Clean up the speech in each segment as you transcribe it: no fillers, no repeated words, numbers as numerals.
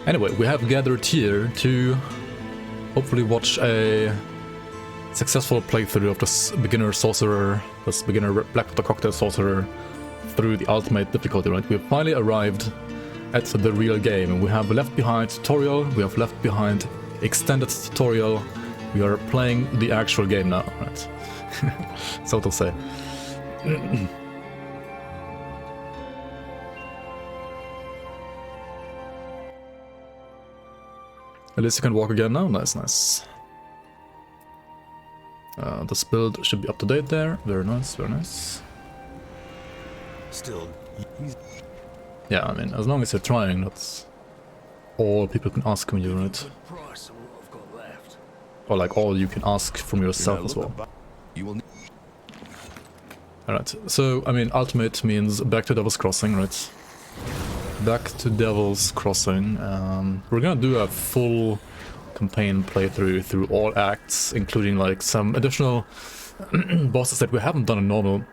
Anyway, we have gathered here to hopefully watch a successful playthrough of this beginner sorcerer, this beginner Blackwater cocktail sorcerer through the ultimate difficulty, right? We have finally arrived at the real game, and we have left behind tutorial, we have left behind extended tutorial, we are playing the actual game now, right? So to say. At least you can walk again now. Nice, nice. This build should be up to date there. Very nice, very nice. Still, yeah, I mean, as long as you're trying, that's all people can ask from you, right? Or like all you can ask from yourself as well. Alright, so, I mean, ultimate means back to Devil's Crossing, right? Back to Devil's Crossing. We're gonna do a full campaign playthrough through all acts, including like some additional bosses that we haven't done in normal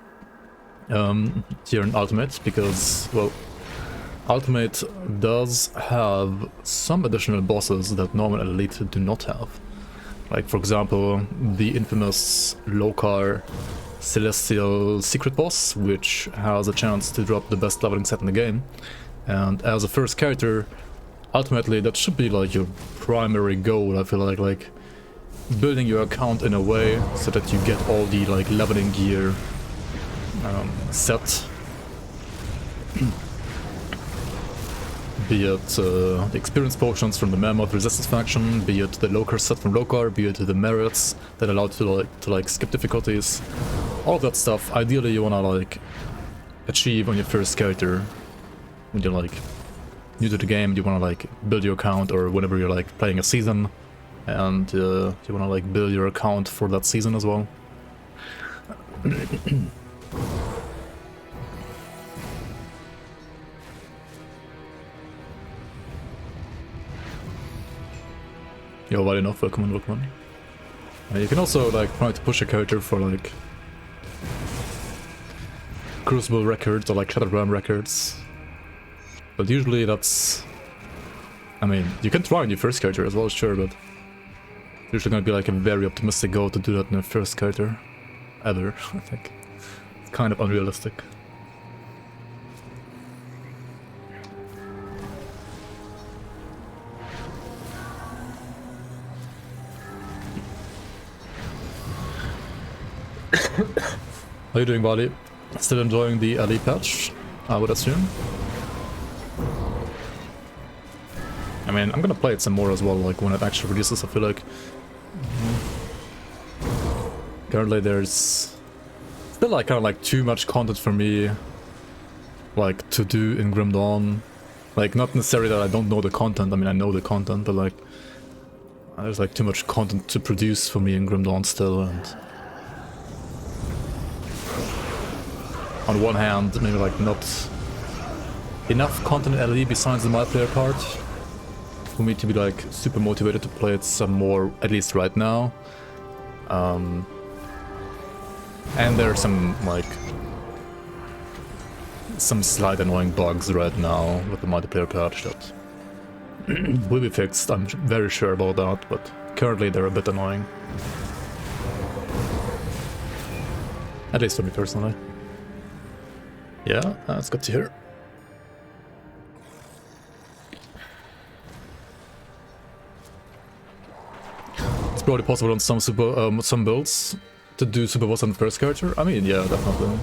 here in Ultimate, because, well, Ultimate does have some additional bosses that normal Elite do not have. Like, for example, the infamous Lokar Celestial Secret Boss, which has a chance to drop the best leveling set in the game. And as a first character, ultimately that should be like your primary goal, I feel like building your account in a way so that you get all the like leveling gear set. Be it the experience potions from the Mammoth Resistance faction, be it the Lokar set from Lokar, be it the merits that allow you to skip difficulties. All of that stuff, ideally you wanna like achieve on your first character. When you're like new to the game, you wanna like build your account, or whenever you're like playing a season, and you wanna like build your account for that season as well. Yo, wide enough, welcome on, welcome on. You can also like try to push a character for like Crucible records or like Shattered Realm records. But usually that's... I mean, you can try on your first character as well, sure, but it's usually gonna be like a very optimistic goal to do that in your first character. Ever, I think. It's kind of unrealistic. How are you doing, buddy? Still enjoying the LE patch, I would assume? I mean, I'm gonna play it some more as well, like when it actually releases, I feel like. Currently there's still like kind of like too much content for me like to do in Grim Dawn. Like, not necessarily that I don't know the content, I mean I know the content, but like there's like too much content to produce for me in Grim Dawn still, and on one hand maybe like not enough content in LE besides the multiplayer part for me to be like super motivated to play it some more, at least right now. And there are some like some slight annoying bugs right now with the multiplayer patch that will be fixed, I'm very sure about that, but currently they're a bit annoying. At least for me personally. Yeah, that's good to hear. It's probably possible on some builds to do super boss on the first character. I mean, yeah, definitely.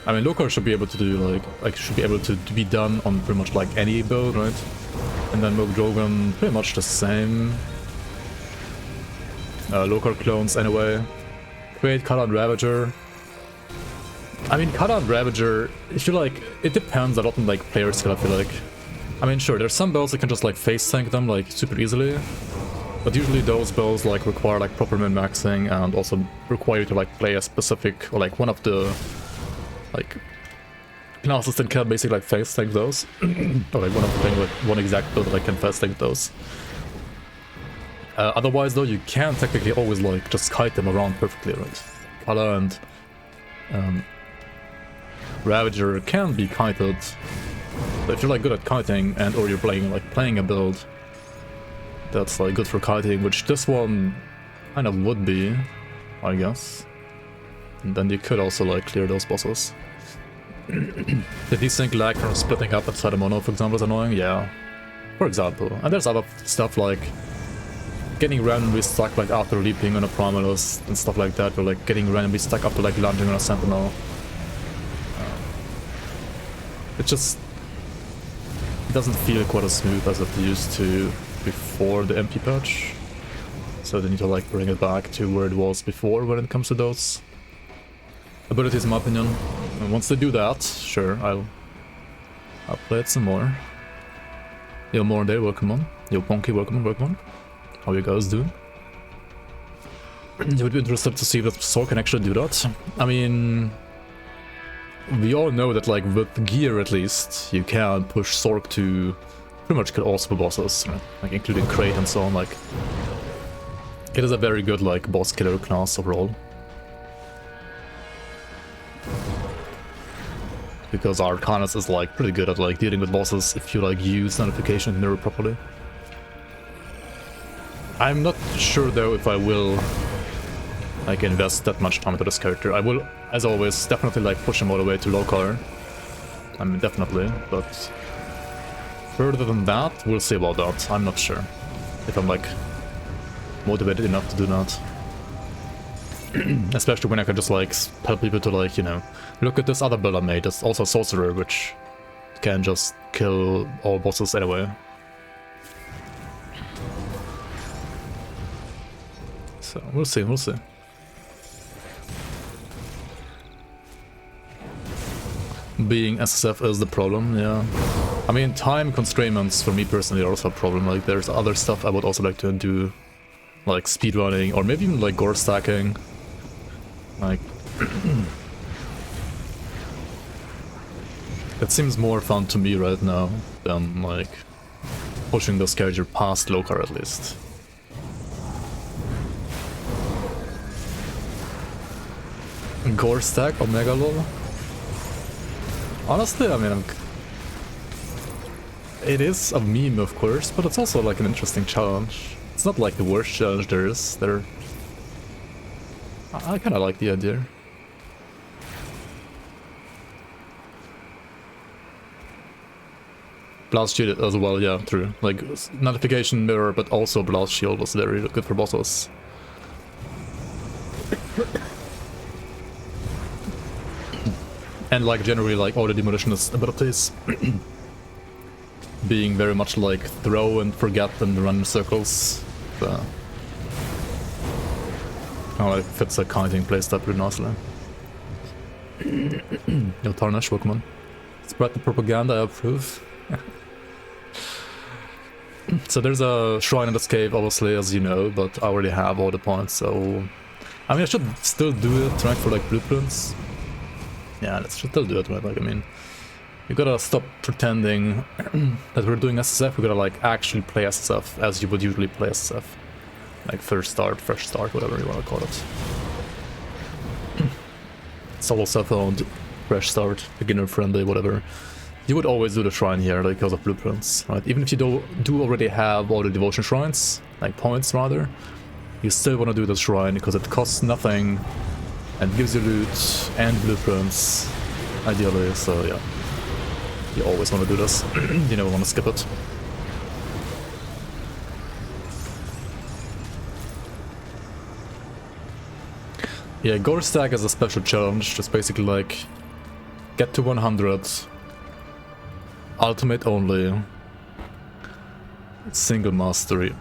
I mean, Lokar should be able to do should be able to be done on pretty much like any build, right? And then Drogon, pretty much the same. Lokar clones anyway. Create Kala and Ravager. I mean, Kala and Ravager, I feel like it depends a lot on like player skill, I feel like. I mean, sure, there's some builds that can just like face tank them like super easily, but usually those builds like require like proper min-maxing and also require you to like play a specific, or like one of the like classes that can basically like face tank those, or like one of the things, like one exact build that like can face tank those. Otherwise though, you can technically always like just kite them around perfectly, right? Kala and Ravager can be kited So if you're like good at kiting and or you're playing a build that's like good for kiting, which this one kind of would be, I guess, and then you could also like clear those bosses. The desync lag from splitting up inside a mono, for example, is annoying. Yeah, for example. And there's other stuff like getting randomly stuck like after leaping on a Primalist and stuff like that, or like getting randomly stuck after like lunging on a Sentinel. It just doesn't feel quite as smooth as it used to before the MP patch. So they need to like bring it back to where it was before when it comes to those abilities, in my opinion. And once they do that, sure, I'll play it some more. Yo, more day, welcome on. Yo, Ponky, welcome on. How you guys doing? You would be interested to see if the Sorc can actually do that. I mean, we all know that like with gear at least, you can push Sorc to pretty much kill all super bosses, right? Like including Crate and so on. Like, it is a very good like boss killer class overall. Because Arcanus is like pretty good at like dealing with bosses if you like use notification mirror properly. I'm not sure though if I will like invest that much time into this character. I will, as always, definitely like push him all the way to Lokar. I mean, definitely, but further than that, we'll see about that. I'm not sure if I'm like motivated enough to do that. Especially when I can just like tell people to like, you know, look at this other build I made. It's also a sorcerer, which can just kill all bosses anyway. So we'll see, we'll see. Being SSF is the problem, yeah. I mean, time constraints for me personally are also a problem. Like, there's other stuff I would also like to do, like speedrunning, or maybe even like gore stacking. Like, it seems more fun to me right now than like pushing this character past Lokar at least. Gore stack Omega lol. Honestly, I mean, it is a meme, of course, but it's also like an interesting challenge. It's not like the worst challenge there is. I kind of like the idea. Blast Shield as well, yeah, true. Like, notification mirror, but also Blast Shield was very good for bosses. And like generally like all the demolitionist abilities being very much like throw and forget and run in circles. So, oh, it fits a kiting playstyle pretty nicely. Yo, Tarnish, welcome on. Spread the propaganda, I approve. So there's a shrine in this cave, obviously, as you know, but I already have all the points, so... I mean, I should still do it, right, for like blueprints. Yeah, let's still do it, right? Like, I mean, you gotta stop pretending that we're doing SSF. We gotta like actually play SSF as you would usually play SSF, like first start, fresh start, whatever you wanna call it. Solo self-owned, fresh start, beginner friendly, whatever. You would always do the shrine here, like, because of blueprints, right? Even if you do already have all the devotion shrines, like points rather, you still wanna do the shrine because it costs nothing. And gives you loot and blueprints, ideally, so yeah. You always want to do this. You never want to skip it. Yeah, Gore Stack is a special challenge, just basically like get to 100, ultimate only, single mastery.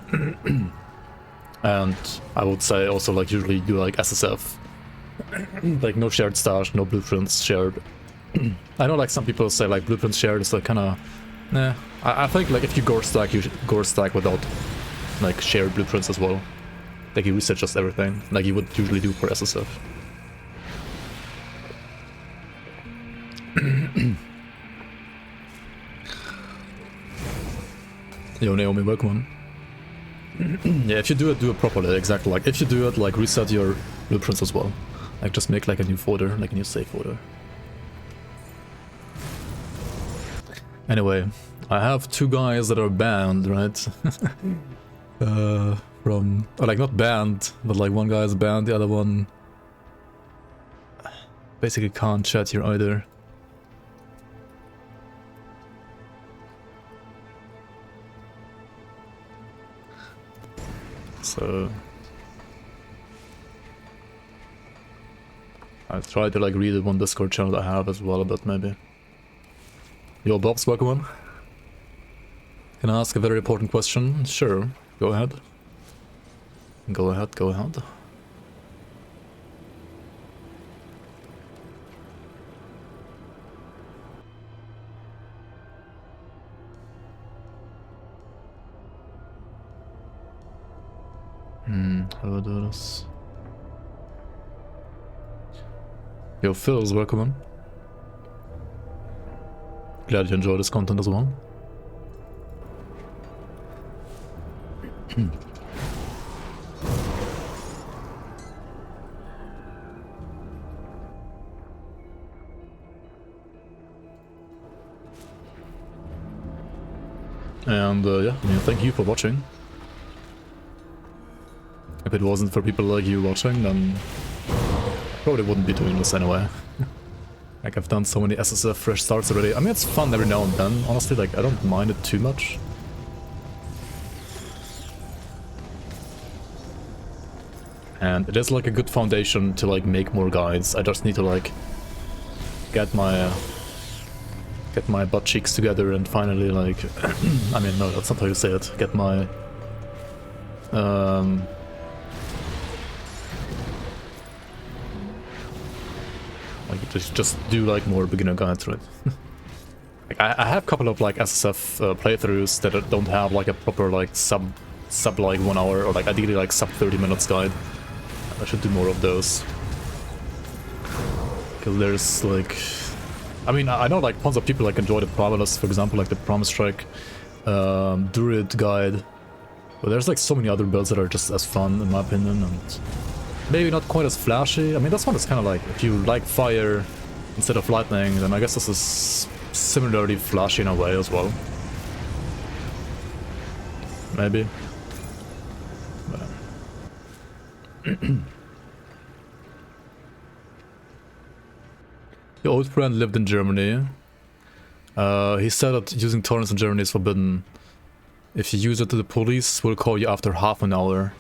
And I would say also like usually do like SSF. Like no shared stash, no blueprints shared. I know like some people say like blueprints shared is like kinda... Nah, I think like if you gore stack, you should gore stack without like shared blueprints as well. Like you reset just everything, like you would usually do for SSF. Yo Naomi, welcome on. Yeah, if you do it properly, exactly. Like if you do it, like reset your blueprints as well. Like just make like a new folder, like a new save folder. Anyway, I have two guys that are banned, right? From... or like, not banned, but like one guy is banned, the other one... basically can't chat here either. So... I tried to like read it one Discord channel I have as well, but maybe. Yo, Bob's, welcome on. Can I ask a very important question? Sure, go ahead. Go ahead, go ahead. How do I do this? Yo, Phil's welcome on. Glad you enjoy this content as well. And yeah, I mean, thank you for watching. If it wasn't for people like you watching, then probably wouldn't be doing this anyway. Like, I've done so many SSF fresh starts already. I mean, it's fun every now and then, honestly, like, I don't mind it too much. And it is like a good foundation to like make more guides. I just need to like get my butt cheeks together and finally like I mean, no, that's not how you say it. Get my like just do like more beginner guides, right? Like I have a couple of like SSF playthroughs that don't have like a proper like sub like 1 hour or like ideally like sub 30 minutes guide. I should do more of those. Because there's like... I mean, I know like tons of people like enjoy the Promise, for example, like the Promise Strike Druid guide. But there's like so many other builds that are just as fun, in my opinion, and maybe not quite as flashy. I mean, this one is kind of like, if you like fire instead of lightning, then I guess this is similarly flashy in a way as well. Maybe. Your old friend lived in Germany. He said that using torrents in Germany is forbidden. If you use it, the police will call you after half an hour.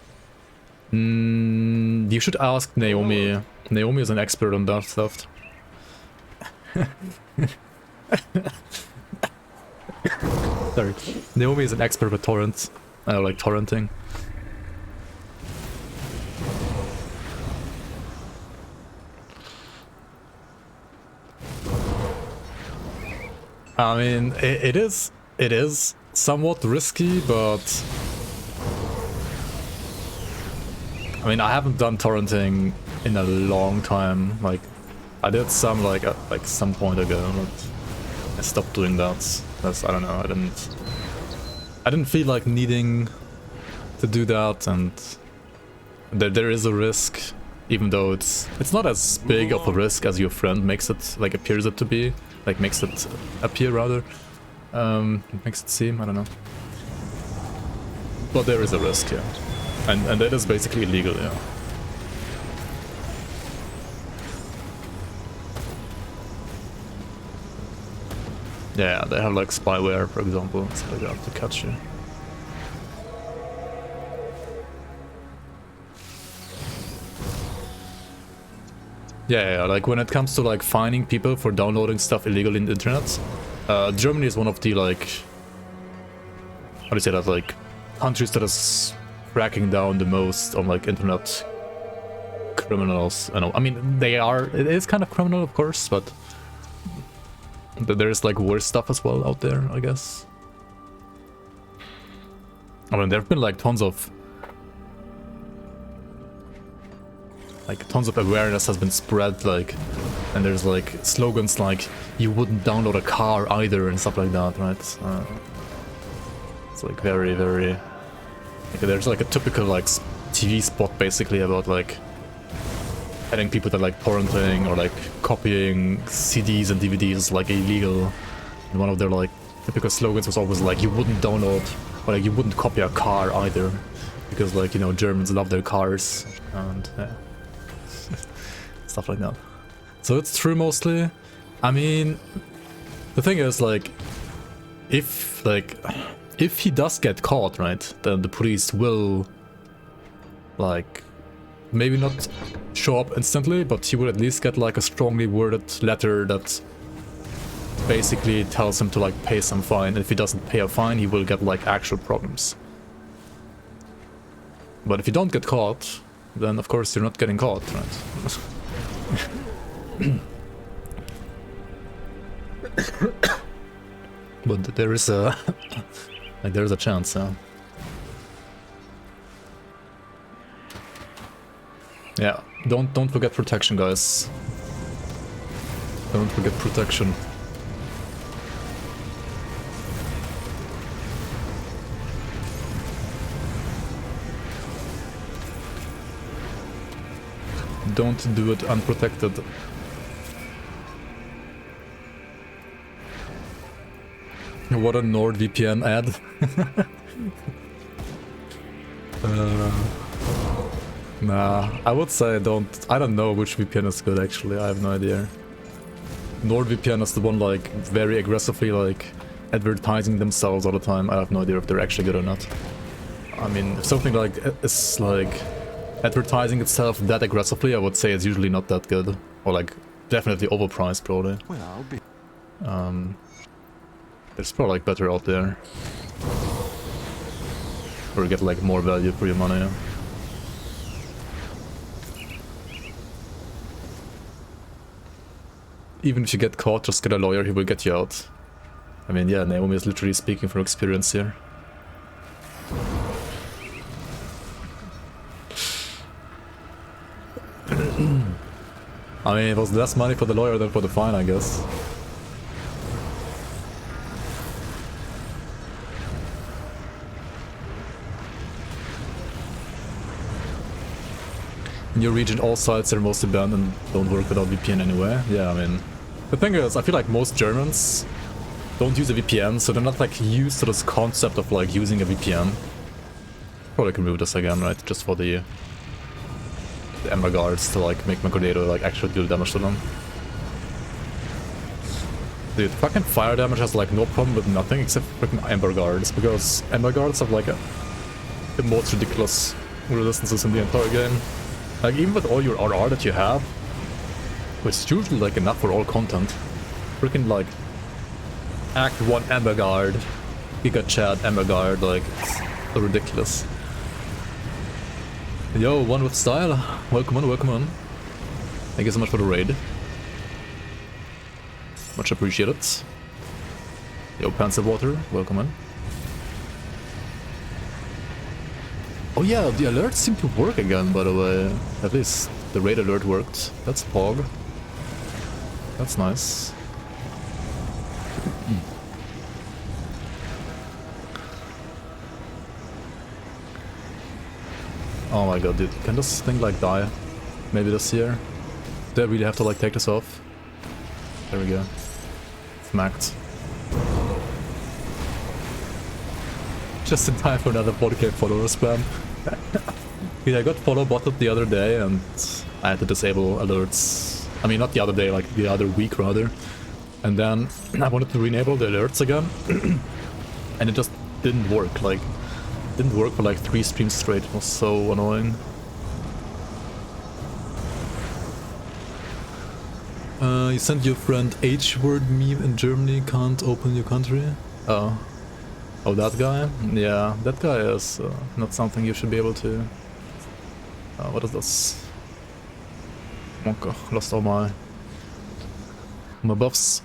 You should ask Naomi. Naomi is an expert on that stuff. Sorry. Naomi is an expert with torrents. Like torrenting. I mean, it is somewhat risky, but I mean, I haven't done torrenting in a long time. Like, I did some like some point ago, but I stopped doing that. That's, I don't know. I didn't feel like needing to do that, and there is a risk, even though it's not as big of a risk as your friend makes it, like appears it to be. Like, makes it appear, rather. Makes it seem, I don't know. But there is a risk, yeah. And that is basically illegal, yeah. Yeah, they have like spyware, for example, so they have to catch you. Yeah, like when it comes to like fining people for downloading stuff illegally in the internet, Germany is one of the like, how do you say that, like countries that is cracking down the most on like internet criminals. I mean, it is kind of criminal, of course, but there's like worse stuff as well out there, I guess. I mean, there have been like tons of awareness has been spread, like, and there's like slogans like "you wouldn't download a car either" and stuff like that, right? It's like very, very. Like, there's like a typical like TV spot basically about like telling people that like torrenting or like copying CDs and DVDs is like illegal, and one of their like because slogans was always like you wouldn't download or like you wouldn't copy a car either, because like, you know, Germans love their cars and yeah. Stuff like that. So it's true mostly. I mean, the thing is, like, if he does get caught, right, then the police will, like, maybe not show up instantly, but he will at least get like a strongly worded letter that basically tells him to like pay some fine. If he doesn't pay a fine, he will get like actual problems. But if you don't get caught, then of course you're not getting caught, right? But there is a like there's a chance, yeah. Yeah, don't forget protection, guys. Don't forget protection. Don't do it unprotected. What a NordVPN ad. Nah, I would say I don't know which VPN is good actually, I have no idea. NordVPN is the one like very aggressively like advertising themselves all the time. I have no idea if they're actually good or not. I mean, if something like is like advertising itself that aggressively, I would say it's usually not that good. Or like definitely overpriced probably. Well, I'll be... There's probably like better out there. Or get like more value for your money. Yeah. Even if you get caught, just get a lawyer, he will get you out. I mean, yeah, Naomi is literally speaking from experience here. I mean, it was less money for the lawyer than for the fine, I guess. In your region, all sites are mostly banned and don't work without VPN anyway. Yeah, I mean, the thing is, I feel like most Germans don't use a VPN, so they're not like used to this concept of like using a VPN. Probably can remove this again, right? Just for the Ember guards to like make my Cornado like actually deal damage to them. Dude, fucking fire damage has like no problem with nothing except freaking Ember guards, because Ember guards have like the most ridiculous resistances in the entire game. Like, even with all your RR that you have, which is usually like enough for all content, freaking like Act 1 Ember Guard, Giga Chad Ember Guard, like, it's so ridiculous. Yo, one with style, welcome on, welcome on. Thank you so much for the raid. Much appreciated. Yo, Panzer Water, welcome on. Oh yeah, the alerts seem to work again, by the way. At least the raid alert worked. That's Pog. That's nice. Oh my god, dude. Can this thing like die? Maybe this year? Do I really have to like take this off? There we go. Smacked. Just in time for another 40k follower spam. Yeah, I got follow botted the other day and I had to disable alerts. I mean, not the other day, like the other week rather. And then I wanted to re-enable the alerts again. And it just didn't work, like, didn't work for like 3 streams straight. It was so annoying. You sent your friend H-word meme in Germany, can't open your country? Oh. Oh, that guy? Yeah, that guy is not something you should be able to... what is this? Oh god, lost all my buffs.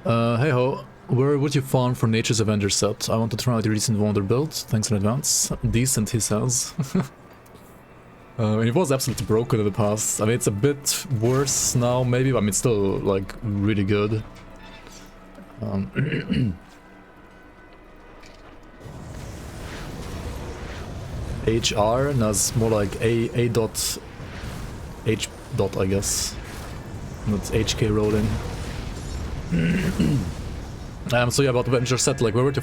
Hey ho, where would you farm for Nature's Avenger set? I want to try out the recent Wonder build, thanks in advance. Decent, he says. It was absolutely broken in the past. I mean, it's a bit worse now, maybe, but I mean, still, like, really good. HR, and that's more like A dot H dot, I guess. That's HK rolling. So yeah, about Avenger Set, like where would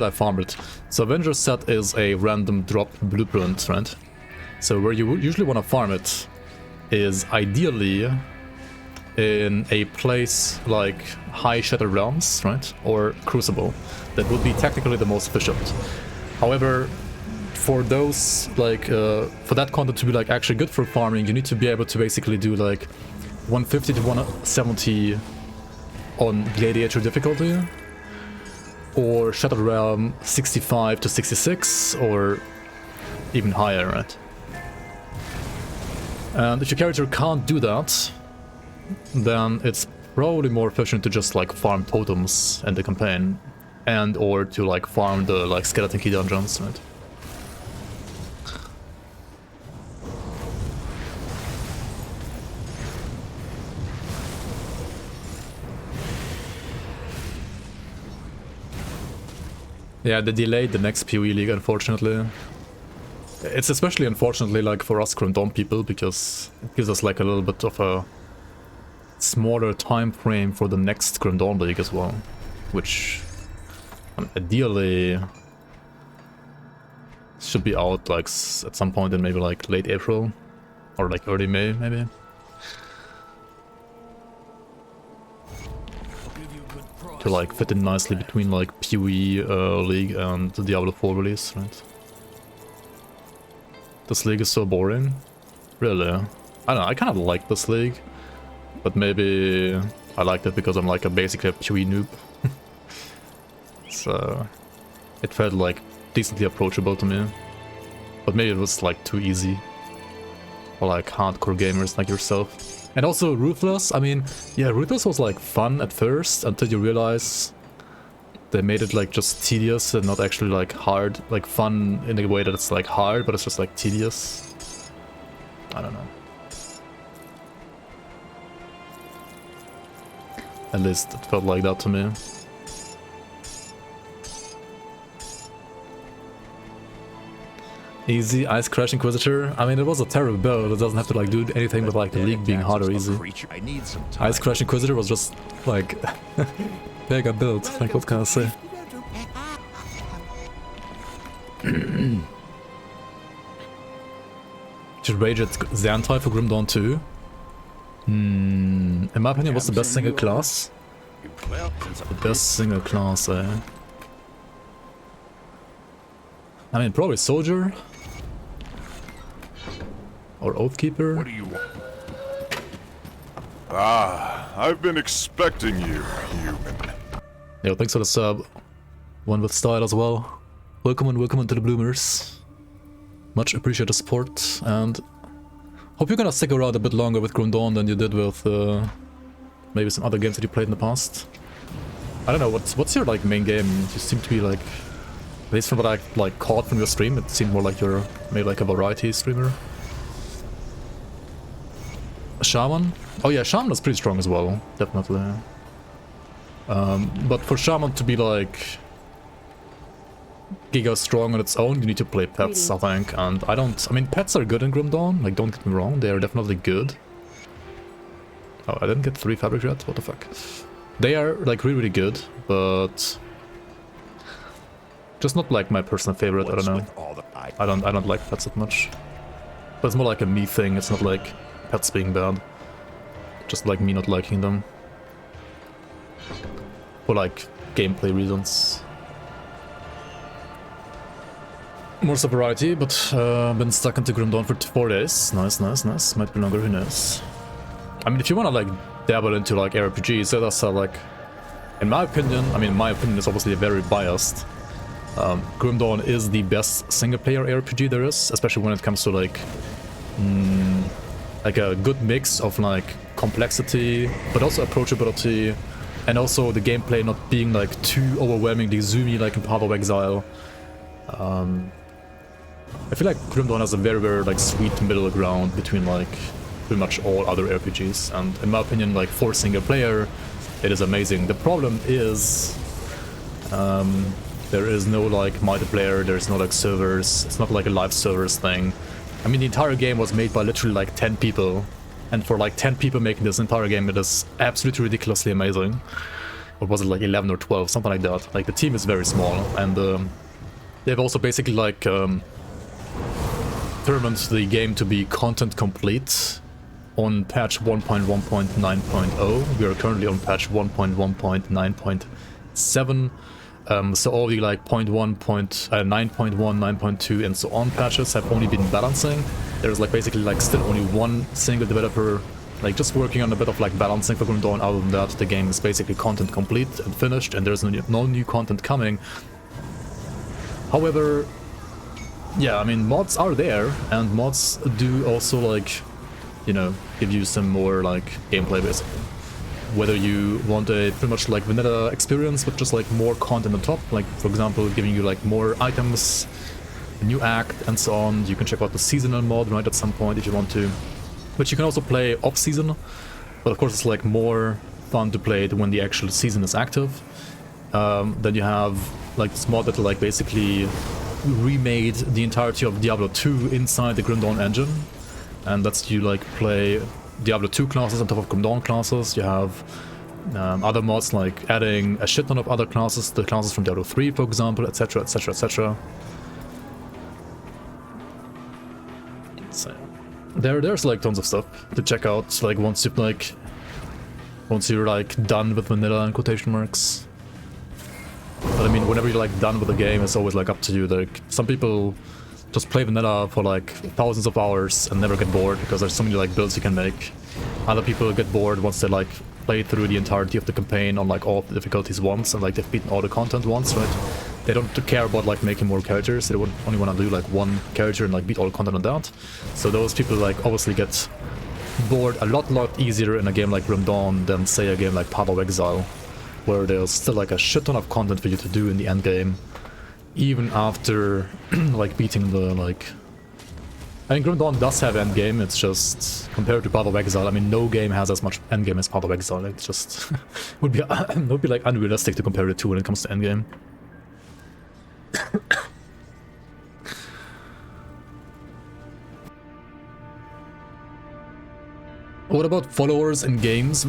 I farm it? So Avenger Set is a random drop blueprint, right? So where you usually want to farm it is ideally in a place like High Shattered Realms, right? Or Crucible. That would be technically the most efficient. However, for those, like, for that content to be like actually good for farming, you need to be able to basically do like 150 to 170 on Gladiator difficulty, or Shattered Realm 65 to 66, or even higher, right? And if your character can't do that, then it's probably more efficient to just like farm totems in the campaign, and or to like farm the like skeleton key dungeons, right? Yeah, they delayed the next PoE League, unfortunately. It's especially unfortunately like for us Grim Dawn people, because it gives us like a little bit of a smaller time frame for the next Grim Dawn League as well, which ideally should be out like at some point in maybe like late April or like early May maybe. To like fit in nicely between like PoE League and the Diablo 4 release, right? This league is so boring. Really? I don't know, I kind of like this league. But maybe I liked it because I'm like basically a PoE noob. So it felt like decently approachable to me. But maybe it was like too easy for like hardcore gamers like yourself. And also Ruthless, I mean, yeah, Ruthless was like fun at first until you realize they made it like just tedious and not actually like hard, like fun in a way that it's like hard, but it's just like tedious. I don't know. At least it felt like that to me. Easy Ice Crash Inquisitor. I mean, it was a terrible build. It doesn't have to like do anything with like the league being hard or easy. Ice Crash Inquisitor was just like mega build. Like, what can I say? Should rage at Xantai for Grim Dawn 2. In my opinion, what's the best single class? The best single class, I mean, probably Soldier. Or Oathkeeper. What do you want? Ah, I've been expecting you, human. Yo, thanks for the sub. One with style as well. Welcome into the Bloomers. Much appreciate the support, and hope you're gonna stick around a bit longer with Grim Dawn than you did with maybe some other games that you played in the past. I don't know, what's your like main game? You seem to be like, at least from what I like caught from your stream, it seemed more like you're maybe like a variety streamer. Shaman? Oh yeah, Shaman is pretty strong as well, definitely. But for Shaman to be like giga strong on its own, you need to play pets, I think. And I mean, pets are good in Grim Dawn, like, don't get me wrong, they are definitely good. Oh, I didn't get 3 fabric yet? What the fuck? They are like really good, but just not like my personal favorite. I don't know. I don't like pets that much. But it's more like a me thing. It's not like pets being bad. Just like me not liking them. For like gameplay reasons. More of variety, but been stuck into Grim Dawn for 4 days. Nice, nice, nice. Might be longer, who knows. I mean, if you wanna like dabble into like RPGs, so that's like, in my opinion, I mean, my opinion is obviously very biased. Grim Dawn is the best single-player RPG there is, especially when it comes to like a good mix of like complexity, but also approachability, and also the gameplay not being like too overwhelmingly zoomy like in Path of Exile. I feel like Grim Dawn has a very, very like sweet middle ground between like pretty much all other RPGs, and in my opinion, like for single player, it is amazing. The problem is there is no like multiplayer, there's no like servers, it's not like a live servers thing. I mean, the entire game was made by literally like 10 people, and for like 10 people making this entire game, it is absolutely ridiculously amazing. or was it like 11 or 12, something like that. Like the team is very small, and they've also basically like determined the game to be content complete on patch 1.1.9.0. We are currently on patch 1.1.9.7. So all the like 0.1, 9.1, 9.2 and so on patches have only been balancing. There's like basically like still only one single developer like just working on a bit of like balancing for Grim Dawn. Other than that, the game is basically content complete and finished, and there's no new content coming. However, yeah, I mean, mods are there, and mods do also like, you know, give you some more like gameplay basically. Whether you want a pretty much like vanilla experience with just like more content on top, like for example giving you like more items, a new act and so on. You can check out the seasonal mod right at some point if you want to, which you can also play off season, but of course it's like more fun to play it when the actual season is active. Then you have like this mod that like basically remade the entirety of Diablo 2 inside the Grim Dawn engine, and that's you like play Diablo 2 classes on top of Grim Dawn classes. You have other mods like adding a shit ton of other classes, the classes from Diablo 3 for example, etc, etc, etc. So there's like tons of stuff to check out, like once you're like done with vanilla in quotation marks. But I mean, whenever you're like done with the game, it's always like up to you. Like some people just play vanilla for like thousands of hours and never get bored because there's so many like builds you can make. Other people get bored once they like play through the entirety of the campaign on like all the difficulties once, and like they've beaten all the content once, right? They don't care about like making more characters. They only want to do like one character and like beat all the content on that. So those people like obviously get bored a lot easier in a game like Grim Dawn than say a game like Path of Exile, where there's still like a shit ton of content for you to do in the end game, even after like beating the like. I mean, Grim Dawn does have end game. It's just compared to Path of Exile. I mean, no game has as much end game as Path of Exile. It's just would be like unrealistic to compare the two when it comes to end game. What about followers in games?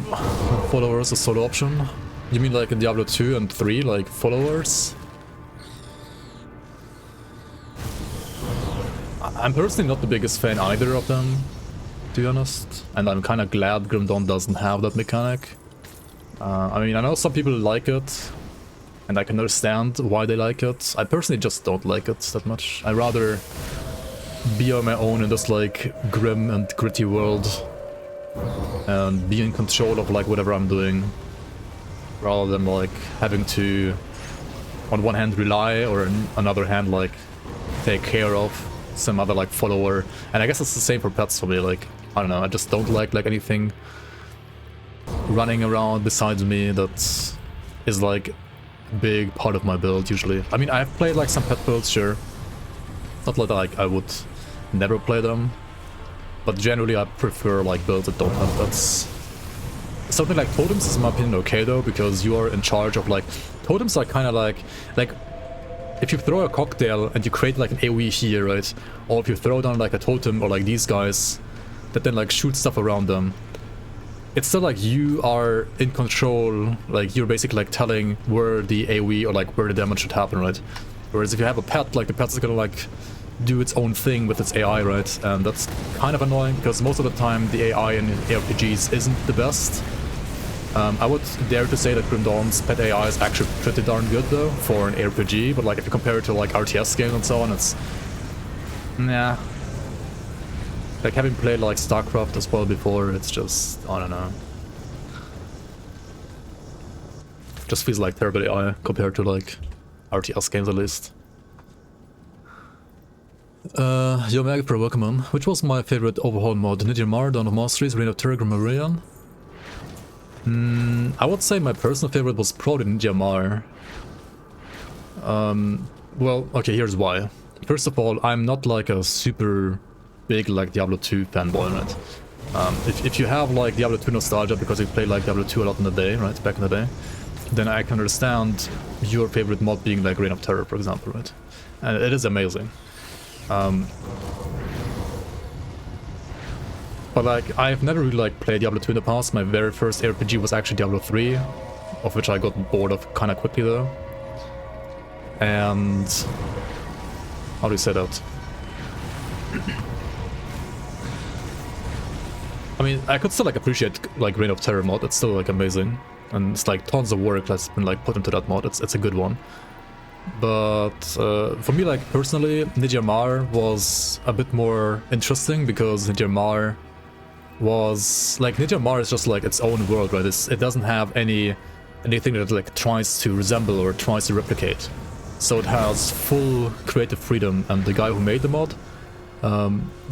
Followers a solo option? You mean like in Diablo 2 and 3, like followers? I'm personally not the biggest fan either of them, to be honest. And I'm kind of glad Grim Dawn doesn't have that mechanic. I mean, I know some people like it, and I can understand why they like it. I personally just don't like it that much. I'd rather be on my own in this like grim and gritty world and be in control of like whatever I'm doing, rather than like having to on one hand rely or on another hand like take care of some other like follower. And I guess it's the same for pets for me. Like I don't know, I just don't like anything running around besides me that is like a big part of my build usually. I mean, I've played like some pet builds, sure, not like I would never play them, but generally I prefer like builds that don't have pets. Something like totems is in my opinion okay though, because you are in charge of like, totems are kind of like if you throw a cocktail and you create like an AoE here, right? Or if you throw down like a totem or like these guys that then like shoot stuff around them, it's still like you are in control, like you're basically like telling where the AoE or like where the damage should happen, right? Whereas if you have a pet, like the pet's gonna like do its own thing with its AI, right? And that's kind of annoying because most of the time the AI in ARPGs isn't the best. I would dare to say that Grim Dawn's pet AI is actually pretty darn good though for an ARPG, but like if you compare it to like RTS games and so on, it's nah. Like having played like StarCraft as well before, it's just, I don't know. Just feels like terrible AI compared to like RTS games at least. Yo Mag Pro, welcome on. Which was my favorite overhaul mod? Nidir Mar, Dawn of Masteries, Reign of Terror, Grammarian? I would say my personal favorite was probably Ninja Mar. Well, okay, here's why. First of all, I'm not like a super big like Diablo 2 fanboy, right? If you have like Diablo 2 nostalgia because you played like Diablo 2 a lot in the day, right, back in the day, then I can understand your favorite mod being like Reign of Terror, for example, right? And it is amazing. But like, I've never really like played Diablo 2 in the past. My very first RPG was actually Diablo 3. of which I got bored of kind of quickly though. And how do you say that? I mean, I could still like appreciate like Reign of Terror mod. It's still like amazing, and it's like tons of work that's been like put into that mod. It's a good one. But for me, like personally, Nidjarmar was a bit more interesting because Nidjarmar is just like its own world, right? It doesn't have anything that like tries to resemble or tries to replicate. So it has full creative freedom, and the guy who made the mod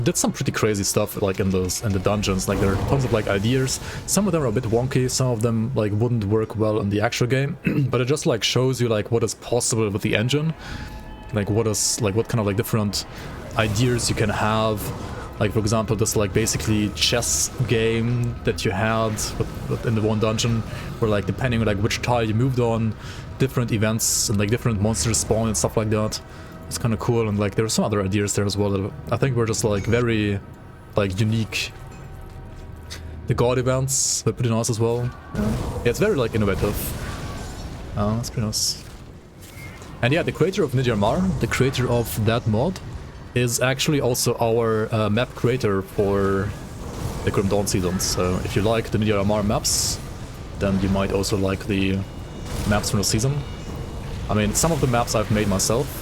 did some pretty crazy stuff like in the dungeons. Like there are tons of like ideas. Some of them are a bit wonky, some of them like wouldn't work well in the actual game, but it just like shows you like what is possible with the engine, like what kind of like different ideas you can have. Like for example, this like basically chess game that you had in the one dungeon, where like depending on like which tile you moved on, different events and like different monsters spawn and stuff like that. It's kind of cool, and like there are some other ideas there as well that I think were just like very like unique. The god events were pretty nice as well. Yeah, it's very like innovative. That's pretty nice. And yeah, the creator of Nidjarmar, the creator of that mod, is actually also our map creator for the Grim Dawn seasons. So if you like the Nidjarmar maps, then you might also like the maps from the season. I mean, some of the maps I've made myself.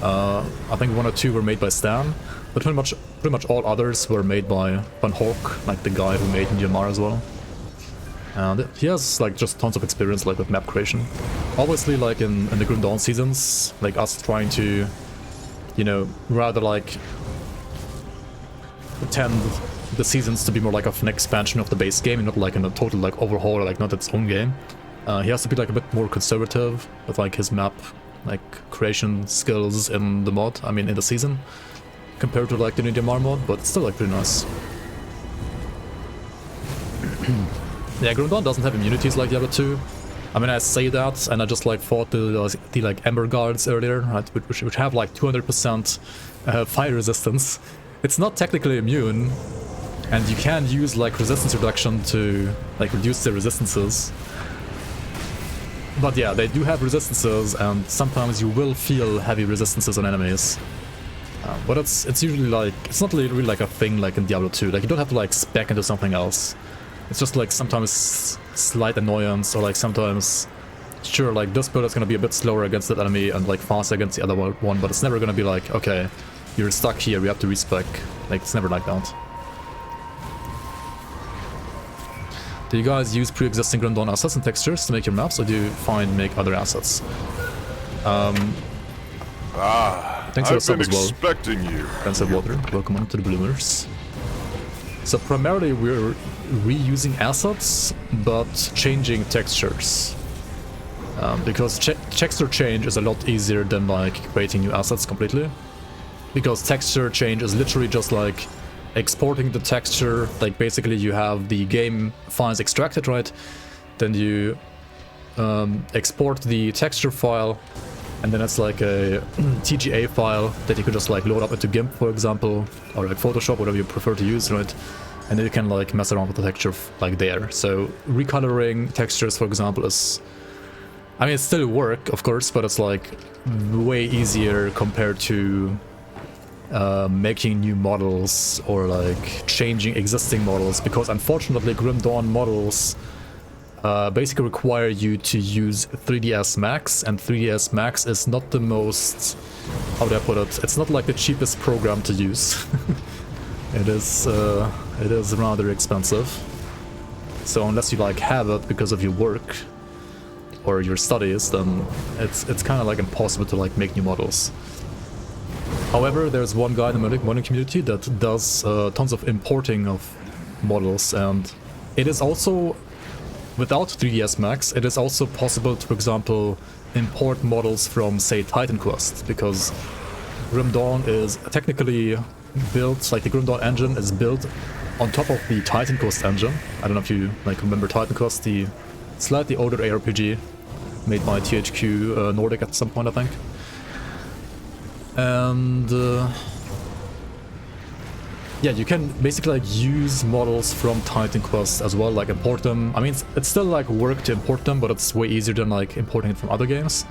I think 1 or 2 were made by Stan, but pretty much all others were made by Van Hawk, like the guy who made Nidjarmar as well. And he has like just tons of experience like with map creation. Obviously, like in the Grim Dawn seasons, like us trying to, you know, rather like pretend the seasons to be more like of an expansion of the base game and not like in a total like overhaul or like not its own game. He has to be like a bit more conservative with like his map like creation skills in the mod, I mean in the season, compared to like the Nidjarmar mod, but it's still like pretty nice. Yeah, Grim Dawn doesn't have immunities like the other two. I mean, I say that, and I just like fought the like Ember Guards earlier, right, which have like 200% fire resistance. It's not technically immune, and you can use like resistance reduction to like reduce their resistances. But yeah, they do have resistances, and sometimes you will feel heavy resistances on enemies. But it's usually like, it's not really like a thing like in Diablo 2. Like you don't have to like spec into something else. It's just like sometimes slight annoyance, or like sometimes, sure, like this build is gonna be a bit slower against that enemy and like faster against the other one, but it's never gonna be like, okay, you're stuck here, we have to respec. Like it's never like that. Do you guys use pre-existing Grim Dawn assets and textures to make your maps, or do you make other assets? Thanks for the sub as well. Expecting you. Thanks for water. Welcome on to the Bloomers. So primarily we're reusing assets, but changing textures. Because texture change is a lot easier than like creating new assets completely. Because texture change is literally just like exporting the texture, like basically you have the game files extracted, right? Then you export the texture file, and then it's like a TGA file that you could just like load up into GIMP, for example, or like Photoshop, whatever you prefer to use, right? And then you can like mess around with the texture like there. So recoloring textures, for example, is, I mean, it's still work, of course, but it's like way easier compared to making new models or like changing existing models, because unfortunately Grim Dawn models basically require you to use 3ds Max, and 3ds Max is not the most, how do I put it, it's not like the cheapest program to use. It is rather expensive, so unless you like have it because of your work or your studies, then it's kind of like impossible to like make new models. However, there's one guy in the modding community that does tons of importing of models, and it is also, without 3ds Max, it is also possible to, for example, import models from, say, Titan Quest, because Grim Dawn is technically built, like the Grim Dawn engine is built on top of the Titan Quest engine. I don't know if you like remember Titan Quest, the slightly older ARPG made by THQ Nordic at some point, I think. yeah, you can basically like use models from Titan Quest as well, like import them. I mean, it's still like work to import them, but it's way easier than like importing it from other games.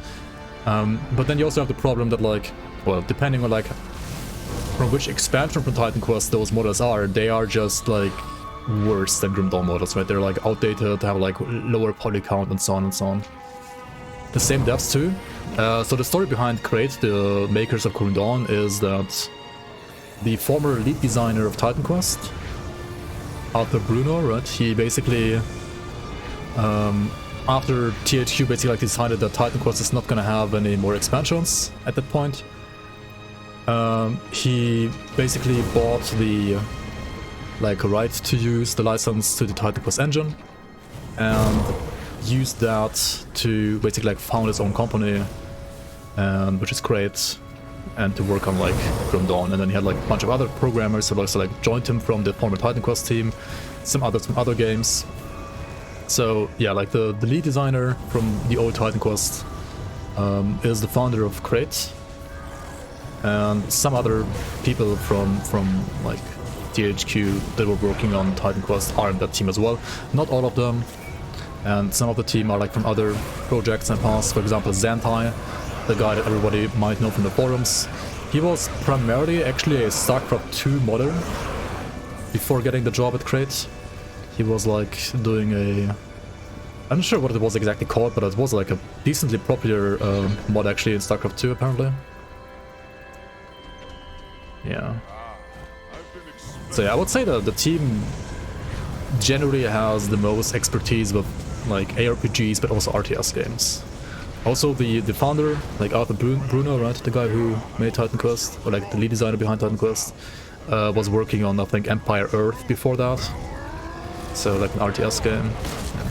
But then you also have the problem that like, well, depending on like from which expansion from Titan Quest those models are, they are just like worse than Grim Dawn models, right? They're like outdated, they have like lower poly count and so on and so on. The same devs too. So the story behind Crate, the makers of Grim Dawn, is that the former lead designer of Titan Quest, Arthur Bruno, right? He basically, after THQ basically like decided that Titan Quest is not gonna have any more expansions at that point, he basically bought the right to use the license to the Titan Quest engine and used that to basically like found his own company, which is great, and to work on like Grim Dawn. And then he had like a bunch of other programmers who also like joined him from the former Titan Quest team, some others from other games. So yeah, like the lead designer from the old Titan Quest is the founder of Crate, and some other people from like THQ that were working on Titan Quest are in that team as well. Not all of them, and some of the team are like from other projects in the past. For example, Zantai, the guy that everybody might know from the forums. He was primarily actually a StarCraft 2 modder before getting the job at Crate. He was like doing a... I'm not sure what it was exactly called, but it was like a decently popular mod actually in StarCraft 2 apparently. Yeah. So yeah, I would say that the team generally has the most expertise with like ARPGs, but also RTS games. Also the founder, like Arthur Bruno, right, the guy who made Titan Quest, or like the lead designer behind Titan Quest, was working on, I think, Empire Earth before that. So like an RTS game. Yeah.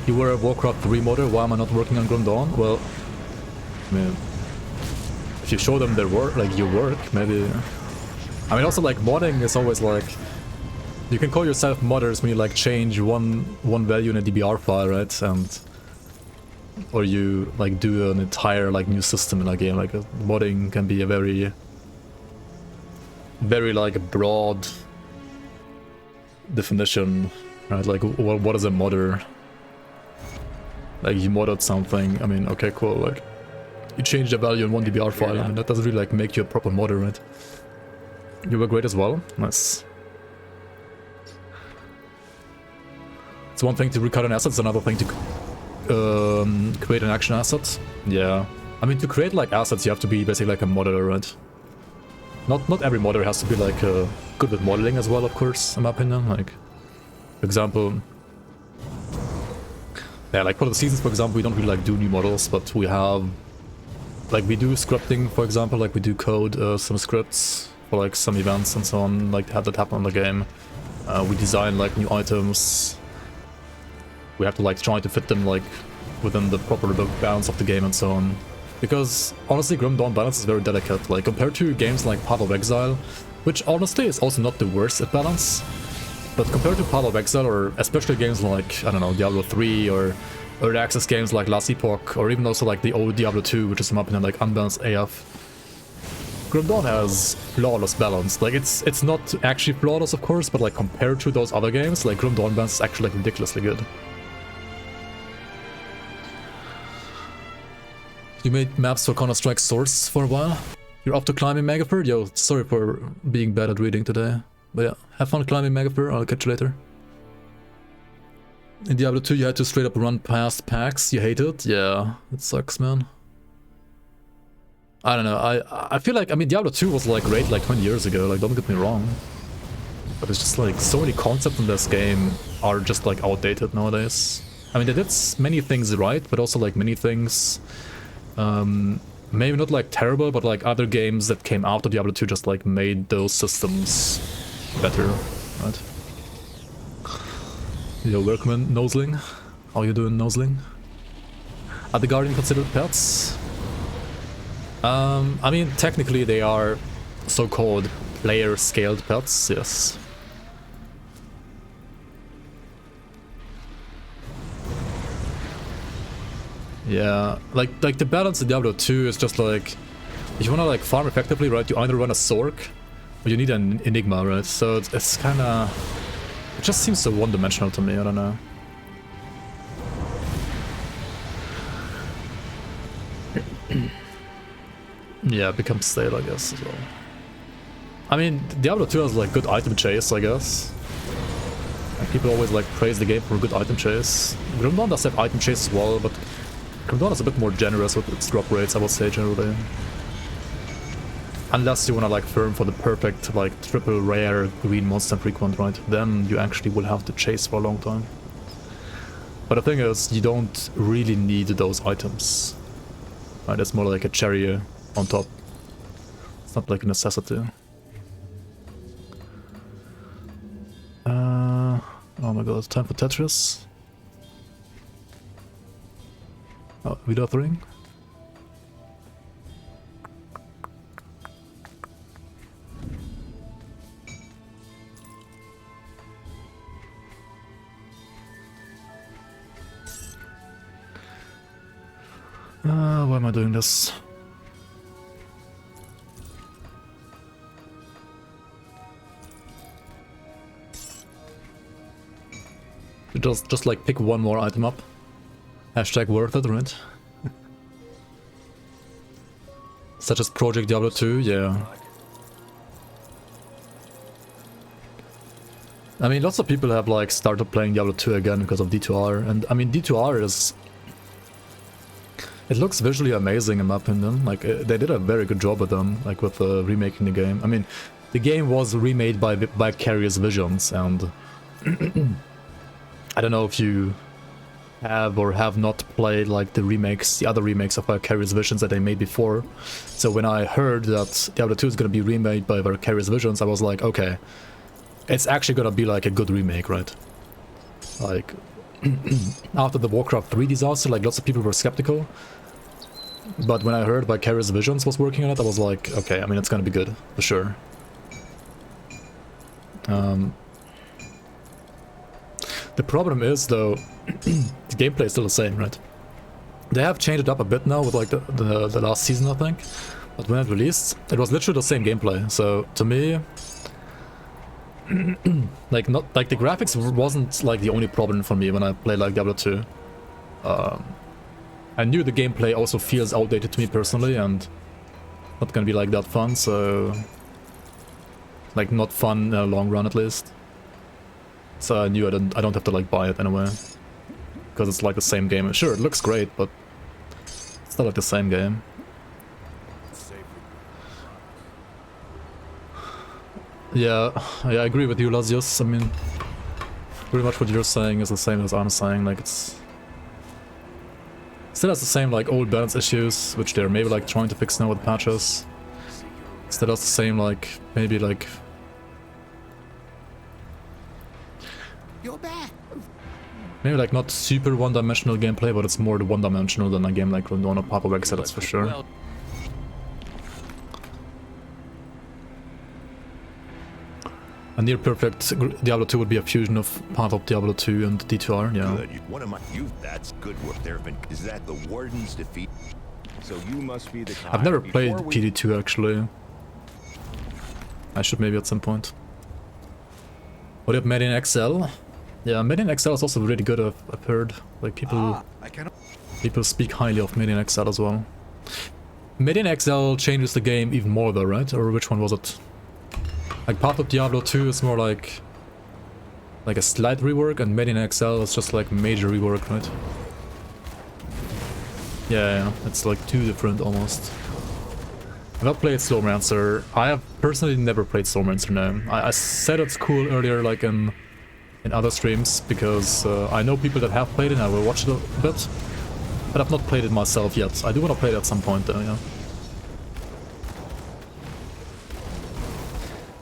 You were a Warcraft 3 modder, why am I not working on Grim Dawn? Well, I mean, if you show them their work, like your work, maybe... I mean, also like modding is always like... You can call yourself modders when you like change one value in a DBR file, right? And... Or you like do an entire like new system in a game. Like modding can be a very like broad definition, right? Like what is a modder? Like you modded something, I mean, okay, cool, like you change the value in one DBR file. I mean, that doesn't really like make you a proper modder, right? You were great as well. Nice. It's one thing to recut an asset, it's another thing to create an action asset. Yeah. I mean, to create like assets, you have to be basically like a modeler, right? Not every modder has to be like good with modeling as well, of course, in my opinion. Like, for example, yeah, like for the seasons, for example, we don't really like do new models, but we have, like, we do scripting, for example, like we do code some scripts for like some events and so on, like have that happen in the game. We design like new items. We have to like try to fit them like within the proper balance of the game and so on. Because honestly, Grim Dawn balance is very delicate. Like compared to games like Path of Exile, which honestly is also not the worst at balance. But compared to Path of Exile, or especially games like, I don't know, Diablo 3 or early access games like Last Epoch, or even also like the old Diablo 2, which is in my opinion like unbalanced AF. Grim Dawn has flawless balance. Like it's not actually flawless, of course, but like compared to those other games, like Grim Dawn balance is actually like ridiculously good. You made maps for Counter-Strike Source for a while. You're up to climbing Megafur? Yo, sorry for being bad at reading today. But yeah, have fun climbing Megafur, I'll catch you later. In Diablo 2 you had to straight up run past packs, you hate it? Yeah, it sucks, man. I don't know, I feel like, I mean, Diablo 2 was like great like 20 years ago, like don't get me wrong. But it's just like, so many concepts in this game are just like outdated nowadays. I mean, they did many things right, but also like many things... maybe not like terrible, but like other games that came out of Diablo 2 just like made those systems better, right? Yo, welcome, Noseling. How you doing, Noseling? Are the Guardian considered pets? I mean, technically they are so-called player-scaled pets, yes. Yeah, like the balance in Diablo 2 is just like, if you wanna like farm effectively, right, you either run a Sorc or you need an Enigma, right? So it's kinda... It just seems so one-dimensional to me, I don't know. Yeah, it becomes stale, I guess, as well. I mean, Diablo 2 has like good item chase, I guess. And people always like praise the game for good item chase. Grim Dawn does have item chase as well, but Grim Dawn is a bit more generous with its drop rates, I would say, generally. Unless you wanna like farm for the perfect, like, triple rare green monster frequent, right? Then you actually will have to chase for a long time. But the thing is, you don't really need those items. Right, it's more like a cherry on top. It's not like a necessity. Oh my god, time for Tetris. Oh, without ring. Why am I doing this? Just like pick one more item up. Hashtag worth it, right? Such as Project Diablo 2, yeah. I mean, lots of people have like started playing Diablo 2 again because of D2R, and I mean D2R is... It looks visually amazing in my opinion. Like they did a very good job with them, like with remaking the game. I mean, the game was remade by Vicarious Visions, and I don't know if you have or have not played like the remakes, the other remakes of Vicarious Visions that they made before. So when I heard that Diablo 2 is going to be remade by Vicarious Visions, I was like, okay, it's actually going to be like a good remake, right? Like, after the Warcraft 3 disaster, like lots of people were skeptical. But when I heard Vicarious Visions was working on it, I was like, okay, I mean, it's going to be good, for sure. The problem is, though, the gameplay is still the same, right? They have changed it up a bit now with like the last season, I think. But when it released, it was literally the same gameplay. So to me, like the graphics wasn't like the only problem for me when I played like Diablo 2. I knew the gameplay also feels outdated to me personally, and not gonna be like that fun. So like not fun in the long run at least. So I knew I don't have to like buy it anyway, because it's like the same game. Sure, it looks great, but it's not like the same game. Yeah, I agree with you, Lazius. I mean, pretty much what you're saying is the same as I'm saying. Like it's still has the same like old balance issues, which they're maybe like trying to fix now with patches. Still has the same like maybe like. You're back. Maybe like not super one-dimensional gameplay, but it's more one-dimensional than a game like Dawn of Papa Vexa, that's for sure. A near perfect Diablo 2 would be a fusion of part of Diablo 2 and D2R, yeah. Good. One of my that's good work there. Is that the Warden's defeat? So you must be the I've never played PD2 actually. I should maybe at some point. What do you have, Median XL? Yeah, Median XL is also really good, I've heard. Like people speak highly of Median XL as well. Median XL changes the game even more though, right? Or which one was it? Like part of Diablo 2 is more like a slight rework, and Median XL is just like major rework, right? Yeah, it's like two different almost. I've not played Slowmancer. I have personally never played Slowmancer, no. I said it's cool earlier, like in other streams, because I know people that have played it and I will watch it a bit. But I've not played it myself yet. I do want to play it at some point though, yeah.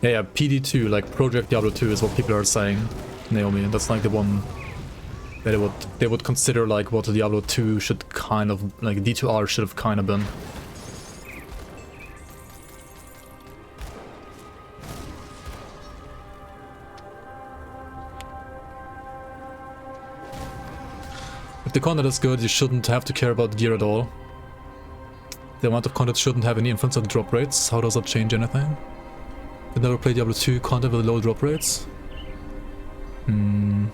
Yeah, PD2, like Project Diablo 2 is what people are saying, Naomi. That's like the one that they would consider like what Diablo 2 should kind of, like D2R should have kind of been. If the content is good, you shouldn't have to care about gear at all. The amount of content shouldn't have any influence on drop rates. How does that change anything? Did never play Diablo 2 content with low drop rates? You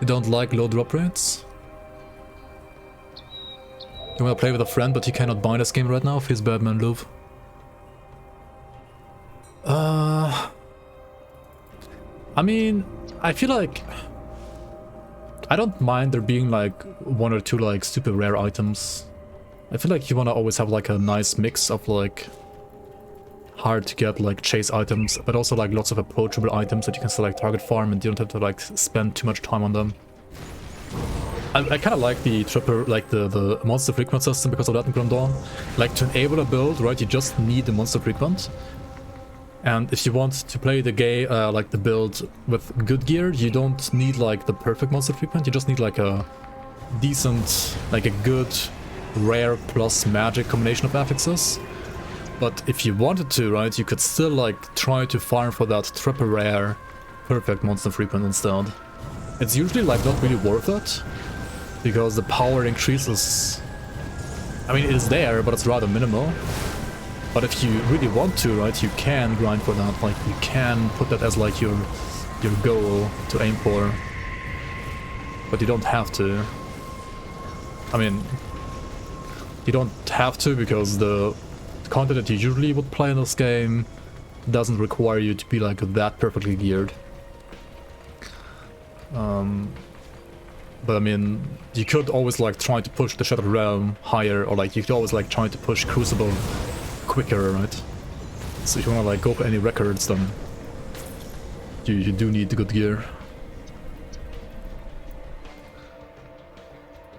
don't like low drop rates? You wanna play with a friend but you cannot buy this game right now? Feels bad, man, Love. I mean, I feel like I don't mind there being like one or two like super rare items. I feel like you wanna always have like a nice mix of like hard to get like chase items, but also like lots of approachable items that you can still like target farm and you don't have to like spend too much time on them. I kind of like the triple, like the monster frequent system because of that in Grim Dawn. Like to enable a build, right, you just need the monster frequent. And if you want to play the game, like the build with good gear, you don't need like the perfect monster frequent, you just need like a decent, like a good rare plus magic combination of affixes. But if you wanted to, right, you could still like try to farm for that triple rare perfect monster frequent instead. It's usually like not really worth it, because the power increases. I mean, it is there, but it's rather minimal. But if you really want to, right, you can grind for that. Like, you can put that as like your goal to aim for. But you don't have to. I mean, you don't have to because the content that you usually would play in this game doesn't require you to be like that perfectly geared. But I mean, you could always like try to push the Shattered Realm higher, or like you could always like try to push Crucible quicker, right? So if you wanna like go for any records, then you do need the good gear.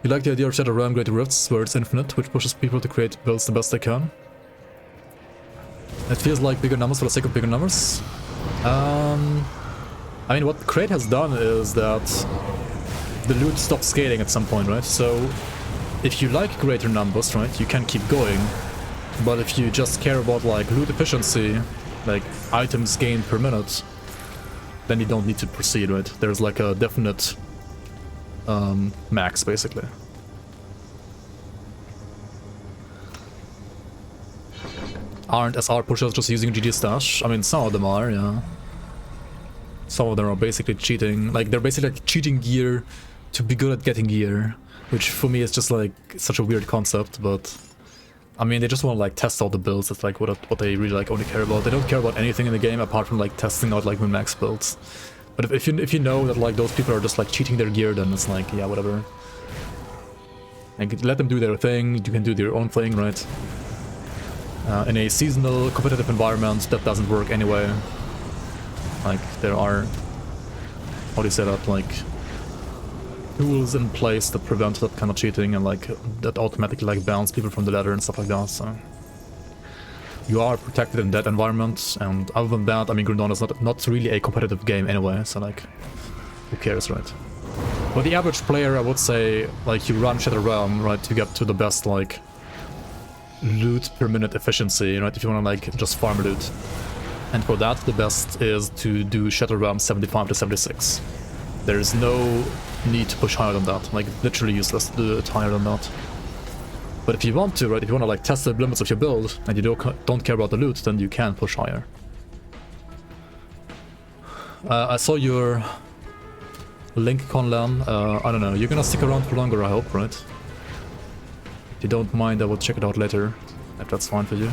You like the idea of Shattered Realm Great Rifts, where it's infinite, which pushes people to create builds the best they can. It feels like bigger numbers for the sake of bigger numbers. I mean, what Crate has done is that the loot stopped scaling at some point, right? So if you like greater numbers, right, you can keep going. But if you just care about like loot efficiency, like items gained per minute, then you don't need to proceed, right? There's like a definite max, basically. Aren't SR pushers just using GG stash? I mean, some of them are, yeah. Some of them are basically cheating. Like, they're basically like cheating gear to be good at getting gear, which for me is just like such a weird concept, but I mean, they just want to like test out the builds. That's like what they really like only care about. They don't care about anything in the game apart from like testing out like min-max builds. But if you know that like those people are just like cheating their gear, then it's like, yeah, whatever. Like, let them do their thing, you can do your own thing, right? In a seasonal competitive environment, that doesn't work anyway. Like, there are, how do you say that, like tools in place that prevent that kind of cheating and like that automatically like bans people from the ladder and stuff like that, so you are protected in that environment. And other than that, I mean, Grim Dawn is not really a competitive game anyway, so like, who cares, right? For the average player, I would say like you run Shattered Realm, right, to get to the best like loot per minute efficiency, right, if you want to like just farm loot. And for that, the best is to do Shattered Realm 75 to 76. There is no need to push higher than that, like literally useless to do it higher than that. But if you want to, right, if you want to like test the limits of your build and you don't care about the loot, then you can push higher. I saw your link, Conlan. I don't know, you're gonna stick around for longer, I hope, right? If you don't mind, I will check it out later, if that's fine for you.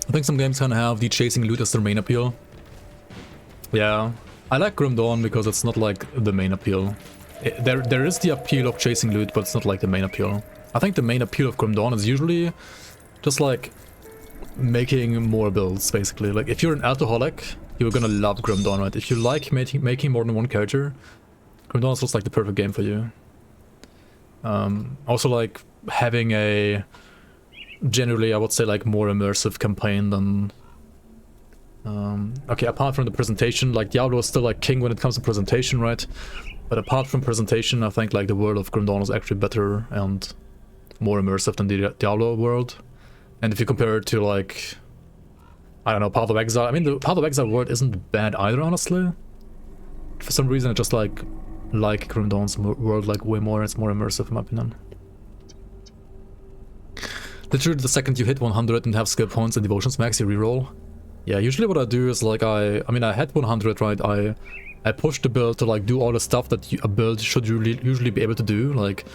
I think some games can have the chasing loot as their main appeal. Yeah, I like Grim Dawn because it's not like the main appeal. There is the appeal of chasing loot, but it's not like the main appeal. I think the main appeal of Grim Dawn is usually just like making more builds, basically. Like, if you're an alcoholic, you're gonna love Grim Dawn, right? If you like making more than one character, Grim Dawn is just like the perfect game for you. Also, like, having a generally, I would say, like, more immersive campaign than... okay, apart from the presentation, like, Diablo is still, like, king when it comes to presentation, right? But apart from presentation, I think like the world of Grim Dawn is actually better and more immersive than the Diablo world. And if you compare it to like, I don't know, Path of Exile, I mean the Path of Exile world isn't bad either, honestly. For some reason I just like Grim Dawn's world like way more, it's more immersive in my opinion. Literally the second you hit 100 and have skill points and devotions max, you reroll. Yeah, usually what I do is like I mean I had 100, right? I push the build to like do all the stuff that a build should usually be able to do, like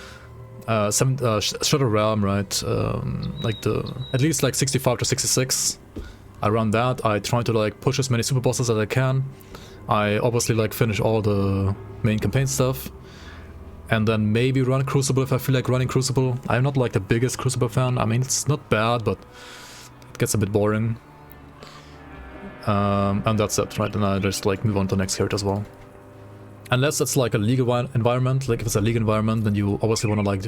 Shadow Realm, right? Like at least like 65 to 66. I run that. I try to like push as many super bosses as I can. I obviously like finish all the main campaign stuff, and then maybe run Crucible if I feel like running Crucible. I'm not like the biggest Crucible fan. I mean it's not bad, but it gets a bit boring. And that's it, right? And I just like move on to the next character as well. Unless it's like a league environment, like if it's a league environment, then you obviously want to like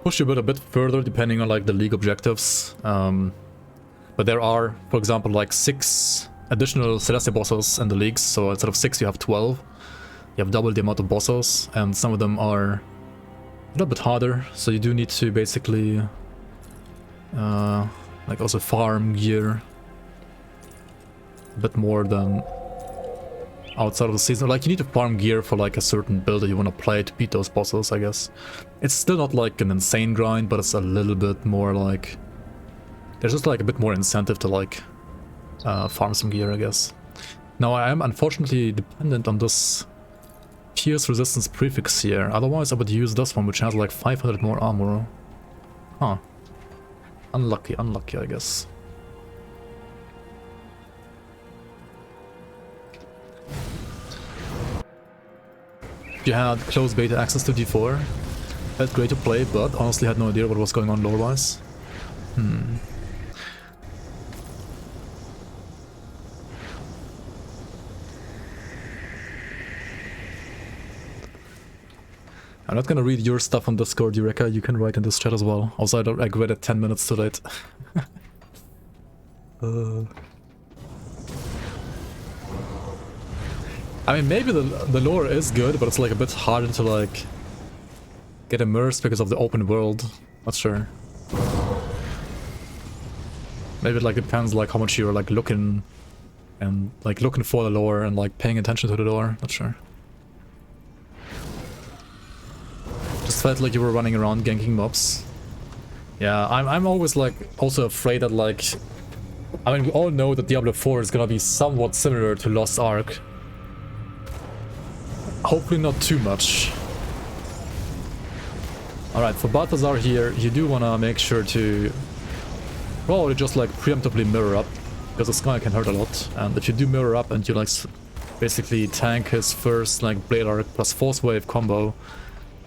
push your build a bit further depending on like the league objectives. But there are, for example, like 6 additional Celestia bosses in the leagues, so instead of 6 you have 12. You have double the amount of bosses, and some of them are a little bit harder, so you do need to basically like also farm gear a bit more than outside of the season. Like you need to farm gear for like a certain build that you want to play to beat those bosses, I guess. It's still not like an insane grind, but it's a little bit more like there's just like a bit more incentive to like farm some gear, I guess. Now I am unfortunately dependent on this pierce resistance prefix here, otherwise I would use this one which has like 500 more armor. Huh. Unlucky, I guess. You had closed beta access to D4. Felt great to play, but honestly had no idea what was going on lore-wise. I'm not gonna read your stuff on Discord, Eureka. You can write in this chat as well. Also, I read it 10 minutes too late. I mean, maybe the lore is good, but it's like a bit harder to like get immersed because of the open world. Not sure. Maybe it like depends like how much you're like looking and like looking for the lore and like paying attention to the lore. Not sure. Just felt like you were running around ganking mobs. Yeah, I'm always like also afraid that like, I mean we all know that Diablo 4 is gonna be somewhat similar to Lost Ark. Hopefully not too much. Alright, for Balthazar here, you do want to make sure to probably just like preemptively mirror up, because this guy can hurt a lot. And if you do mirror up and you like basically tank his first like Blade Arc plus Force Wave combo,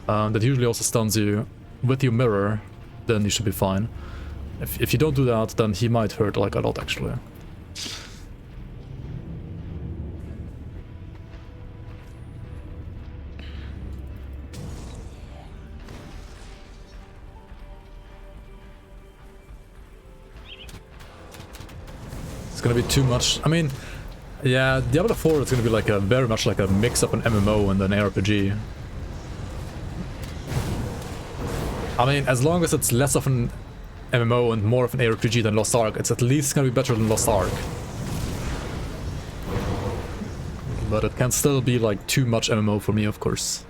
that usually also stuns you with your mirror, then you should be fine. If you don't do that, then he might hurt like a lot actually. Gonna be too much. I mean, yeah, Diablo 4 is gonna be like a very much like a mix of an MMO and an ARPG. I mean, as long as it's less of an MMO and more of an ARPG than Lost Ark, it's at least gonna be better than Lost Ark. But it can still be like too much MMO for me, of course.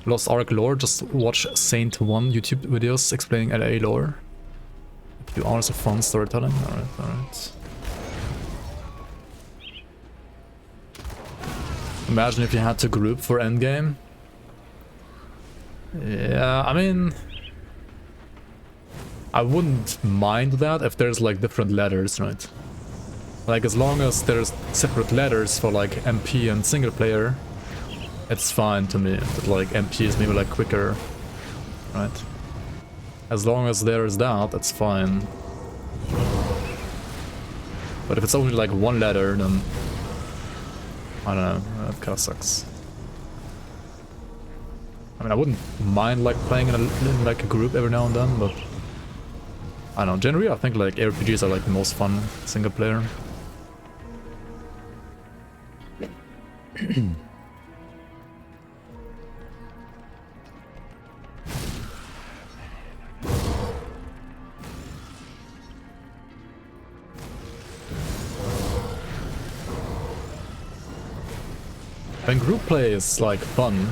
Lost Ark lore, just watch Saint 1 YouTube videos explaining LA lore. You honors of fun storytelling? Alright. Imagine if you had to group for endgame. Yeah, I mean, I wouldn't mind that if there's like different ladders, right? Like as long as there's separate ladders for like MP and single player, it's fine to me. But like MP is maybe like quicker, right? As long as there is that, that's fine. But if it's only like one ladder, then I don't know, that kinda sucks. I mean, I wouldn't mind like playing in like a group every now and then, but I don't know, generally I think like RPGs are like the most fun single player. And group play is like fun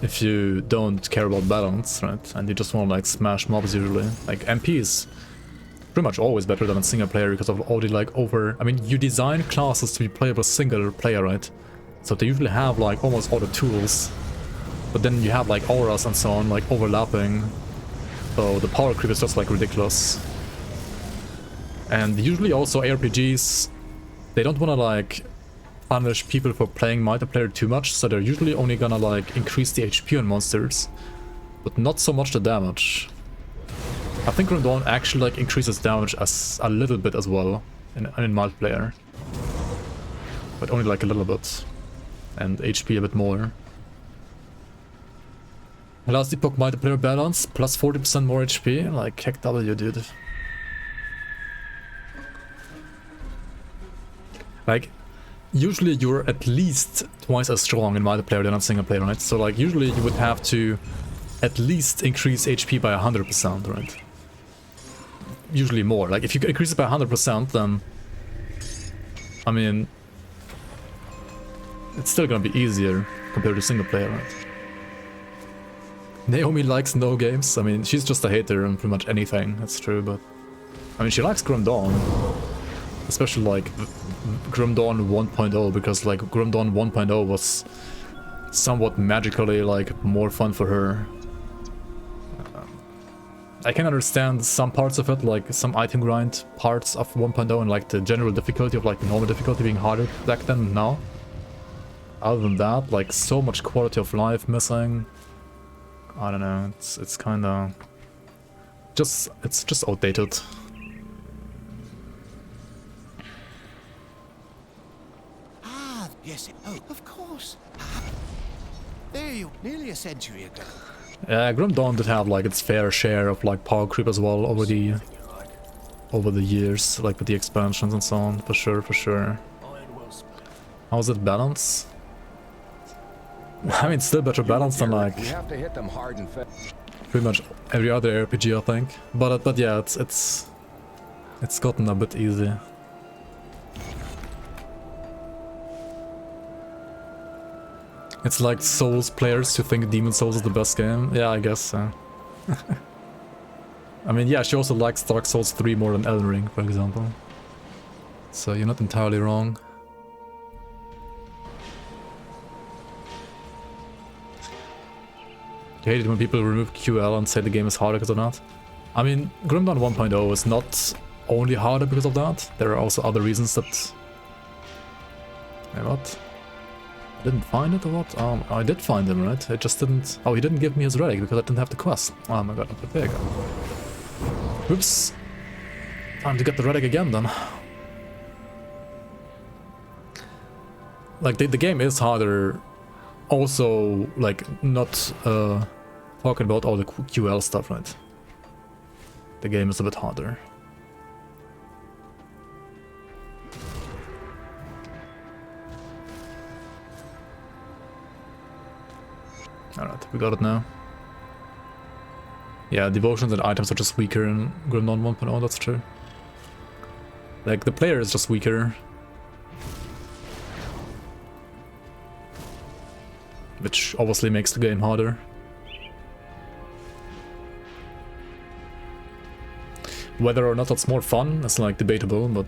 if you don't care about balance, right? And you just want to like smash mobs usually. Like MP is pretty much always better than a single player because of all the like I mean, you design classes to be playable single player, right? So they usually have like almost all the tools, but then you have like auras and so on like overlapping. So the power creep is just like ridiculous. And usually also ARPGs, they don't want to like punish people for playing multiplayer too much, so they're usually only gonna like increase the HP on monsters, but not so much the damage. I think Grim Dawn actually like increases damage as a little bit as well in multiplayer, but only like a little bit, and HP a bit more. Last Epoch multiplayer balance plus 40% more HP, like heck W, dude. Like, usually you're at least twice as strong in multiplayer than on single player, right? So like usually you would have to at least increase HP by 100%, right? Usually more. Like if you increase it by 100%, then I mean it's still gonna be easier compared to single player, right? Naomi likes no games. I mean, she's just a hater on pretty much anything, that's true, but I mean she likes Grim Dawn. Especially like Grim Dawn 1.0, because like Grim Dawn 1.0 was somewhat magically like more fun for her. I can understand some parts of it, like some item grind parts of 1.0 and like the general difficulty of like normal difficulty being harder back then than now. Other than that, like so much quality of life missing. I don't know, it's kinda it's just outdated. Yes, oh, of course. There you, nearly a century ago. Yeah, Grim Dawn did have like its fair share of like power creep as well over the years, like with the expansions and so on, for sure, for sure. How's it balance? I mean, still better balance than like We have to hit them hard and fast. pretty much every other RPG, I think. But yeah, it's gotten a bit easy. It's like Souls players who think Demon Souls is the best game. Yeah, I guess so. I mean, yeah, she also likes Dark Souls 3 more than Elden Ring, for example. So you're not entirely wrong. You hate it when people remove QL and say the game is harder because of that. I mean, Grim Dawn 1.0 is not only harder because of that. There are also other reasons that... Wait, what? I didn't find it or what? I did find him, right? I just didn't... Oh, he didn't give me his relic because I didn't have the quest. Oh my god, there you go. Oops. Time to get the relic again then. Like, the game is harder. Also, like, not talking about all the QL stuff, right? The game is a bit harder. Alright, we got it now. Yeah, devotions and items are just weaker in Grim Dawn 1.0, that's true. Like, the player is just weaker. Which obviously makes the game harder. Whether or not that's more fun is like debatable, but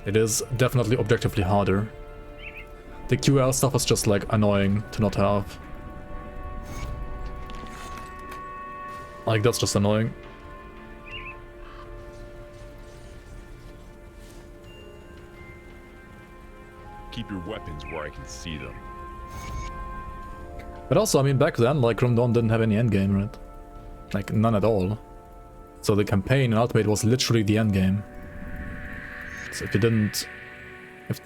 it is definitely objectively harder. The QL stuff is just like annoying to not have. Like, that's just annoying. Keep your weapons where I can see them. But also, I mean, back then, like, Grim Dawn didn't have any endgame, right? Like, none at all. So the campaign in Ultimate was literally the endgame. So if you didn't...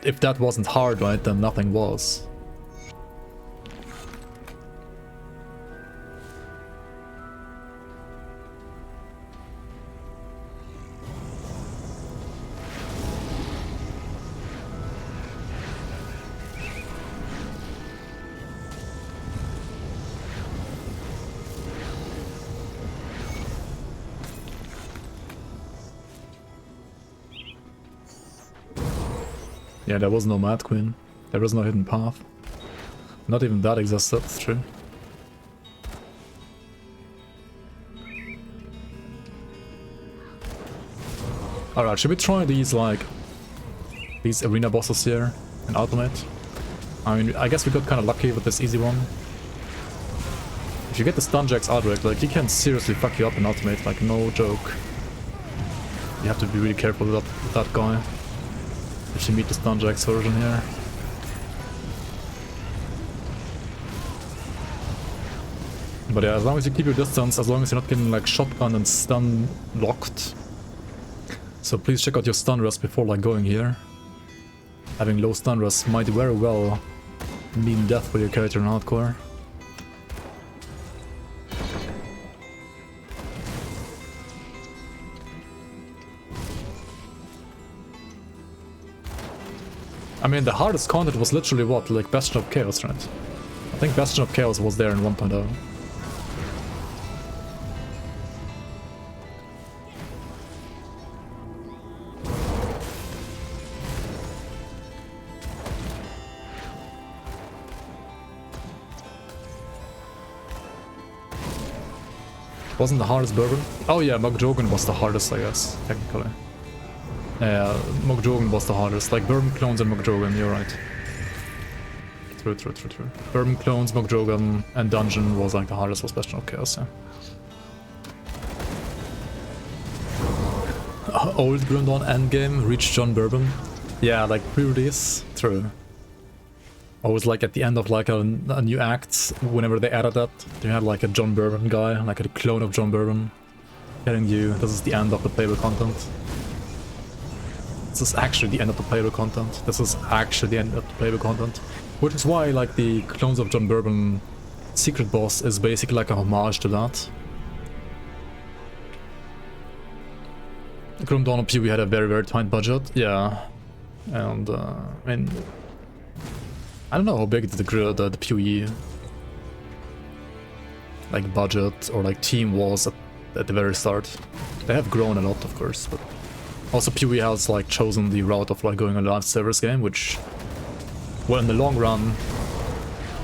If that wasn't hard, right, then nothing was. Yeah, there was no Mad Queen. There was no hidden path. Not even that existed, it's true. Alright, should we try these, like, these arena bosses here in Ultimate? I mean, I guess we got kind of lucky with this easy one. If you get the stun jacks Aldrich, like, he can seriously fuck you up in Ultimate, like, no joke. You have to be really careful with that guy. If you meet the stun jacks version here. But yeah, as long as you keep your distance, as long as you're not getting like shotgun and stun locked. So please check out your stun rest before like going here. Having low stun rest might very well mean death for your character in hardcore. I mean, the hardest content was literally what, like Bastion of Chaos, right? I think Bastion of Chaos was there in 1.0. Wasn't the hardest bourbon? Oh yeah, Mugjogan was the hardest, I guess, technically. Yeah, Mugjogan was the hardest. Like bourbon clones and Mugjogan, you're right. True. Bourbon clones, Mugjogan, and dungeon was like the hardest was Bastion of Chaos, yeah. Old Grim-Dawn endgame, reach John Bourbon. Yeah, like pre-release, true. Always like at the end of like a new act, whenever they added that, they had like a John Bourbon guy, like a clone of John Bourbon, telling you this is the end of the playable content. This is actually the end of the playable content. This is actually the end of the playable content. Which is why like the clones of John Bourbon secret boss is basically like a homage to that. Grim-Dawn of PoE had a very tight budget, yeah. And I mean, I don't know how big the PoE like budget or like team was at the very start. They have grown a lot, of course, but also PoE has like chosen the route of like going a live service game, which, well, in the long run,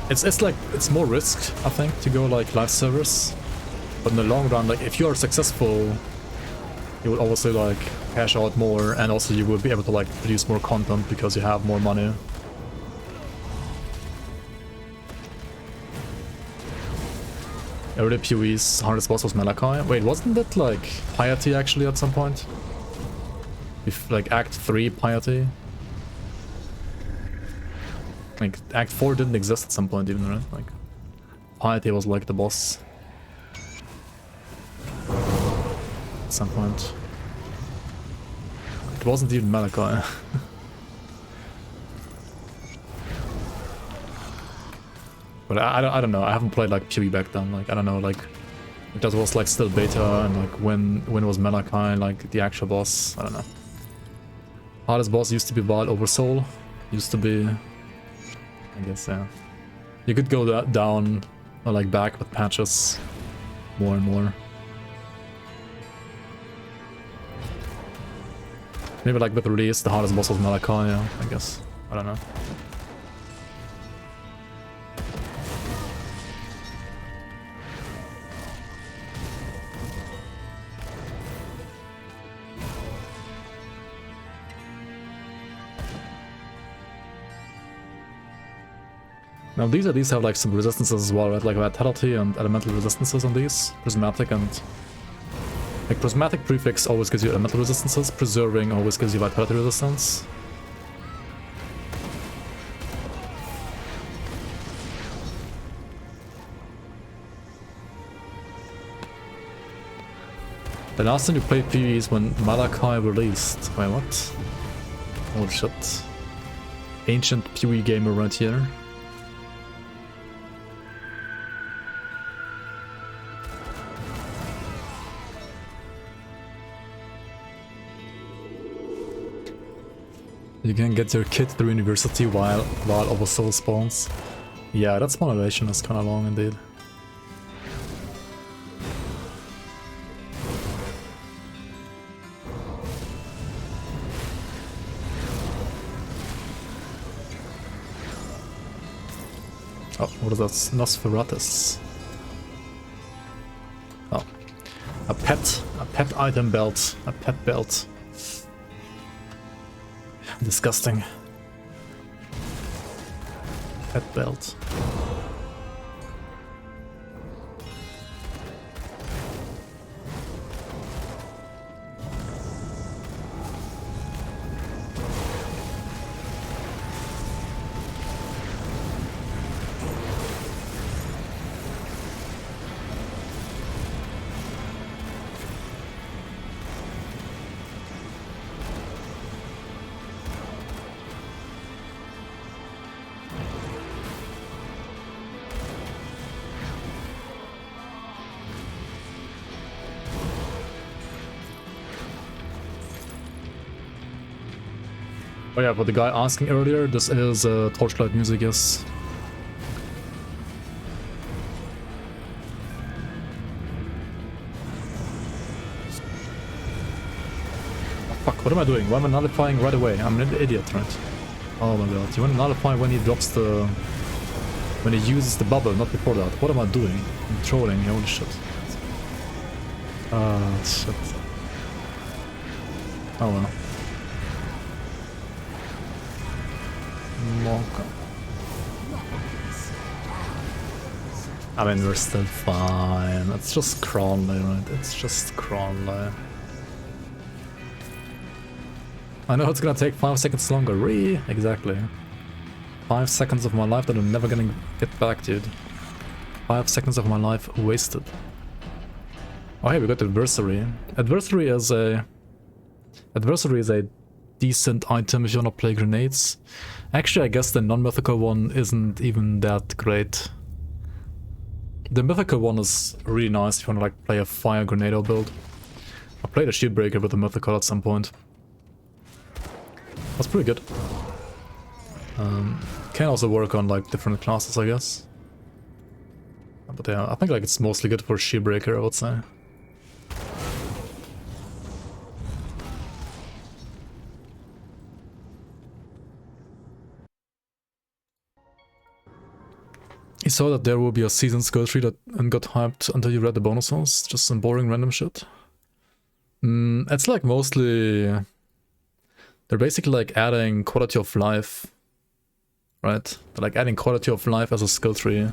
it's more risk, I think, to go like live service. But in the long run, like if you are successful, you will obviously like cash out more, and also you will be able to like produce more content because you have more money. Early PoE's hardest boss was Malachi. Wait, wasn't that like Piety actually at some point? If like Act 3 Piety? Like Act 4 didn't exist at some point even, right? Like Piety was like the boss at some point. It wasn't even Malachi. But I don't know, I haven't played like PoE back then, like I don't know, like if that was like still beta and like when was Malachi like the actual boss, I don't know. Hardest boss used to be Wild over Soul, used to be, I guess, yeah. You could go down or like back with patches more and more. Maybe like with release the hardest boss was Malachi, yeah, I guess, I don't know. Now these at least have like some resistances as well, right? Like Vitality and Elemental resistances on these. Prismatic and... like Prismatic Prefix always gives you Elemental resistances, Preserving always gives you Vitality resistance. The last time you played PvE is when Malachi released. Wait, what? Oh shit. Ancient PvE gamer right here. You can get your kit through university while Oversoul spawns. Yeah, that spawn duration is kinda long indeed. Oh, what is that? Nosferatus. Oh. A pet item belt. A pet belt. Disgusting. Pet belt. Oh yeah, for the guy asking earlier, this is Torchlight music, yes. Oh, fuck, what am I doing? Why am I nullifying right away? I'm an idiot, right? Oh my god, you want to nullify when he drops the... when he uses the bubble, not before that. What am I doing? I'm trolling, holy shit. Ah, shit. Oh well. Monka. I mean, we're still fine. It's just Cronley, right? It's just Cronley. I know it's gonna take 5 seconds longer. Exactly. 5 seconds of my life that I'm never gonna get back, dude. 5 seconds of my life wasted. Oh hey, we got Adversary. Adversary is a decent item if you wanna play grenades. Actually, I guess the non-mythical one isn't even that great. The mythical one is really nice if you wanna like play a fire grenade build. I played a shield breaker with the mythical at some point. That's pretty good. Can also work on like different classes, I guess. But yeah, I think like it's mostly good for shield breaker, I would say. You saw that there will be a season skill tree that and got hyped until you read the bonuses. Just some boring random shit. It's like mostly... They're basically like adding quality of life. Right? They're like adding quality of life as a skill tree.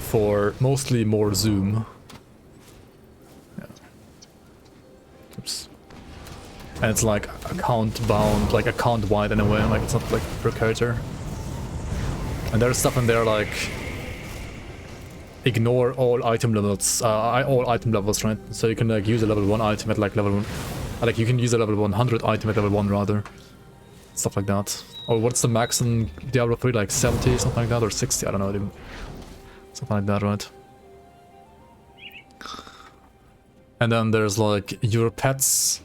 For mostly more zoom. Yeah. Oops. And it's like account bound, like account wide in a way, like it's not like per character. And there's stuff in there like ignore all item levels, right? So you can like use a level 1 item at like level 1, like you can use a level 100 item at level 1 rather. Stuff like that. Or what's the max in Diablo 3, like 70, something like that, or 60, I don't know, even. Something like that, right? And then there's like your pets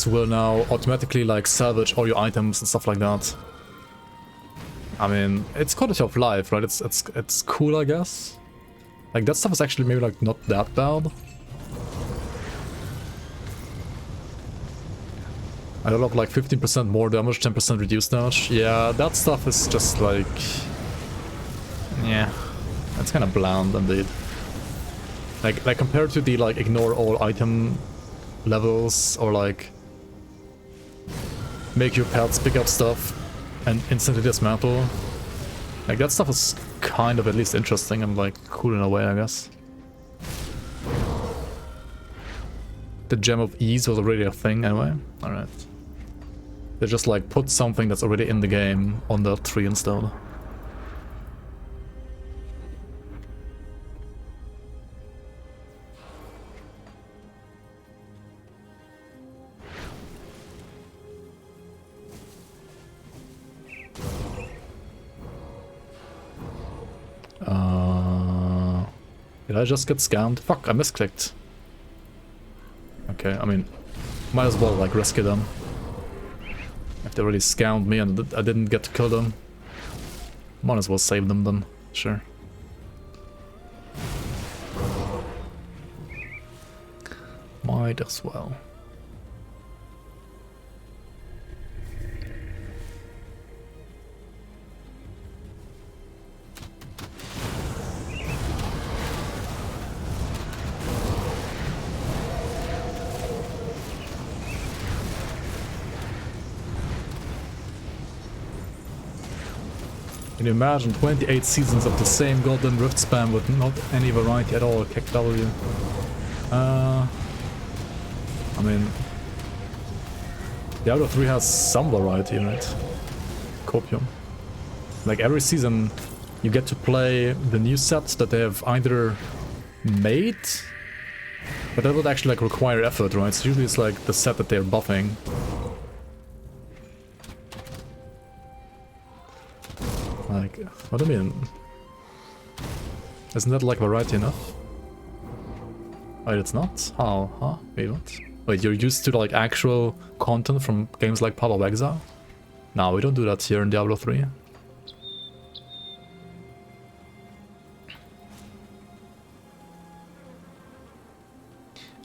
will now automatically like salvage all your items and stuff like that. I mean, it's quality of life, right? It's cool, I guess. Like that stuff is actually maybe like not that bad. I love like 15% more damage, 10% reduced damage. Yeah, that stuff is just like... yeah, it's kind of bland indeed. Like compared to the like ignore all item levels or like make your pets pick up stuff and instantly dismantle. Like that stuff is kind of at least interesting and like cool in a way, I guess. The gem of ease was already a thing anyway. Alright. They just like put something that's already in the game on that tree instead. Did I just get scammed? Fuck, I misclicked. Okay, I mean, might as well like rescue them. If they really scammed me and I didn't get to kill them, might as well save them then, sure. Might as well. Can you imagine 28 seasons of the same golden rift spam with not any variety at all? KW. I mean, Diablo 3 has some variety, right? Copium. Like every season, you get to play the new sets that they have either made, but that would actually like require effort, right? So usually it's like the set that they're buffing. Like, what do you mean? Isn't that like variety enough? Wait, it's not? How? Huh? Wait, what? Wait, you're used to like actual content from games like Path of Exile? No, we don't do that here in Diablo 3.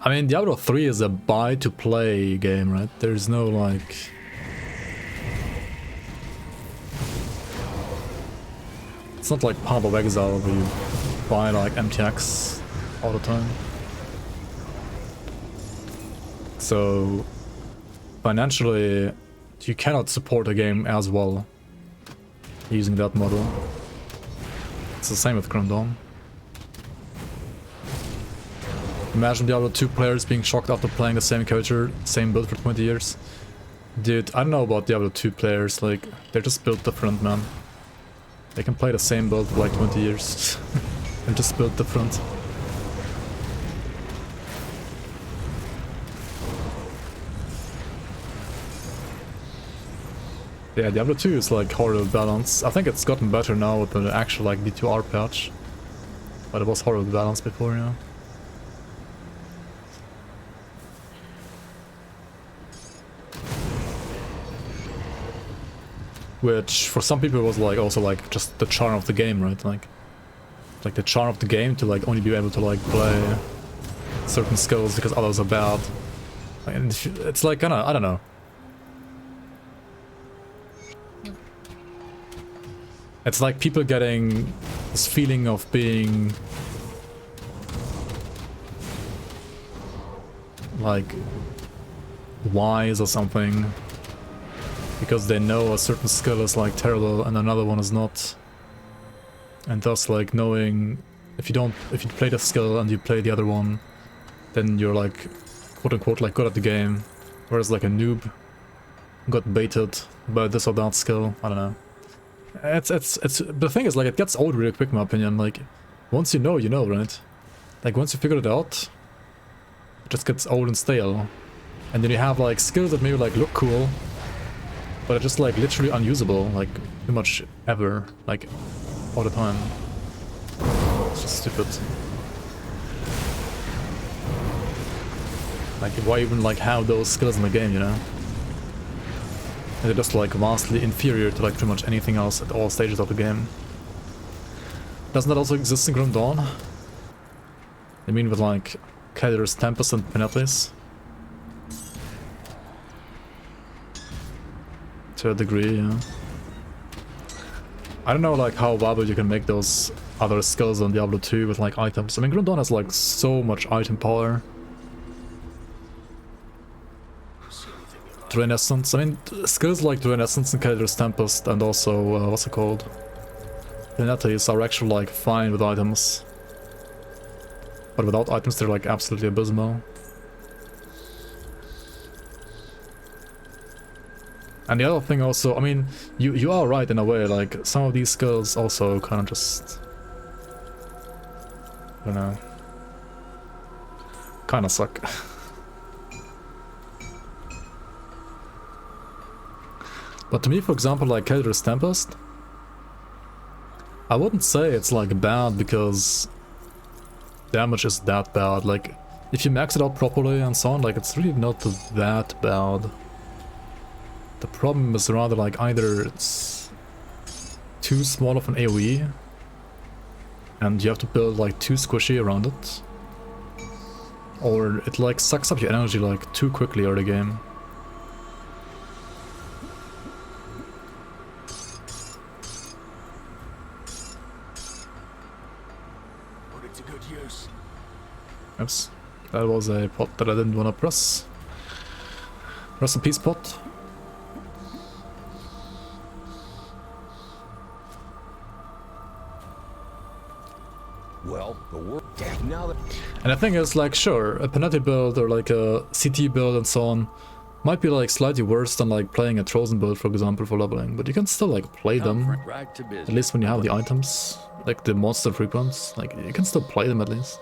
I mean, Diablo 3 is a buy-to-play game, right? There's no, like... It's not like Path of Exile where you buy, like, MTX all the time. So, financially, you cannot support a game as well using that model. It's the same with Grim Dawn. Imagine Diablo 2 players being shocked after playing the same character, same build for 20 years. Dude, I don't know about Diablo 2 players, like, they're just built different, man. They can play the same build for like 20 years. They're just built different. Yeah, Diablo 2 is like horrible balance. I think it's gotten better now with the actual like D2R patch. But it was horrible balance before, yeah. Which for some people was like also like just the charm of the game, right? Like the charm of the game to like only be able to like play certain skills because others are bad. And it's like kinda, I don't know. It's like people getting this feeling of being like wise or something because they know a certain skill is like terrible and another one is not, and thus like knowing if you play the skill and you play the other one, then you're like quote unquote like good at the game, whereas like a noob got baited by this or that skill. I don't know. It's the thing is like it gets old really quick in my opinion. Like once you know, right? Like once you figure it out, it just gets old and stale. And then you have like skills that maybe like look cool, but are just like literally unusable, like pretty much ever, like all the time. It's just stupid. Like why even like have those skills in the game, you know? And they're just like vastly inferior to like pretty much anything else at all stages of the game. Doesn't that also exist in Grim Dawn? I mean with like Kaeler's Tempest and Penetlis? To a degree, yeah. I don't know like how viable you can make those other skills on Diablo 2 with like items. I mean Grim Dawn has like so much item power. Drain Essence. I mean, skills like Drain Essence and Kaeler's Tempest and also, what's it called? Penetlis are actually like fine with items. But without items they're like absolutely abysmal. And the other thing also, I mean, you are right in a way, like some of these skills also kind of just, I don't know, kind of suck. But to me, for example, like Kaeler's Tempest, I wouldn't say it's like bad because damage is that bad. Like if you max it out properly and so on, like it's really not that bad. The problem is rather like either it's too small of an AoE and you have to build like too squishy around it, or it like sucks up your energy like too quickly early game. Put it to good use. Oops, that was a pot that I didn't want to press. Rest in peace, pot. Now that And the thing is, like, sure, a Panetti build or like a CT build and so on might be like slightly worse than like playing a Trozen build, for example, for leveling, but you can still like play them, right to business. at least when you have the items, like the monster frequents, like you can still play them at least.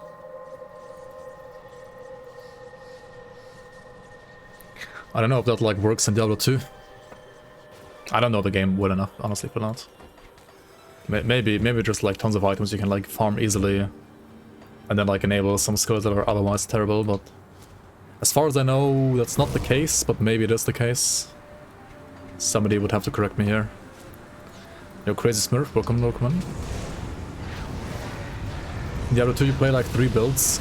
I don't know if that like works in Diablo 2. I don't know the game well enough, honestly, for that. Maybe just like tons of items you can like farm easily and then like enable some skills that are otherwise terrible, but as far as I know, that's not the case, but maybe it is the case. Somebody would have to correct me here. Yo, Crazy Smurf, welcome. In Diablo 2 you play like 3 builds.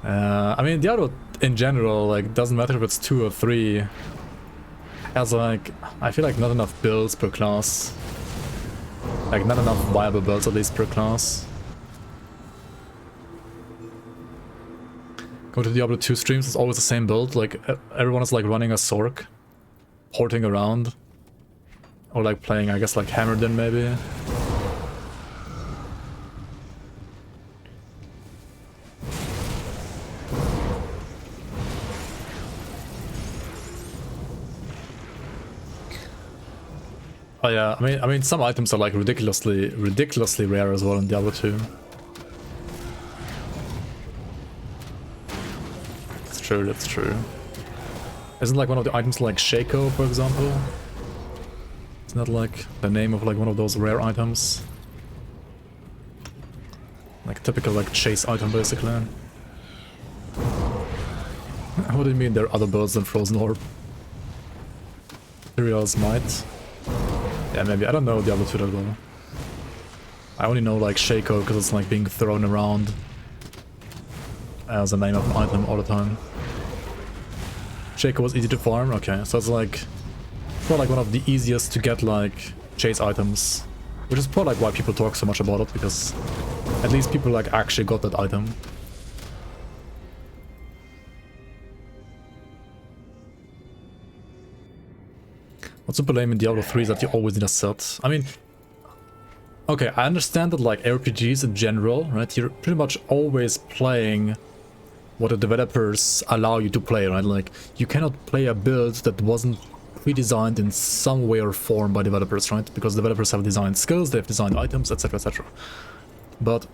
I mean, Diablo in general, like, doesn't matter if it's 2 or 3, has like, I feel like not enough builds per class. Like, not enough viable builds at least per class. Go to Diablo 2 streams, it's always the same build, like everyone is like running a Sorc, porting around, or like playing, I guess, like Hammered in maybe. Oh yeah, I mean some items are like ridiculously rare as well in Diablo 2. That's true. Isn't like one of the items like Shaco, for example? Isn't that like the name of like one of those rare items? Like typical like chase item basically. What do you mean there are other builds than Frozen Orb? Imperial's Might? Yeah, maybe. I don't know Diablo 2 that well. I only know like Shaco because it's like being thrown around as a name of an item all the time. Shaco was easy to farm, okay, so it's like probably like one of the easiest to get like chase items, which is probably like why people talk so much about it, because at least people like actually got that item. What's super lame in Diablo 3 is that you always need a set. I mean, okay, I understand that like RPGs in general, right, you're pretty much always playing what the developers allow you to play, right? Like, you cannot play a build that wasn't pre-designed in some way or form by developers, right? Because developers have designed skills, they have designed items, etc, etc. But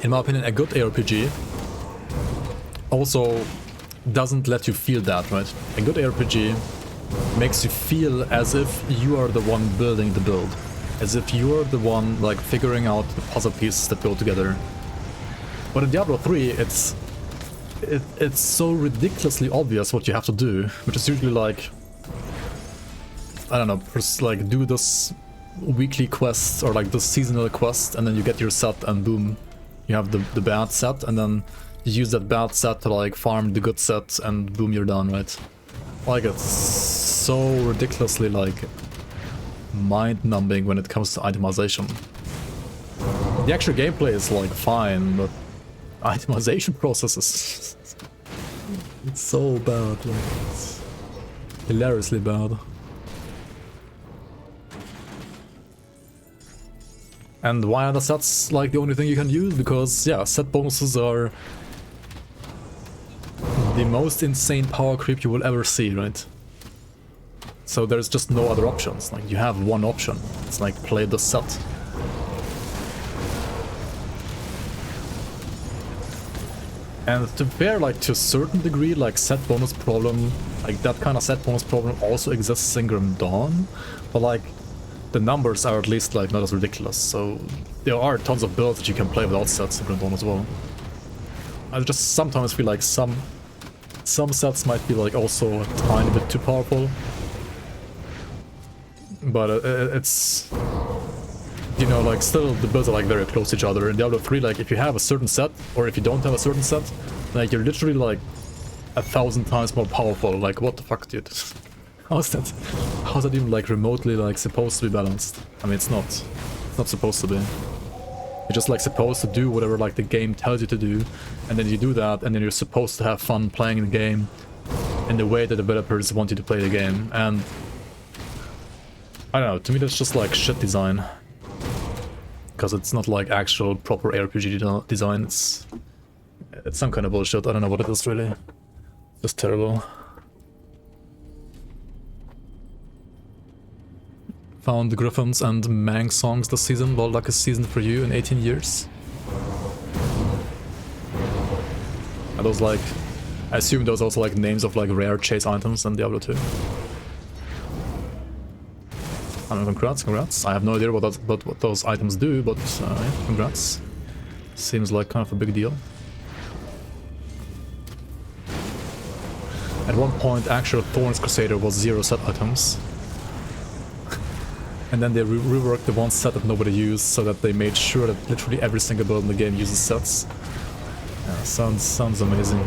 in my opinion, a good ARPG also doesn't let you feel that, right? A good ARPG makes you feel as if you are the one building the build. As if you're the one, like, figuring out the puzzle pieces that go together. But in Diablo 3, it's so ridiculously obvious what you have to do, which is usually like, I don't know, just like do this weekly quest or like this seasonal quest, and then you get your set, and boom, you have the bad set, and then you use that bad set to like farm the good set, and boom, you're done, right? Like, it's so ridiculously like mind-numbing when it comes to itemization. The actual gameplay is like fine, but itemization process is it's so bad, like it's hilariously bad. And why are the sets like the only thing you can use? Because yeah, set bonuses are the most insane power creep you will ever see, right? So there's just no other options. Like, you have one option. It's like, play the set. And to be fair, like, to a certain degree, like, set bonus problem, like, that kind of set bonus problem also exists in Grim Dawn, but like, the numbers are at least like not as ridiculous. So there are tons of builds that you can play without sets in Grim Dawn as well. I just sometimes feel like some sets might be like also a tiny bit too powerful. But it's, you know, like, still the builds are like very close to each other. In Diablo 3, like, if you have a certain set, or if you don't have a certain set, like, you're literally like 1,000 times more powerful. Like, what the fuck, dude? How's that even like remotely like supposed to be balanced? I mean, it's not supposed to be. You're just like supposed to do whatever like the game tells you to do, and then you do that, and then you're supposed to have fun playing the game in the way that developers want you to play the game. And I don't know, to me that's just like shit design. Because it's not like actual proper RPG design, it's some kind of bullshit, I don't know what it is really. Just terrible. Found Griffins and Mang songs this season, well, luckiest season for you in 18 years. Are those like, I assume those also like names of like rare chase items in Diablo 2. I mean, congrats. I have no idea what those items do, but yeah, congrats. Seems like kind of a big deal. At one point, actual Thorns Crusader was 0 set items. And then they reworked the one set that nobody used, so that they made sure that literally every single build in the game uses sets. Yeah, sounds amazing.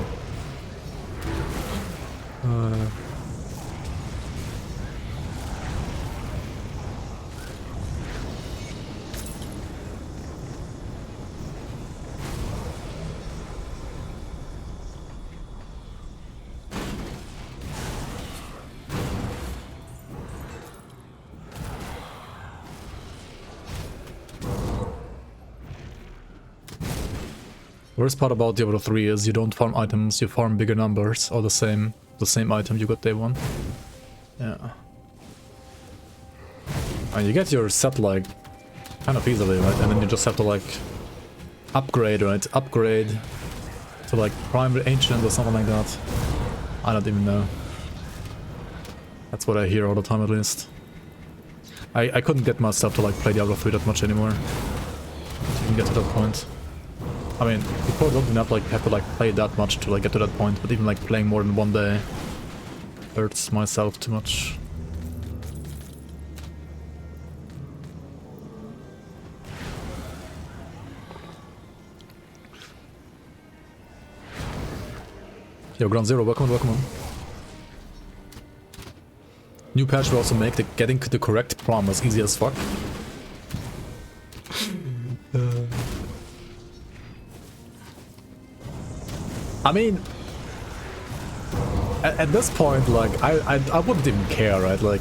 Worst part about Diablo 3 is you don't farm items, you farm bigger numbers, or the same item you got day 1. Yeah. And you get your set like kind of easily, right? And then you just have to like upgrade, right? Upgrade to like Primary Ancient or something like that. I don't even know. That's what I hear all the time at least. I couldn't get myself to like play Diablo 3 that much anymore. To even get to that point. I mean, you probably don't have to like play that much to like get to that point, but even like playing more than one day hurts myself too much. Yo, Ground Zero, welcome on. New patch will also make getting the correct promise easy as fuck. I mean, at this point, like, I wouldn't even care, right? Like,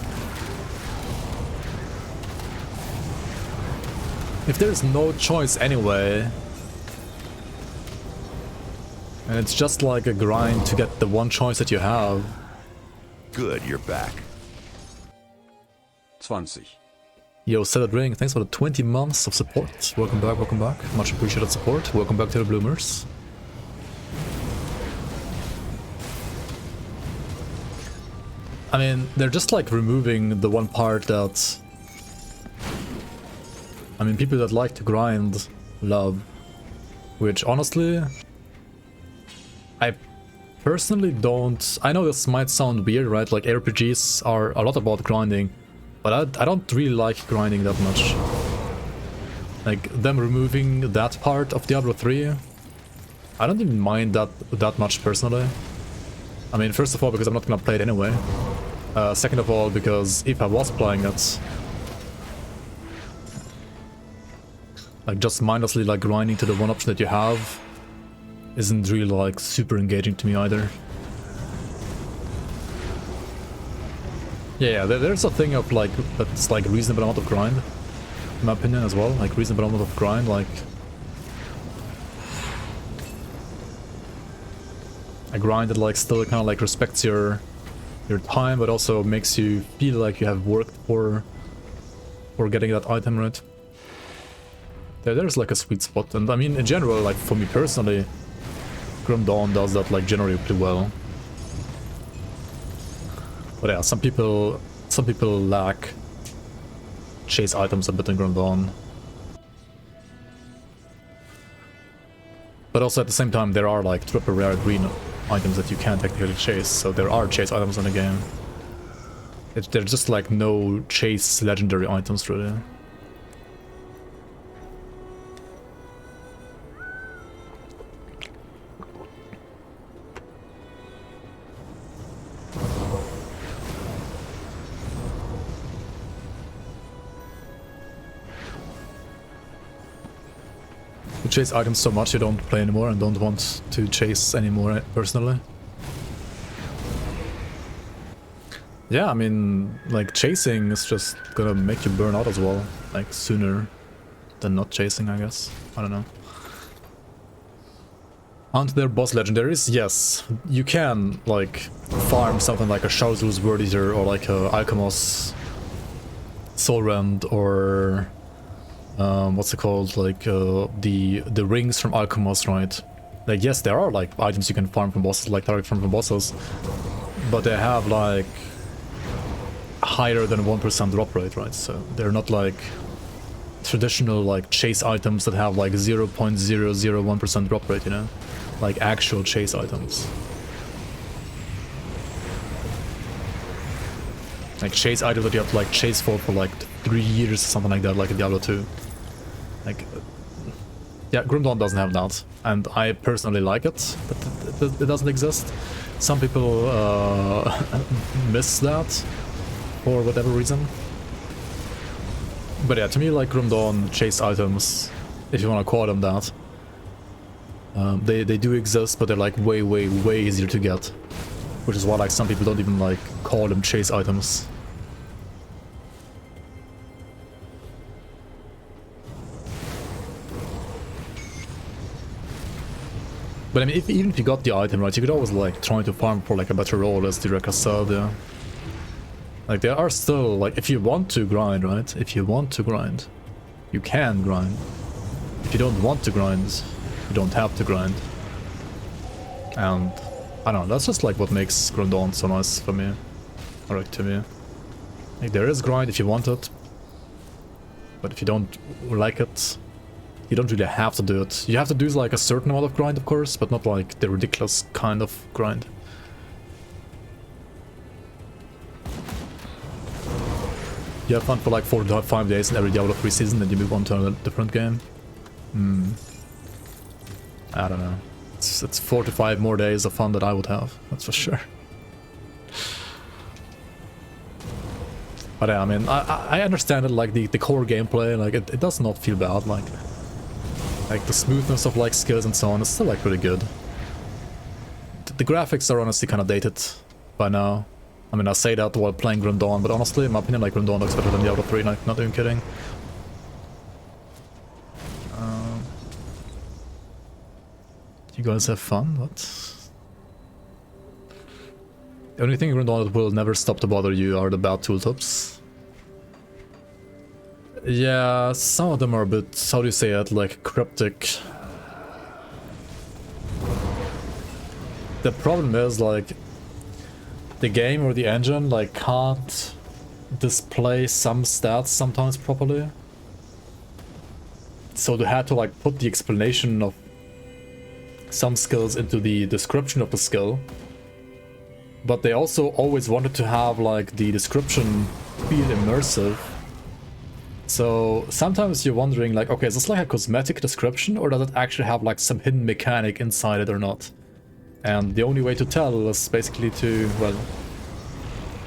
if there's no choice anyway, and it's just like a grind to get the one choice that you have. Good, you're back. 20. Yo, Salad Ring, thanks for the 20 months of support. Welcome back, welcome back. Much appreciated support. Welcome back to the Bloomers. I mean, they're just like removing the one part that... I mean, people that like to grind love. Which, honestly... I personally don't... I know this might sound weird, right? Like, RPGs are a lot about grinding. But I don't really like grinding that much. Like, them removing that part of Diablo 3... I don't even mind that much personally. I mean, first of all, because I'm not gonna play it anyway. Second of all, because if I was playing it, like just mindlessly like grinding to the one option that you have isn't really like super engaging to me either. Yeah, there's a thing of like that's like reasonable amount of grind, in my opinion as well. Like reasonable amount of grind, like a grind that like still kind of like respects your time, but also makes you feel like you have worked for getting that item, right? There's like a sweet spot, and I mean in general, like for me personally, Grim Dawn does that like generally pretty well. But yeah, some people lack chase items a bit in Grim Dawn. But also at the same time, there are like triple rare green items that you can't technically chase, so there are chase items in the game. There's just like no chase legendary items really. You chase items so much you don't play anymore and don't want to chase anymore personally. Yeah, I mean, like, chasing is just gonna make you burn out as well. Like, sooner than not chasing, I guess. I don't know. Aren't there boss legendaries? Yes. You can, like, farm something like a Sharzul's Word Eater or like a Alchemos Soulrend or... what's it called? Like, the rings from Alchemos, right? Like, yes, there are, like, items you can farm from bosses, like target from bosses. But they have, like... higher than 1% drop rate, right? So they're not like traditional like chase items that have like 0.001% drop rate, you know? Like actual chase items. Like chase items that you have to like chase for like 3 years or something like that, like in Diablo 2. Like, yeah, Grim Dawn doesn't have that. And I personally like it, that it doesn't exist. Some people miss that. For whatever reason. But yeah, to me, like, Grim Dawn chase items, if you want to call them that, they do exist, but they're like way easier to get. Which is why like some people don't even like call them chase items. But I mean, even if you got the item, right, you could always like try to farm for like a better roll, as the Rekka said, yeah. Like, there are still, like, if you want to grind, right? If you want to grind, you can grind. If you don't want to grind, you don't have to grind. And, I don't know, that's just, like, what makes Grim Dawn so nice for me. Or, like, to me. Like, there is grind if you want it. But if you don't like it, you don't really have to do it. You have to do, like, a certain amount of grind, of course, but not, like, the ridiculous kind of grind. You have fun for like 4 to 5 days in every Diablo 3 season, then you move on to a different game. I don't know. It's 4 to 5 more days of fun that I would have, that's for sure. But yeah, I mean, I understand it, like the core gameplay, like it does not feel bad, like the smoothness of like skills and so on is still like pretty good. The graphics are honestly kind of dated by now. I mean, I say that while playing Grim Dawn, but honestly, in my opinion, like, Grim Dawn looks better than Diablo 3, like, not even kidding. You guys have fun? What? The only thing in Grim Dawn that will never stop to bother you are the bad tooltips. Yeah, some of them are a bit, how do you say it, like, cryptic. The problem is, like, the game or the engine, like, can't display some stats sometimes properly. So they had to, like, put the explanation of some skills into the description of the skill. But they also always wanted to have, like, the description feel immersive. So sometimes you're wondering, like, okay, is this like a cosmetic description, or does it actually have, like, some hidden mechanic inside it or not? And the only way to tell is basically to, well,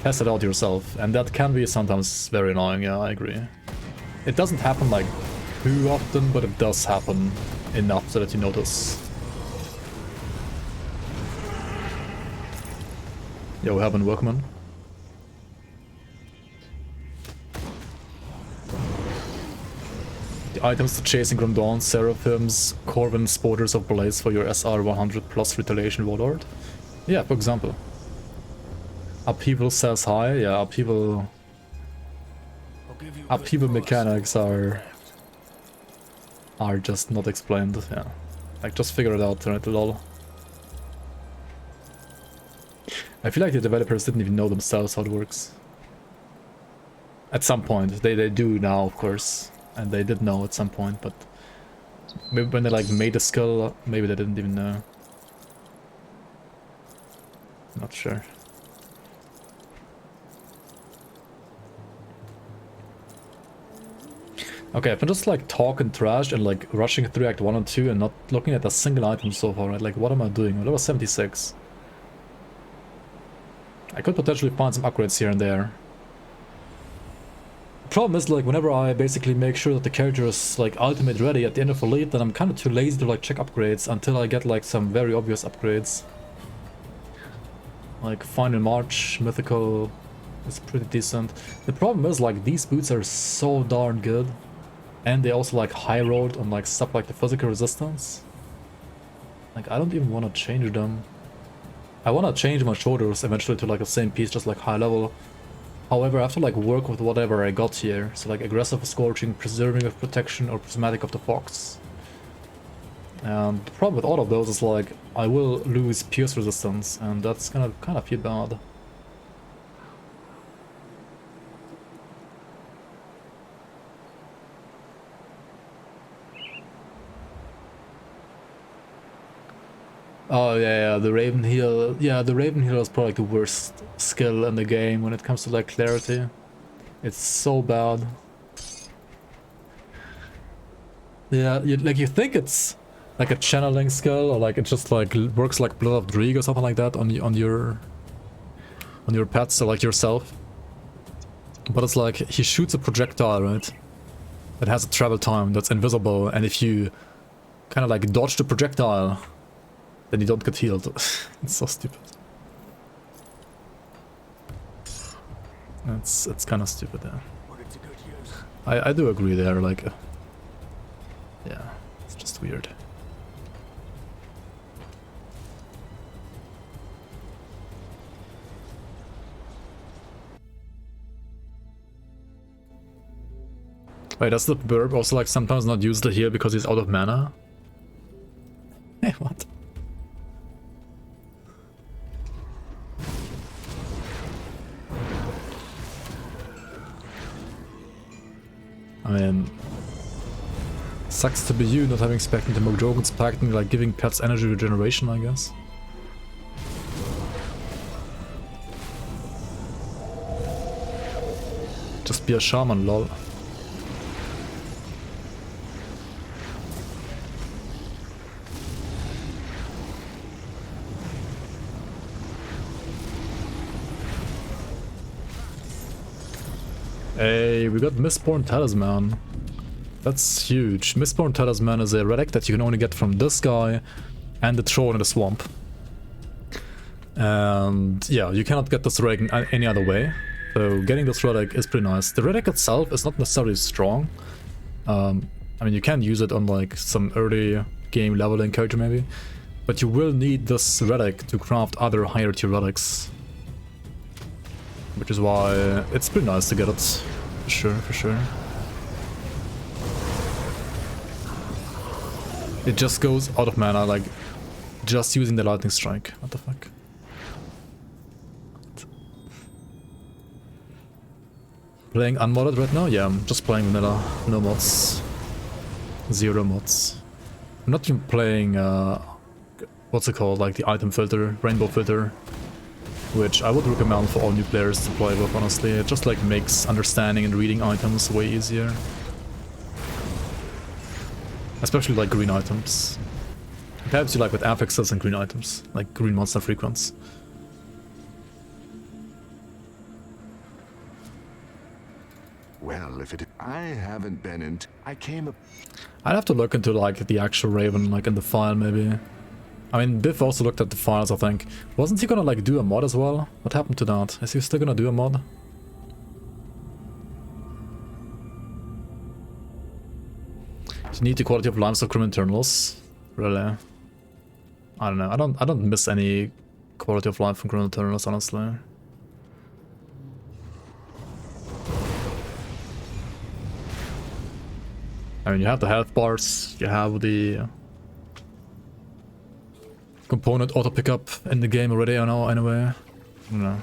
test it out yourself. And that can be sometimes very annoying, yeah, I agree. It doesn't happen, like, too often, but it does happen enough so that you notice. Yo, Heaven Workman. The items to chase in Grim Dawn, Seraphims, Corvin, Sporters of Blaze for your SR 100 plus Retaliation Warlord. Yeah, for example. Upheaval says hi, yeah, upheaval mechanics are just not explained, yeah. Like, just figure it out, right, lol. I feel like the developers didn't even know themselves how it works. At some point, they do now, of course. And they did know at some point, but maybe when they like made the skill, maybe they didn't even know. Not sure. Okay, if I'm just like talking trash and like rushing through Act 1 and 2 and not looking at a single item so far, right? Like, what am I doing? Well, that was 76. I could potentially find some upgrades here and there. The problem is, like, whenever I basically make sure that the character is, like, ultimate ready at the end of Elite, then I'm kind of too lazy to, like, check upgrades until I get, like, some very obvious upgrades. Like, Final March, Mythical, It's pretty decent. The problem is, like, these boots are so darn good. And they also, like, high rolled on, like, stuff like the physical resistance. Like, I don't even want to change them. I want to change my shoulders eventually to, like, the same piece, just, like, high level. However, I have to, like, work with whatever I got here. So, like, aggressive of scorching, preserving of protection, or prismatic of the fox. And the problem with all of those is, like, I will lose pierce resistance, and that's gonna kind of feel bad. Oh yeah, the Raven Heal. Yeah, the Raven Heal is probably like the worst skill in the game when it comes to like clarity. It's so bad. Yeah, you think it's like a channeling skill, or like it just like works like Blood of Dreeg or something like that on your pets or like yourself. But it's like he shoots a projectile, right? It has a travel time that's invisible, and if you kind of like dodge the projectile, then you don't get healed. It's so stupid. It's kind of stupid, yeah. I do agree there, like, yeah, it's just weird. Wait, does the burb also like sometimes not use the heal because he's out of mana? Hey, what? I mean, sucks to be you not having Spectre and Mojogan Spectre, like giving pets energy regeneration, I guess. Just be a shaman, lol. Hey, we got Mistborn Talisman. That's huge. Mistborn Talisman is a relic that you can only get from this guy and the troll in the swamp. And yeah, you cannot get this relic in any other way. So getting this relic is pretty nice. The relic itself is not necessarily strong. I mean, you can use it on like some early game leveling character maybe. But you will need this relic to craft other higher tier relics. Which is why it's pretty nice to get it, for sure, for sure. It just goes out of mana, like, just using the lightning strike. What the fuck? Playing unmodded right now? Yeah, I'm just playing vanilla, no mods. Zero mods. I'm not even playing, what's it called, like the item filter, rainbow filter. Which I would recommend for all new players to play with, honestly. It just like makes understanding and reading items way easier. Especially like green items. Perhaps you like with affixes and green items, like green monster frequents. Well, if it... I haven't been in... I came up... I'd have to look into like the actual Raven, like in the file maybe. I mean, Biff also looked at the files, I think. Wasn't he gonna like do a mod as well? What happened to that? Is he still gonna do a mod? You need the quality of lives of GRIMTOOLS. Really? I don't know. I don't miss any quality of life from GRIMTOOLS, honestly. I mean, you have the health bars, you have the component auto pickup in the game already, I know, anyway. I don't know.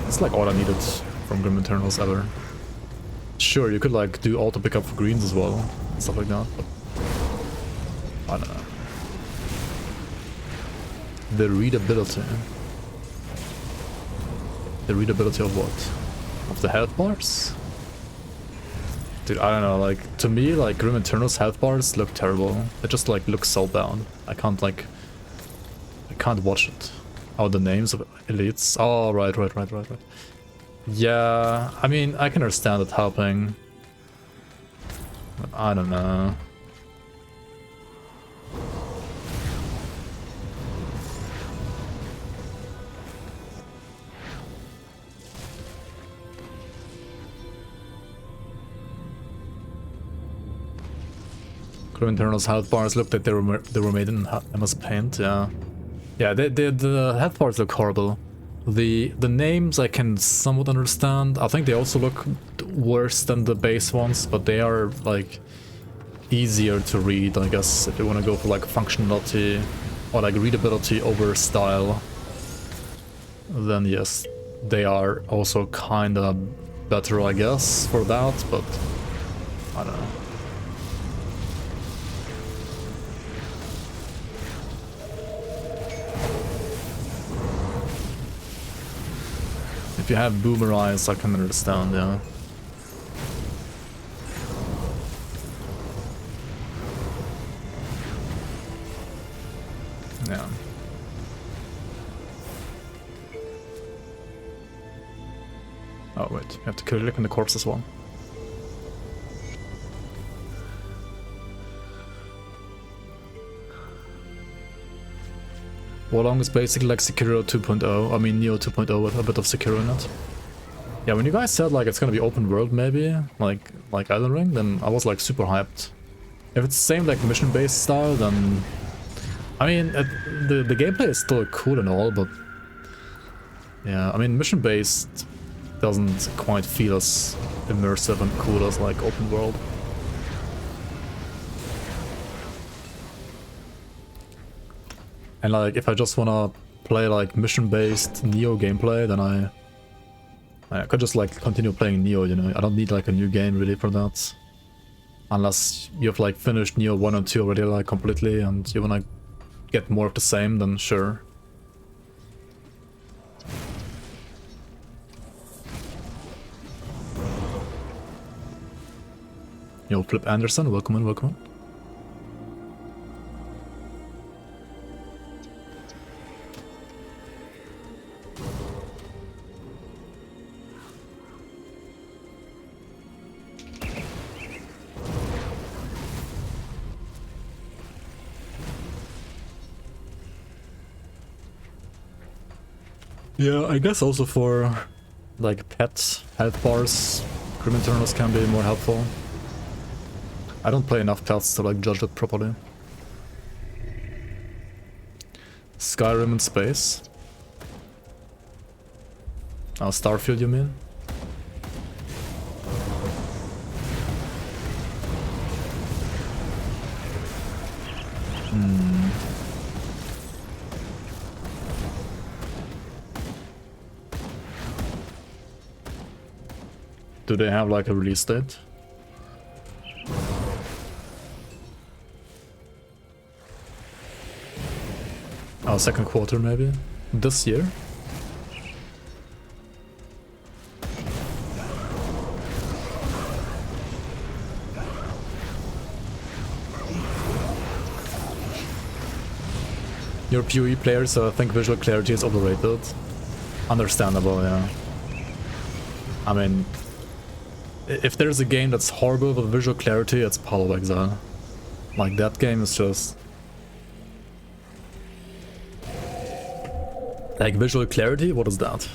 It's like all I needed from GRIMTOOLS ever. Sure, you could like do auto pickup for greens as well, and stuff like that, but I don't know. The readability. The readability of what? Of the health bars? Dude, I don't know, like, to me, like, GRIMTOOLS health bars look terrible. It just, like, looks so bad. I can't watch it. Oh, the names of elites. Oh, right. Yeah, I mean, I can understand it helping. But I don't know. Internal's health bars looked like they were made in MS Paint, yeah. Yeah, the health bars look horrible. The names I can somewhat understand. I think they also look worse than the base ones, but they are like easier to read, I guess, if you want to go for like functionality or like readability over style. Then yes, they are also kinda better, I guess, for that, but I don't know. If you have boomer eyes, I can understand, yeah. Yeah. Oh wait, you have to click on the corpse as well. Wolong is basically like Sekiro 2.0, I mean Neo 2.0 with a bit of Sekiro in it. Yeah, when you guys said like it's gonna be open world maybe, like Elden Ring, then I was like super hyped. If it's the same like mission-based style, then... I mean, the gameplay is still cool and all, but... Yeah, I mean mission-based doesn't quite feel as immersive and cool as like open world. And like, if I just wanna play like mission-based Neo gameplay, then I could just like continue playing Neo, you know. I don't need like a new game really for that. Unless you've like finished Neo 1 and 2 already like completely and you wanna get more of the same, then sure. Yo, Flip Anderson, welcome in, welcome in. Yeah, I guess also for like pet health bars, Grim Internals can be more helpful. I don't play enough pets to like judge it properly. Skyrim in space. Oh, Starfield you mean? Do they have like a release date? Oh, second quarter maybe? This year? You're a PoE player, so I think visual clarity is overrated. Understandable, yeah. I mean, if there's a game that's horrible with visual clarity, it's Path of Exile. Like, that game is just... Like, visual clarity? What is that?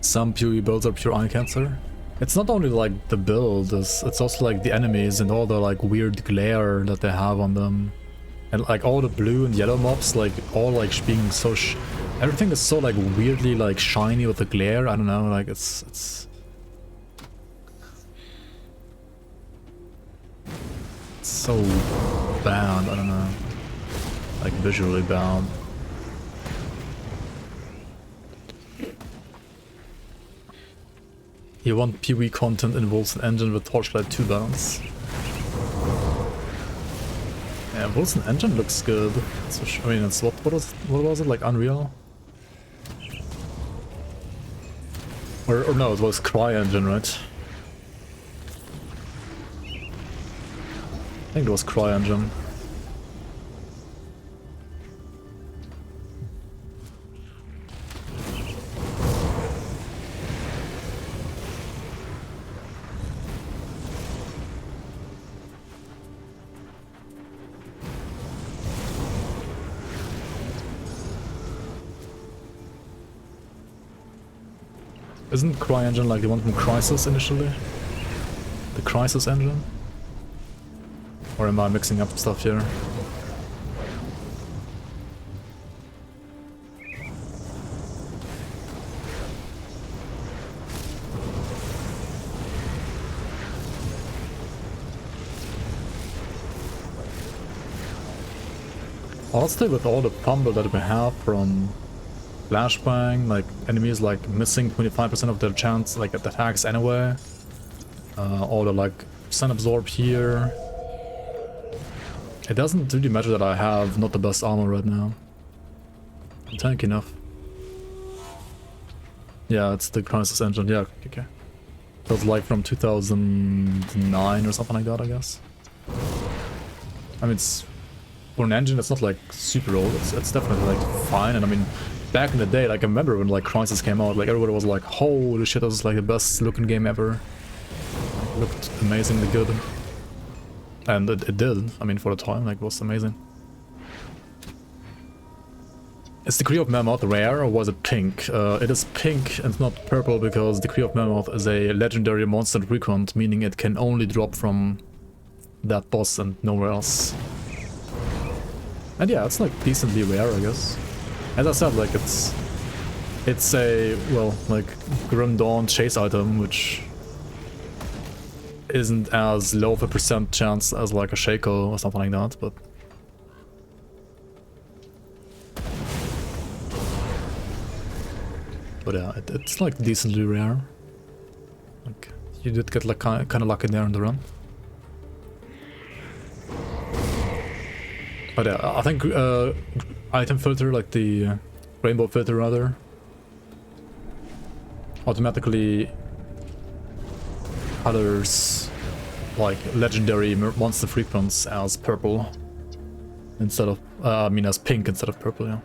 Some PoE builds are pure eye cancer. It's not only like the build, it's also like the enemies and all the like weird glare that they have on them. And like all the blue and yellow mobs, like all like being so everything is so like weirdly like shiny with the glare. I don't know, like it's so bad, I don't know. Like visually bad. You want PoE content in Wolf's Engine with Torchlight 2 balance. Yeah, Wolf's Engine looks good. So I mean, it's what was it, like Unreal? Or no, it was CryEngine, right? I think it was CryEngine. Isn't CryEngine like the one from Crysis initially? The Crysis engine? Or am I mixing up stuff here? Honestly, with all the fumble that we have from flashbang, like enemies like missing 25% of their chance like at attacks anyway, all the like sun absorb here, it doesn't really matter that I have not the best armor right now. I'm tanky enough. Yeah, it's the Crysis engine. Yeah, okay. It was like from 2009 or something like that, I guess. I mean, it's for an engine, it's not like super old. It's definitely like fine. And I mean, back in the day, like I remember when like Crysis came out, like everybody was like, "Holy shit, this is like the best looking game ever." Like, it looked amazingly good, and it did. I mean, for the time, like it was amazing. Is Decree of Mammoth rare or was it pink? It is pink and not purple because Decree of Mammoth is a legendary monster frequent, meaning it can only drop from that boss and nowhere else. And yeah, it's like decently rare, I guess. As I said, like it's a, well, like Grim Dawn chase item, which isn't as low of a percent chance as like a Shaco or something like that, but yeah, it's like decently rare. Like you did get like kind of lucky there in the run. But yeah, I think item filter, like the rainbow filter rather, automatically colors like legendary monster frequents as purple instead of, I mean as pink instead of purple, yeah.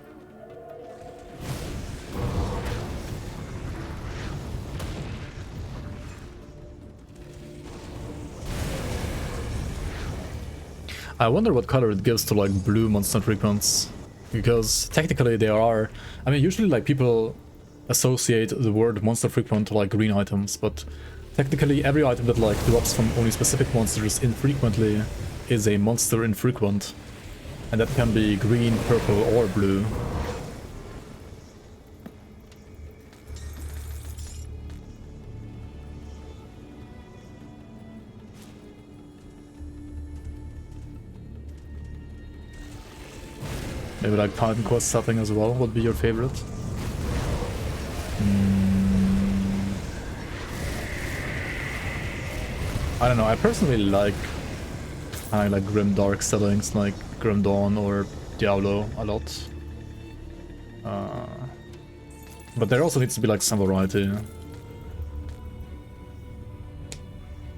I wonder what color it gives to like blue monster frequents, because technically there are, I mean usually like people associate the word monster frequent to like green items, but technically every item that like drops from only specific monsters infrequently is a monster infrequent, and that can be green, purple or blue. Maybe like Titan Quest setting as well would be your favorite. I don't know, I personally like kind of like grim dark settings like Grim Dawn or Diablo a lot. But there also needs to be like some variety.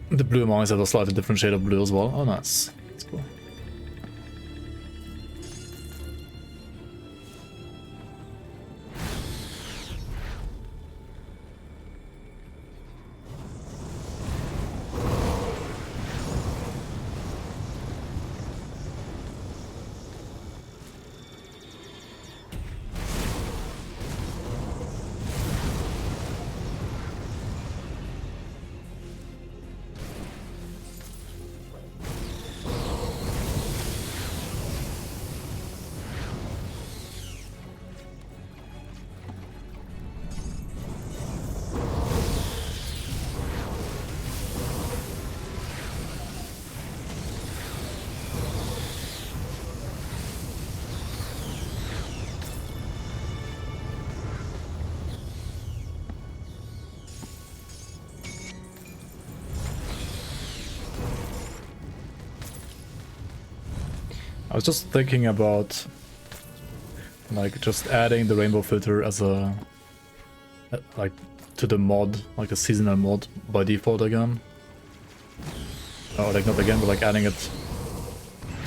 The blue mines have a slightly different shade of blue as well. Oh nice, that's cool. I was just thinking about like just adding the rainbow filter as a like to the mod, like the seasonal mod by default again. Or like not again, but like adding it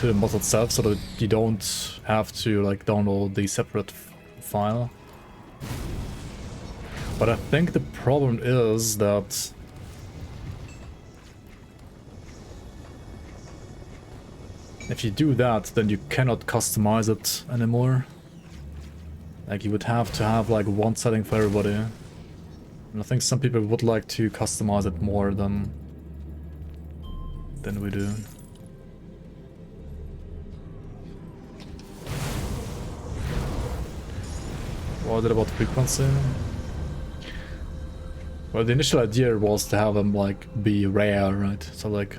to the mod itself so that you don't have to like download the separate file. But I think the problem is that if you do that, then you cannot customize it anymore. Like you would have to have like one setting for everybody. And I think some people would like to customize it more than we do. What is it about frequency? Well, the initial idea was to have them like be rare, right? So like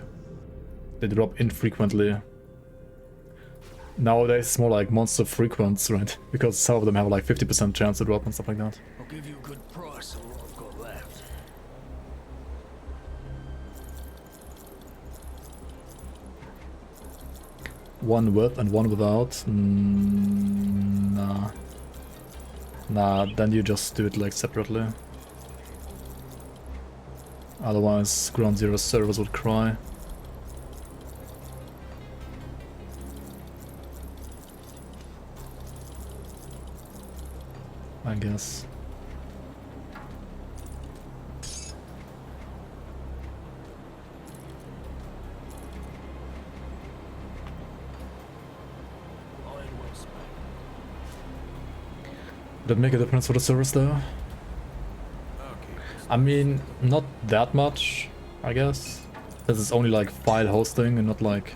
they drop infrequently. Nowadays it's more like monster frequent, right? Because some of them have like 50% chance to drop and stuff like that. I'll give you a good price on what I've got left. One with and one without? Nah. Nah, then you just do it like separately. Otherwise, Ground Zero servers would cry. I guess. Did it make a difference for the servers though? I mean, not that much, I guess. This is only like file hosting and not like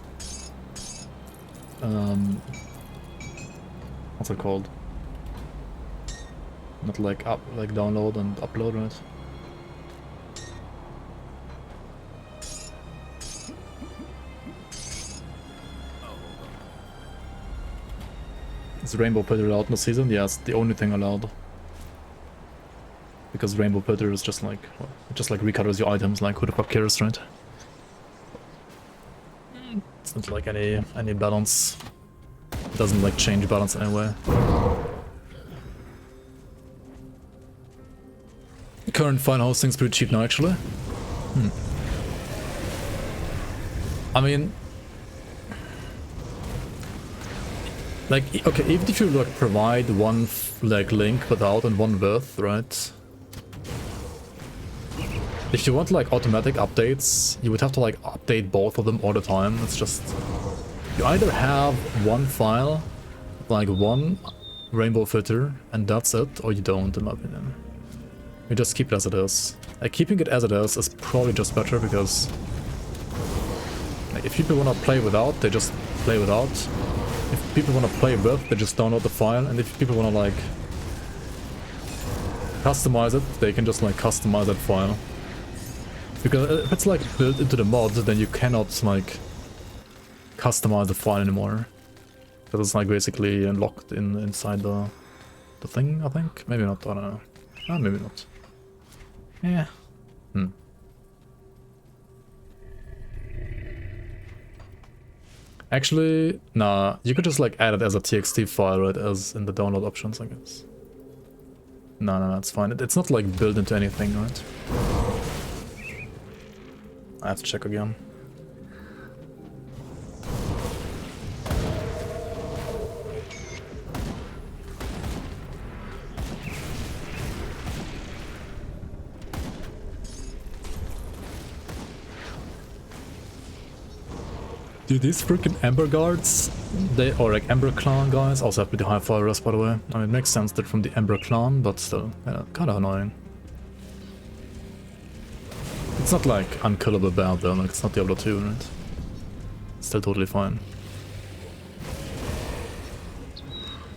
what's it called? Not like download and upload, right? Is Rainbow Pillar allowed in the season? Yeah, it's the only thing allowed. Because Rainbow Pillar is just like, well, it just like recolors your items, like who the fuck cares, right? It's not like any balance. It doesn't like change balance anyway. Current file hosting is pretty cheap now, actually. I mean, like, okay, even if you like provide one like link without and one with, right? If you want like automatic updates, you would have to like update both of them all the time. It's just, you either have one file, like one rainbow filter, and that's it, or you don't, in my opinion. You just keep it as it is. Like, keeping it as it is probably just better, because like, if people want to play without, they just play without. If people want to play with, they just download the file, and if people want to like customize it, they can just like customize that file. Because if it's like built into the mod, then you cannot like customize the file anymore. Because it's like basically locked inside the thing, I think. Maybe not, I don't know. Ah, maybe not. Yeah. Actually, nah, you could just like add it as a txt file, right, as in the download options, I guess. No, it's fine. It's not like built into anything, right? I have to check again. Dude, these freaking Ember guards, or like Ember clan guys, also have pretty high fire rest, by the way. I mean, it makes sense that from the Ember clan, but still, yeah, kind of annoying. It's not like unkillable bad though, like it's not Diablo 2, right? It's still totally fine.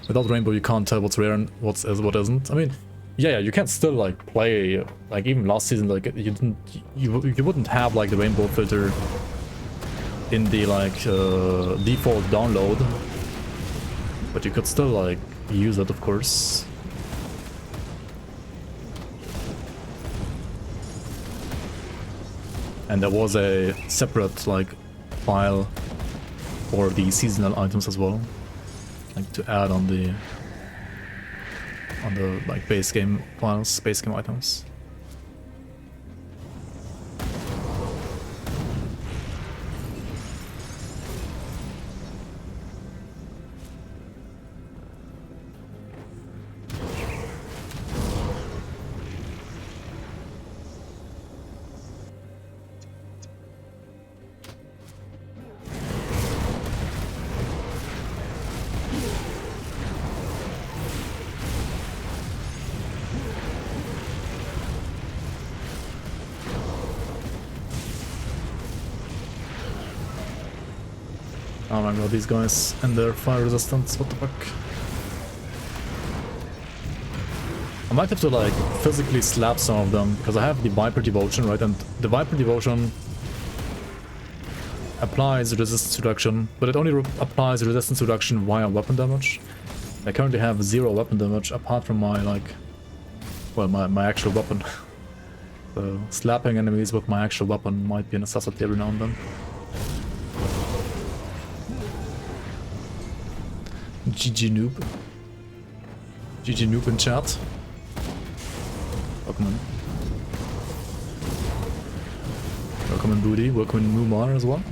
Without Rainbow, you can't tell what's rare and what isn't. I mean, yeah, you can still like play, like even last season, like you wouldn't have like the Rainbow filter in the like default download, but you could still like use it, of course. And there was a separate like file for the seasonal items as well, like to add on the like base game files, base game items. Oh my god, these guys and their fire resistance, what the fuck? I might have to like physically slap some of them, because I have the Viper Devotion, right? And the Viper Devotion applies resistance reduction, but it only applies resistance reduction via weapon damage. I currently have 0 weapon damage apart from my like, well, my actual weapon. So slapping enemies with my actual weapon might be a necessity every now and then. GG noob. GG noob in chat. Welcome in. Welcome in Booty, welcome in Mumar as well.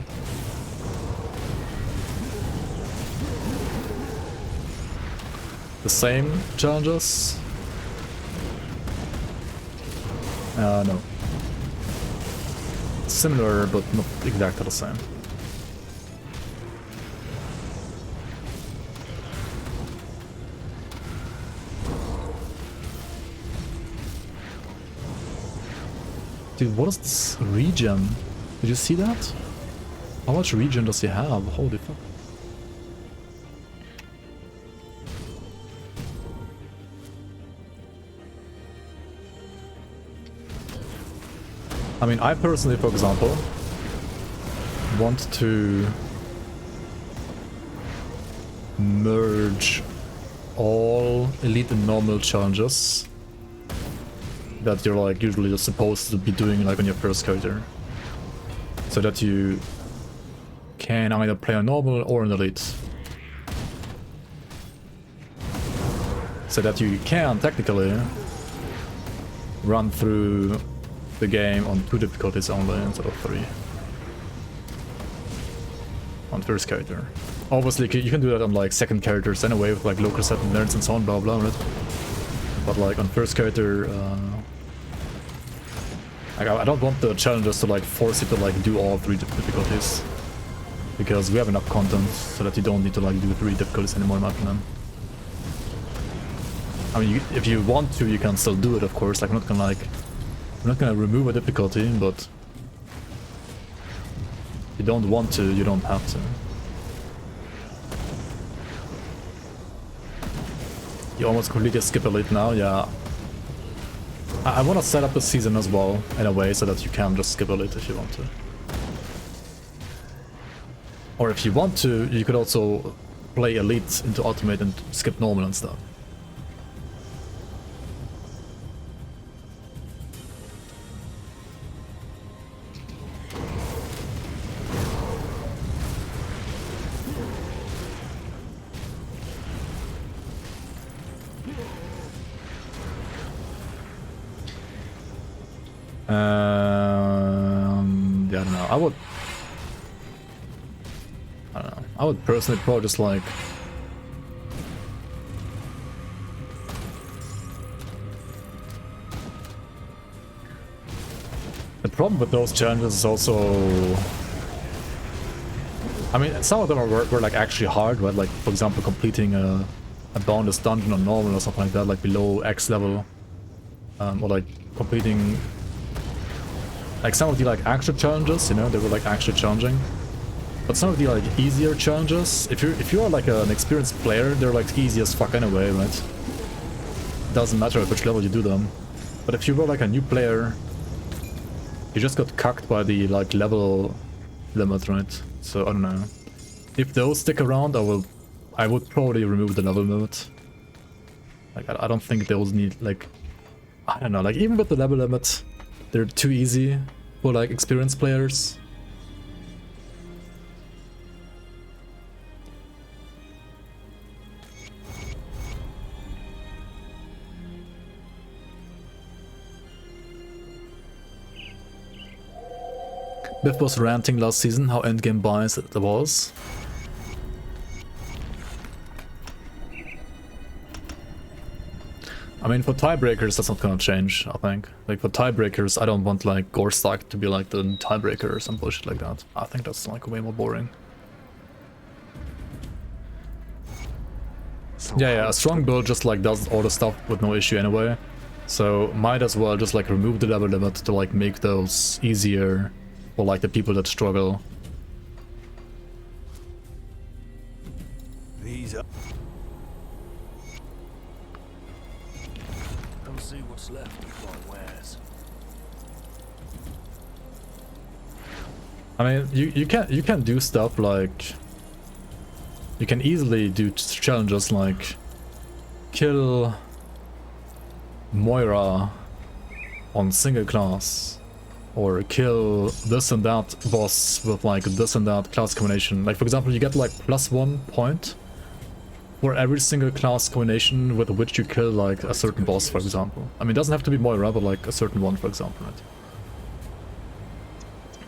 The same challenges? No. Similar, but not exactly the same. Dude, what is this regen? Did you see that? How much regen does he have? Holy fuck. I mean, I personally, for example, want to merge all elite and normal challenges that you're like usually just supposed to be doing like on your first character, so that you can either play a normal or an elite, so that you can technically run through the game on 2 difficulties only instead of 3 on first character. Obviously you can do that on like second characters anyway with like local set nerds and so on, blah blah, right? But like on first character, like I don't want the challenges to like force you to like do all 3 difficulties, because we have enough content so that you don't need to like do 3 difficulties anymore in my opinion. I mean, if you want to, you can still do it, of course. Like I'm not gonna remove a difficulty, but if you don't want to, you don't have to. You almost completely skip elite now, yeah. I want to set up a season as well, in a way, so that you can just skip elite if you want to. Or if you want to, you could also play elite into ultimate and skip normal and stuff. Yeah, I don't know. I don't know. I would personally probably just like the problem with those challenges is also, I mean, some of them were like actually hard, right? Like for example, completing a boundless dungeon on normal or something like that, like below X level, or like completing like some of the like actual challenges, you know, they were like actually challenging. But some of the like easier challenges, if you are like an experienced player, they're like easy as fuck anyway, right? Doesn't matter at which level you do them. But if you were like a new player, you just got cucked by the like level limit, right? So I don't know. If those stick around, I would probably remove the level limit. Like I don't think those need like, I don't know, like even with the level limit, they're too easy for like experienced players. Biff was ranting last season how endgame bias it was. I mean, for tiebreakers, that's not gonna change, I think. Like, for tiebreakers, I don't want, like, Gorstack to be, like, the tiebreaker or some bullshit like that. I think that's, like, way more boring. Yeah, a strong build just, like, does all the stuff with no issue anyway. So, might as well just, like, remove the level limit to, like, make those easier for, like, the people that struggle. Ease up. Come see what's left of my wares. I mean, you can do stuff like, you can easily do challenges like kill Moira on single class, or kill this and that boss with like this and that class combination. Like for example, you get like +1 point for every single class combination with which you kill like a certain boss, for example. I mean, it doesn't have to be Moira, but like a certain one, for example, right?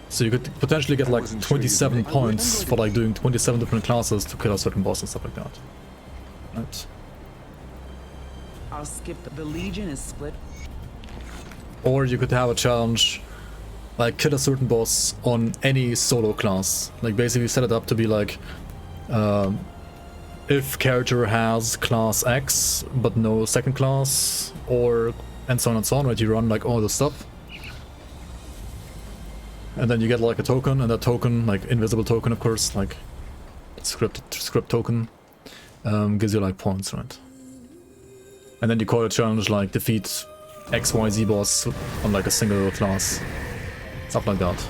So you could potentially get like 27 points for like doing 27 different classes to kill a certain boss and stuff like that. Right? I'll skip the Legion is split. Or you could have a challenge like kill a certain boss on any solo class. Like basically set it up to be like if character has class X but no second class, or and so on and so on, right? You run like all the stuff. And then you get like a token, and that token, like invisible token of course, like script token, gives you like points, right? And then you call a challenge like defeat XYZ boss on like a single class. Stuff like that.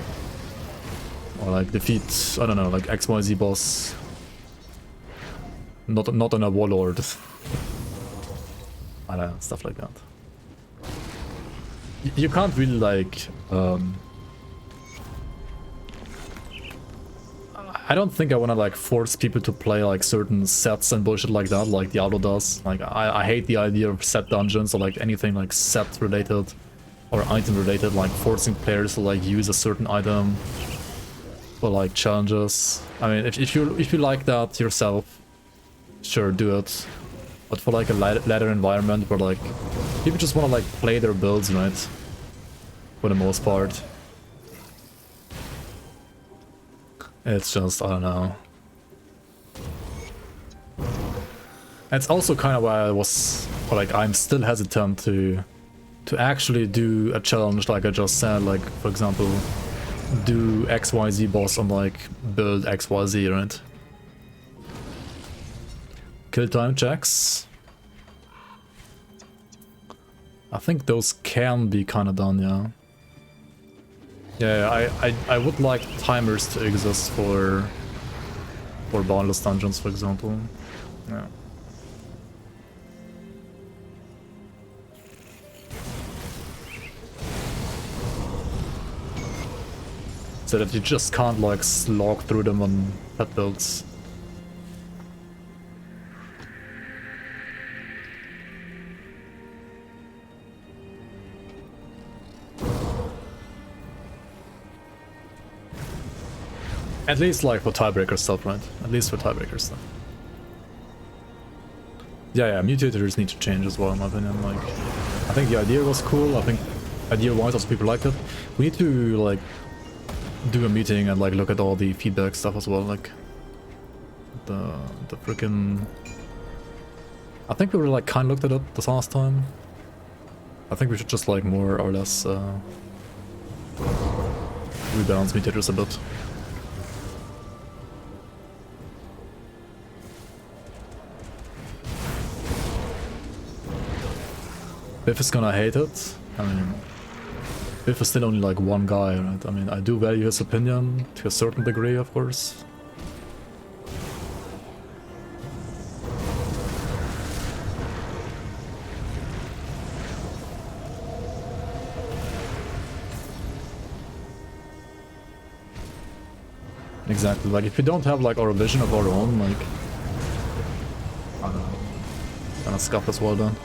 Or like defeat, I don't know, like XYZ boss. Not on a warlord. I don't know, stuff like that. You can't really like I don't think I wanna like force people to play like certain sets and bullshit like that, like Diablo does. Like I hate the idea of set dungeons or like anything like set related or item related, like forcing players to like use a certain item for like challenges. I mean, if you like that yourself, sure, do it. But for like a ladder environment where like people just wanna like play their builds, right? For the most part. It's just, I don't know. It's also kind of why I was, or like I'm still hesitant to actually do a challenge like I just said, like for example, do XYZ boss on like build XYZ, right? Kill time checks. I think those can be kind of done, yeah. Yeah, I would like timers to exist for boundless dungeons, for example. Yeah. So that you just can't like slog through them on pet builds. At least like for tiebreaker stuff, right? At least for tiebreaker stuff. Yeah, mutators need to change as well, in my opinion. Like, I think the idea was cool. I think idea-wise also people liked it. We need to like do a meeting and like look at all the feedback stuff as well. Like the freaking. I think we were like kind of looked at it this last time. I think we should just like more or less rebalance mutators a bit. Biff is gonna hate it. I mean, Biff is still only like one guy, right? I mean, I do value his opinion to a certain degree, of course. Exactly, like if we don't have like our vision of our own, like, I don't know, gonna scuff as well then.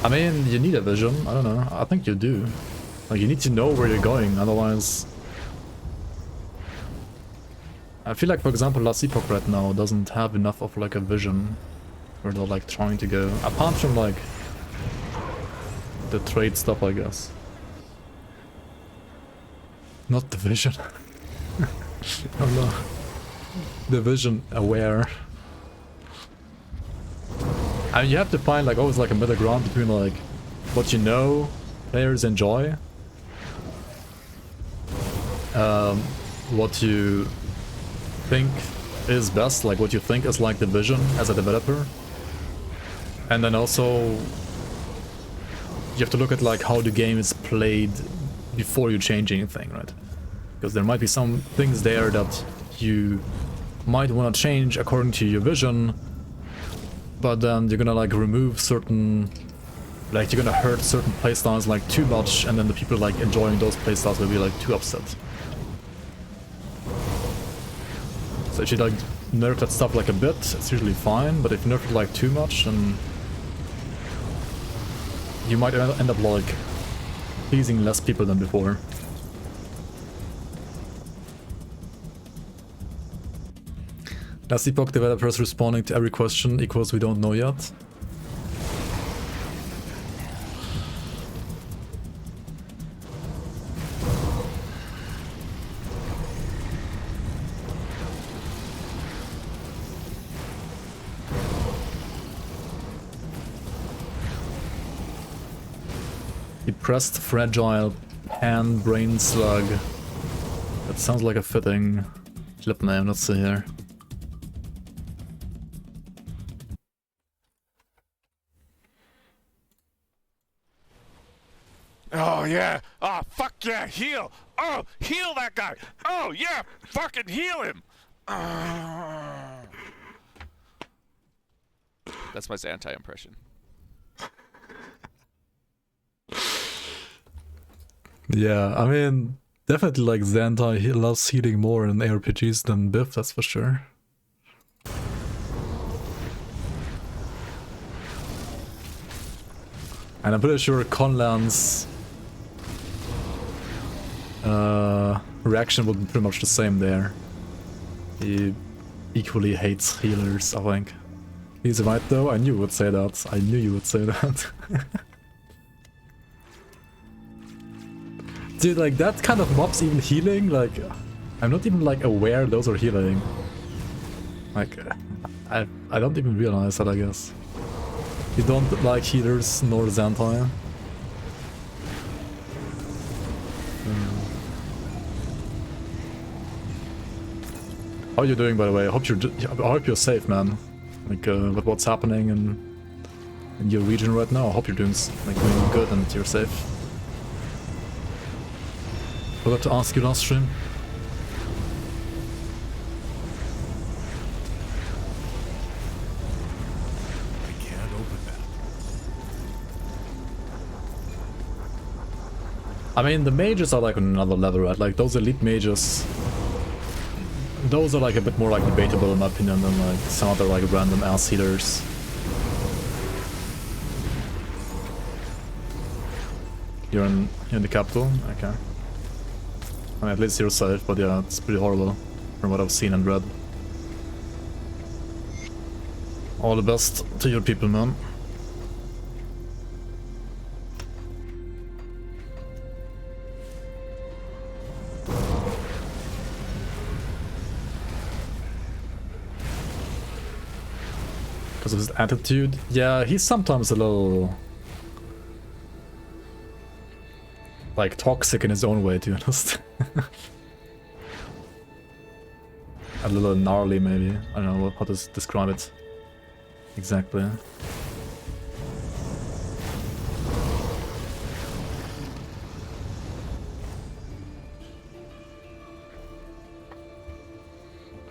I mean, you need a vision, I don't know, I think you do. Like, you need to know where you're going, otherwise... I feel like, for example, Last Epoch right now doesn't have enough of like a vision where they're like trying to go. Apart from like the trade stuff, I guess. Not the vision. Oh no. The vision aware. I mean, you have to find like always like a middle ground between like what you know players enjoy, what you think is best, like what you think is like the vision as a developer. And then also you have to look at like how the game is played before you change anything, right? Because there might be some things there that you might want to change according to your vision, but then you're gonna like remove certain, like you're gonna hurt certain playstyles like too much, and then the people like enjoying those playstyles will be like too upset. So if you like nerf that stuff like a bit, it's usually fine, but if you nerf it like too much, then you might end up like pleasing less people than before. Last epoch developers responding to every question equals we don't know yet. Depressed, fragile, pan, brain slug. That sounds like a fitting clip name, let's see here. Oh, yeah. Oh, fuck yeah, heal. Oh, heal that guy. Oh, yeah, fucking heal him. That's my Xantai impression. Yeah, I mean, definitely like Xantai, he loves healing more in ARPGs than Biff, that's for sure. And I'm pretty sure Conlan's reaction would be pretty much the same there. He equally hates healers, I think. He's right though, I knew you would say that. I knew you would say that. Dude, like that kind of mobs even healing, like I'm not even like aware those are healing. Like I don't even realize that, I guess. You don't like healers nor Xantai. How are you doing, by the way? I hope you're safe, man. Like with what's happening in your region right now. I hope you're doing like doing good and you're safe. Forgot to ask you last stream. I can't open that. I mean, the mages are like on another level, right? Like those elite mages, those are like a bit more like debatable in my opinion than like some other like random ass healers. You're in the capital? Okay. I mean, at least you're safe, but yeah, it's pretty horrible from what I've seen and read. All the best to your people, man. Because of his attitude? Yeah, he's sometimes a little like toxic in his own way, to be honest. A little gnarly, maybe. I don't know how to describe it exactly.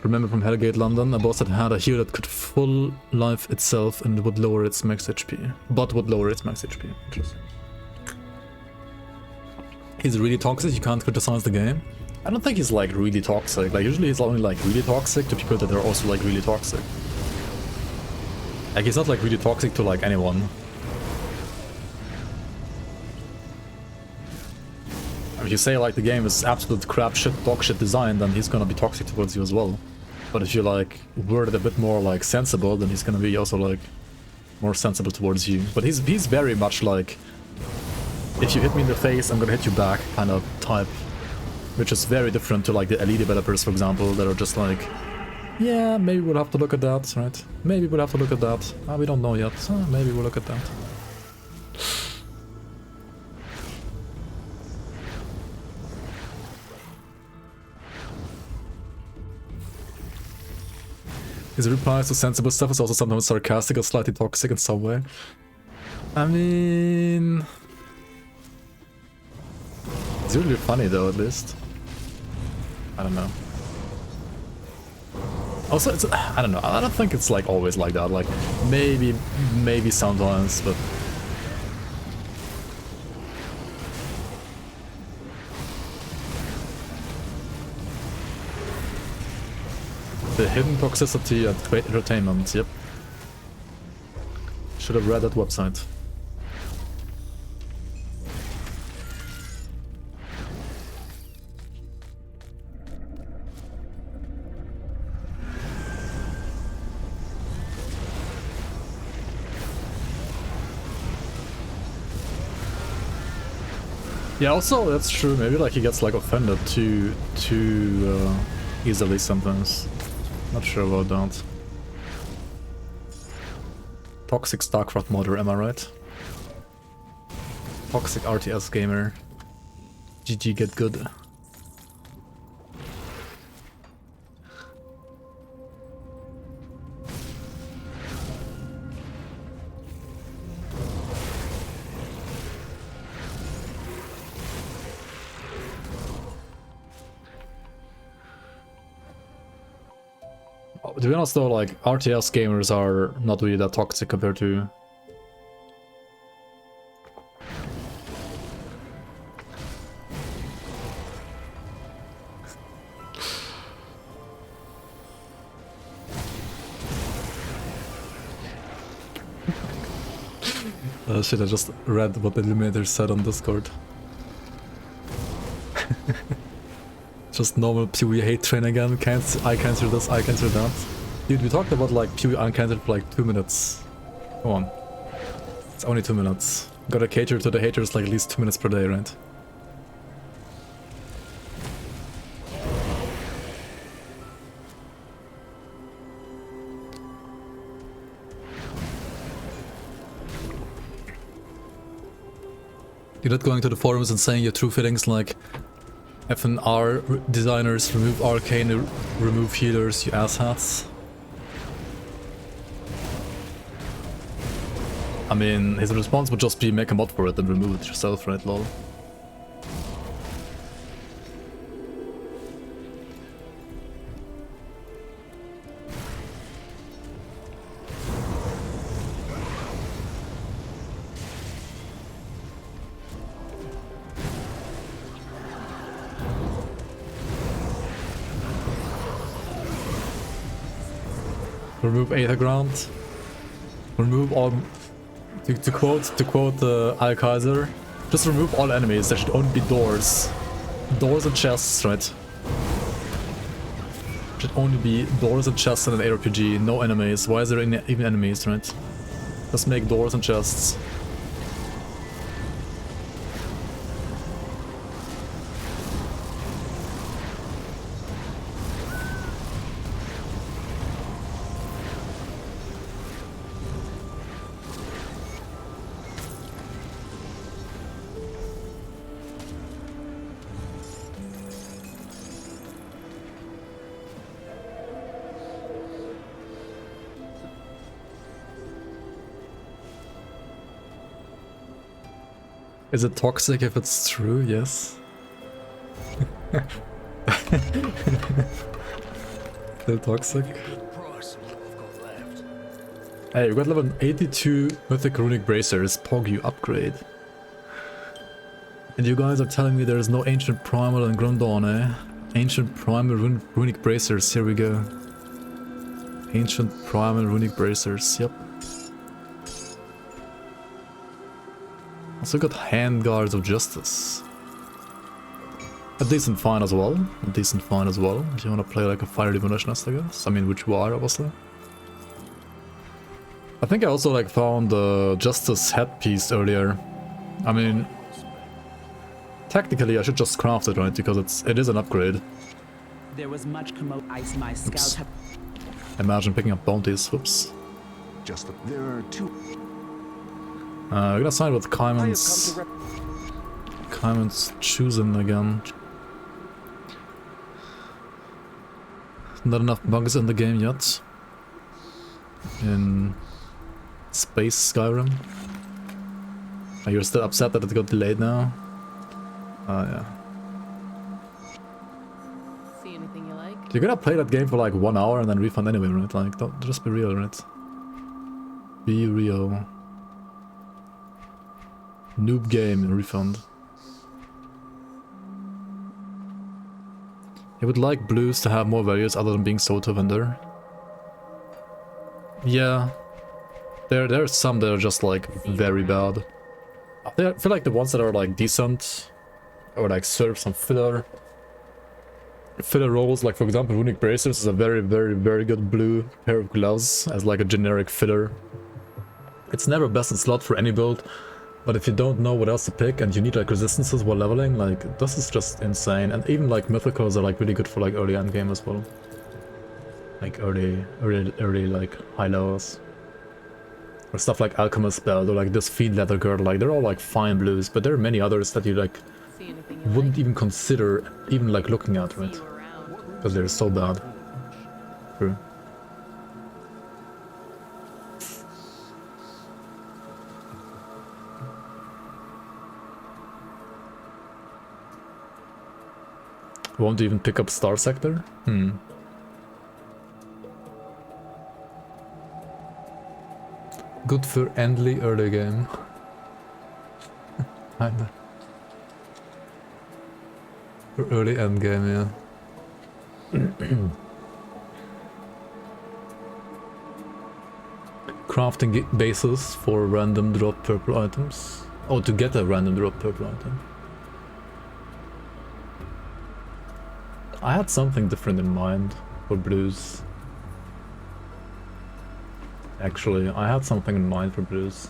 Remember from Hellgate London, a boss that had a heal that could full life itself and would lower its max HP. But would lower its max HP. Interesting. He's really toxic, you can't criticize the game. I don't think he's like really toxic. Like usually he's only like really toxic to people that are also like really toxic. Like he's not like really toxic to like anyone. If you say like the game is absolute crap shit, dog shit design, then he's gonna be toxic towards you as well. But if you like word it a bit more like sensible, then he's gonna be also like more sensible towards you. But he's very much like, if you hit me in the face, I'm gonna hit you back kind of type. Which is very different to like the elite developers, for example, that are just like, yeah, maybe we'll have to look at that, right? Maybe we'll have to look at that. We don't know yet. Maybe we'll look at that. His replies to sensible stuff is also sometimes sarcastic or slightly toxic in some way. I mean... It's really funny though, at least. I don't know. Also, it's... I don't know, I don't think it's like always like that, like maybe sometimes, but... The hidden toxicity and great entertainment, yep. Should have read that website. Yeah, also that's true, maybe like he gets like offended too easily sometimes. Not sure about that. Toxic StarCraft modder, am I right? Toxic RTS gamer. GG, get good. To be honest though, like, RTS gamers are not really that toxic compared to... Shit, I just read what the Illuminator said on Discord. Just normal PoE hate train again, I cancel this, I cancel that. Dude, we talked about like PoE uncancelled for like 2 minutes. Come on. It's only 2 minutes. Gotta cater to the haters like at least 2 minutes per day, right? You're not going to the forums and saying your true feelings like FNR designers remove arcane, remove healers, you asshats. I mean, his response would just be make a mod for it and remove it yourself, right, lol? Remove Aether Ground. Remove all... To quote Al Kaiser, just remove all enemies. There should only be doors. Doors and chests, right? Should only be doors and chests in an ARPG, no enemies. Why is there even enemies, right? Just make doors and chests. Is it toxic if it's true? Yes. Still toxic? Hey, we got level 82 Mythic Runic Bracers, Poggy upgrade. And you guys are telling me there is no Ancient Primal and Grim Dawn, eh? Ancient Primal Runic Bracers, here we go. Ancient Primal Runic Bracers, yep. Also got Handguards of Justice. A decent find as well. A decent find as well. If you want to play like a Fire Demolitionist, I guess. I mean, which you are, obviously. I think I also like found the Justice headpiece earlier. I mean, technically I should just craft it, right? Because it is an upgrade. There was much commotion. My scouts have... Imagine picking up bounties. Whoops. There are two. We're gonna side with Kaiman's choosing again. Not enough bugs in the game yet. in Space Skyrim. Are you still upset that it got delayed now? Yeah. See anything you like? You're gonna play that game for like 1 hour and then refund anyway, right? Like, don't just be real, right? Be real. Noob game, refund. I would like blues to have more values other than being sold to a vendor. Yeah. There are some that are just like very bad. I feel like the ones that are like decent or like serve some filler roles, like for example Runic Bracers is a very good blue pair of gloves as like a generic filler. It's never best in slot for any build, but if you don't know what else to pick and you need like resistances while leveling, like this is just insane. And even like mythicals are like really good for like early end game as well. Like early like high levels. Or stuff like Alchemist Belt or like this Fiend Leather Girdle, like they're all like fine blues, but there are many others that you like See anything you wouldn't like? even consider even like looking at, See right? you around. Because they're so bad. True. Won't even pick up Star Sector? Good for Endly early game. Kinda. For early end game, yeah. Crafting bases for random drop purple items. Oh, to get a random drop purple item. I had something different in mind for blues. Actually, I had something in mind for blues.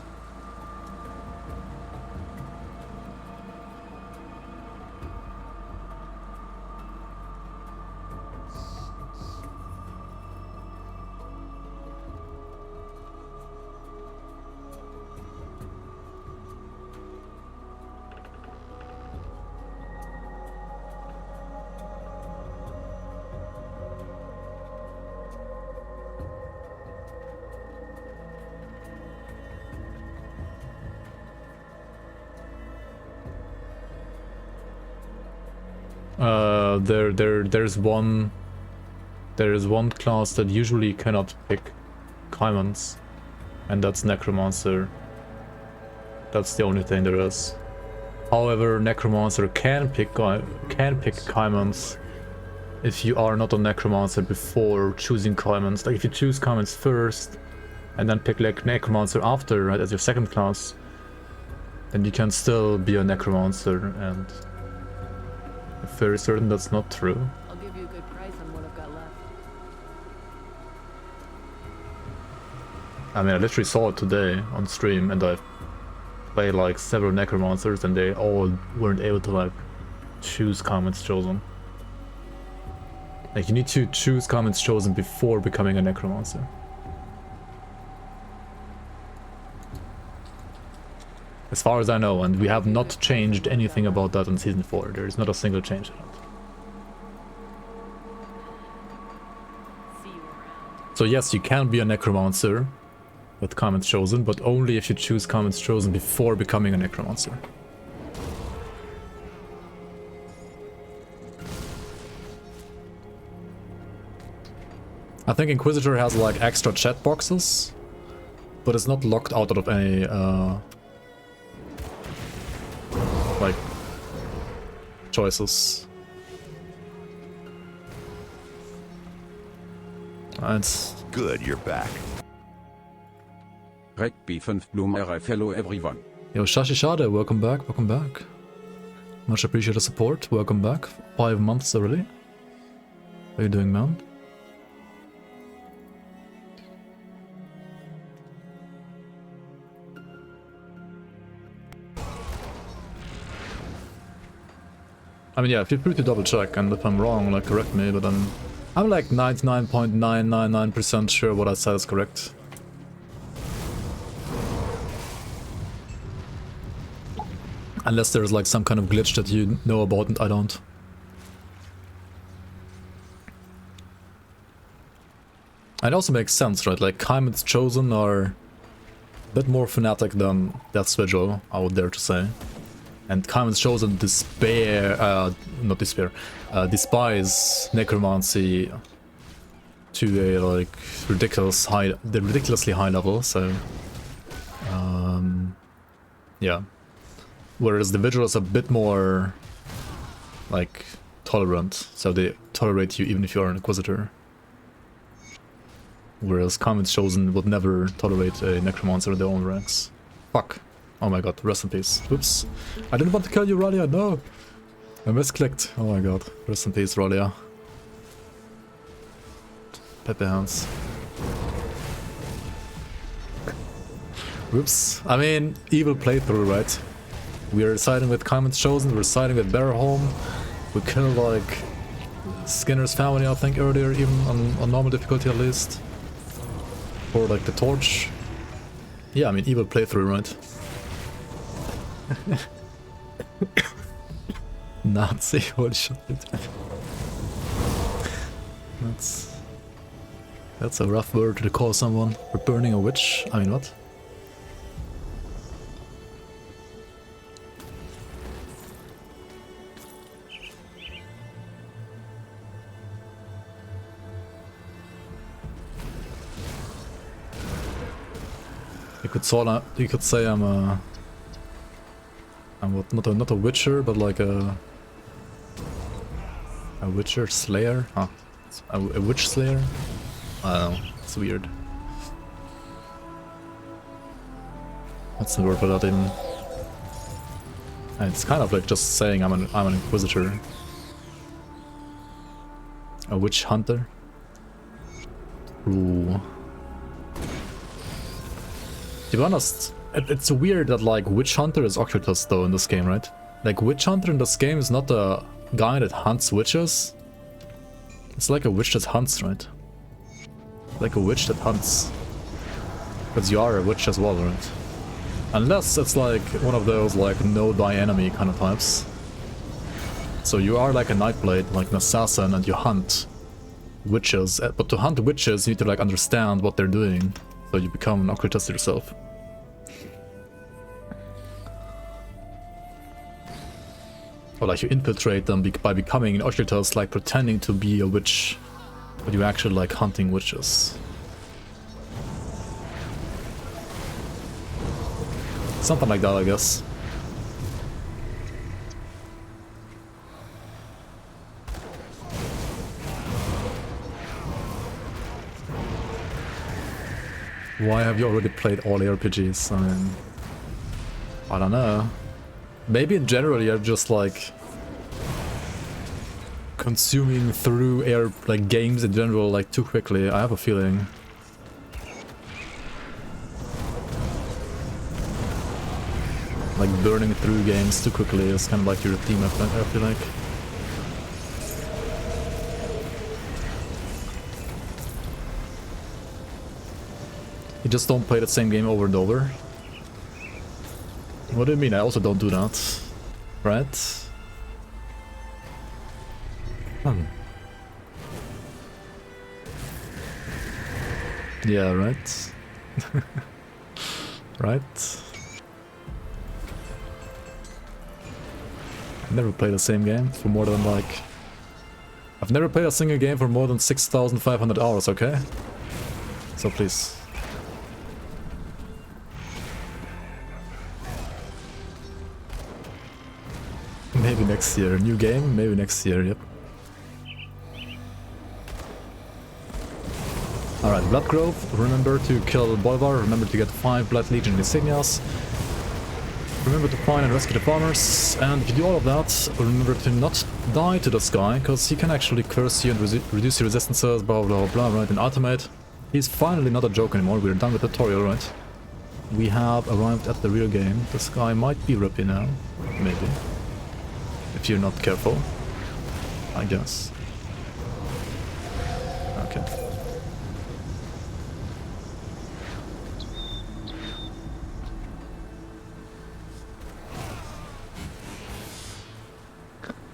There is one class that usually cannot pick Caimans, and that's Necromancer. That's the only thing there is. However, Necromancer can pick Caimans if you are not a Necromancer before choosing Caimans. Like if you choose Caimans first and then pick like Necromancer after, right, as your second class, then you can still be a Necromancer, and I'm very certain that's not true. I'll give you a good price on what I've got left. I mean, I literally saw it today on stream, and I played like several Necromancers, and they all weren't able to like choose Caimans chosen. Like you need to choose Caimans chosen before becoming a Necromancer. As far as I know, and we have not changed anything about that in Season 4. There is not a single change in it. See you around. So yes, you can be a Necromancer with Caimans chosen, but only if you choose Caimans chosen before becoming a Necromancer. I think Inquisitor has like extra chat boxes, but it's not locked out of any like choices. It's Good, you're back. Rugby 5 Bloom RF, hello everyone. Yo, Shashi Shade, welcome back, welcome back. Much appreciated support, welcome back. 5 months already. How are you doing, man? I mean, yeah, feel free to double check, and if I'm wrong, like, correct me, but I'm like 99.999% sure what I said is correct. Unless there's like some kind of glitch that you know about and I don't. It also makes sense, right? Like, Kaiman's Chosen are a bit more fanatic than Death's Vigil, I would dare to say. And Kaiman's Chosen despise necromancy to a like ridiculously high level, so yeah. Whereas the Vigil is a bit more like tolerant, so they tolerate you even if you are an Inquisitor. Whereas Kaiman's Chosen would never tolerate a necromancer in their own ranks. Fuck. Oh my god, rest in peace. Oops. I didn't want to kill you, Ralia, no! I misclicked. Oh my god. Rest in peace, Ralia. Pepe hands. Whoops. I mean, evil playthrough, right? We are siding with Kaiman's Chosen, we're siding with Bearholm. We killed, like, Skinner's family, I think, earlier, even on normal difficulty at least. Or, like, the torch. Yeah, I mean, evil playthrough, right? Nazi, holy shit. That's a rough word to call someone for burning a witch. I mean, what? You could say I'm what, not a witcher, but like a witcher slayer? Huh. A witch slayer? I don't know, it's weird. What's the word for that even? It's kind of like just saying I'm an inquisitor. A witch hunter? Ooh. To be honest, it's weird that like Witch Hunter is Occultist though in this game, right? Like Witch Hunter in this game is not a guy that hunts witches. It's like a witch that hunts, right? Like a witch that hunts. Because you are a witch as well, right? Unless it's like one of those like no die enemy kind of types. So you are like a Nightblade, like an assassin, and you hunt witches. But to hunt witches you need to like understand what they're doing. So you become an occultist yourself. Or like you infiltrate them by becoming an occultist, like pretending to be a witch, but you're actually like hunting witches. Something like that, I guess. Why have you already played all RPGs? I mean, I don't know. Maybe in general you're just like consuming through like games in general like too quickly. I have a feeling. Like burning through games too quickly is kind of like your theme, I feel like. You just don't play the same game over and over. What do you mean? I also don't do that. Right? Yeah, right? Right? I've never played the same game for more than like... I've never played a single game for more than 6,500 hours, okay? So please. Maybe next year. New game? Maybe next year, yep. Alright, Blood Grove. Remember to kill Bolvar. Remember to get 5 Blood Legion insignias. Remember to find and rescue the farmers. And if you do all of that, remember to not die to this guy, because he can actually curse you and reduce your resistances, blah blah blah, right? In Ultimate. He's finally not a joke anymore. We're done with the tutorial, right? We have arrived at the real game. This guy might be rippy now. Maybe. If you're not careful, I guess. Okay.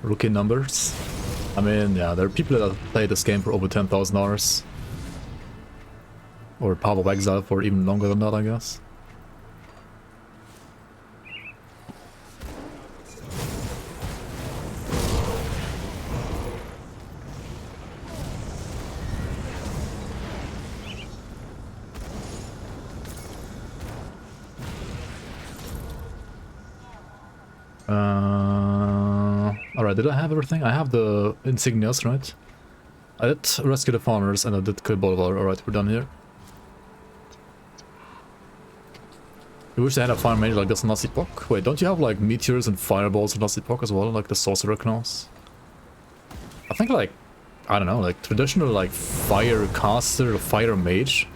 Rookie numbers. I mean, yeah, there are people that have played this game for over 10,000 hours. Or Path of Exile for even longer than that, I guess. Alright, did I have everything? I have the insignias, right? I did rescue the farmers and I did kill Bolivar. Alright, we're done here. I wish they had a fire mage like this in Nazi Pok. Wait, don't you have like meteors and fireballs in Nazi Pok as well? Like the sorcerer class? I think like, I don't know, like traditional like fire caster or fire mage.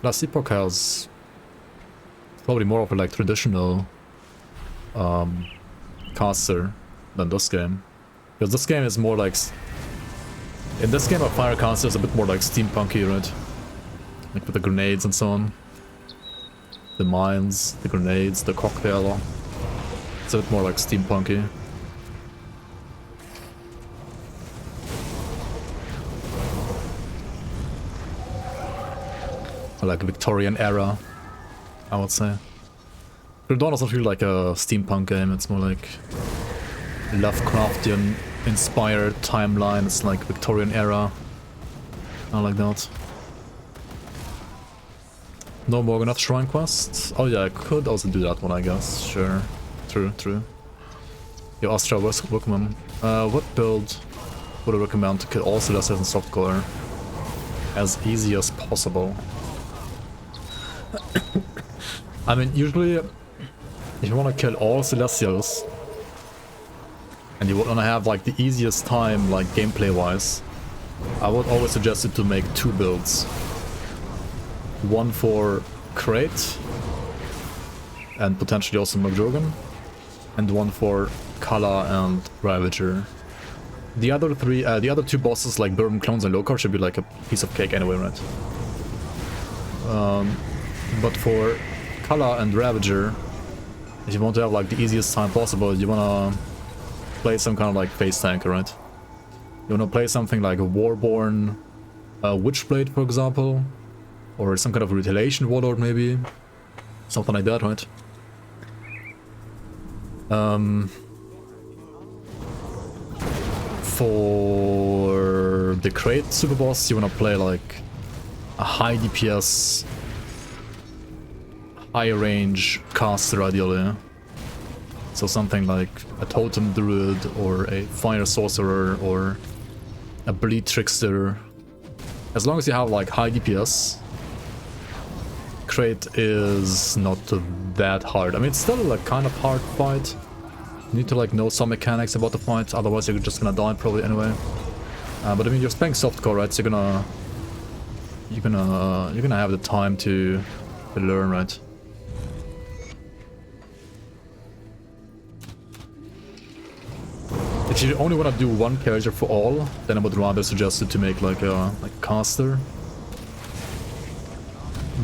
Nazi Pok has probably more of a like traditional caster than this game. Because this game is more like... In this game a fire caster is a bit more like steampunky, right? Like with the grenades and so on. The mines, the grenades, the cocktail. It's a bit more like steampunky. Or like Victorian era, I would say. But Dawn doesn't feel like a steampunk game, it's more like Lovecraftian inspired timeline. It's like Victorian era. I like that. No Morganath Shrine quest? Oh yeah, I could also do that one, I guess. Sure. True. Yo, Astra Workman. What build would I recommend to kill all Celestials in softcore as easy as possible? I mean, usually, if you want to kill all Celestials, and you want to have like the easiest time, like gameplay-wise, I would always suggest you to make two builds. One for Crate, and potentially also Magdrogan, and one for Kala and Ravager. The other two bosses like Burm Clones and Lokar should be like a piece of cake anyway, right? But for Kala and Ravager, if you want to have like the easiest time possible, you wanna play some kind of like face tanker, right? You wanna play something like a Warborn Witchblade, for example. Or some kind of retaliation warlord, maybe. Something like that, right? For the Crate super boss, you wanna play like a high DPS, high range caster ideally. So something like a Totem Druid or a Fire Sorcerer or a Bleed Trickster. As long as you have like high DPS, Crate is not that hard. I mean, it's still like kind of hard fight. You need to like know some mechanics about the fight, otherwise you're just gonna die probably anyway. But I mean, you're playing softcore, right? So you're gonna have the time to learn, right? If you only want to do one character for all, then I would rather suggest you to make like a caster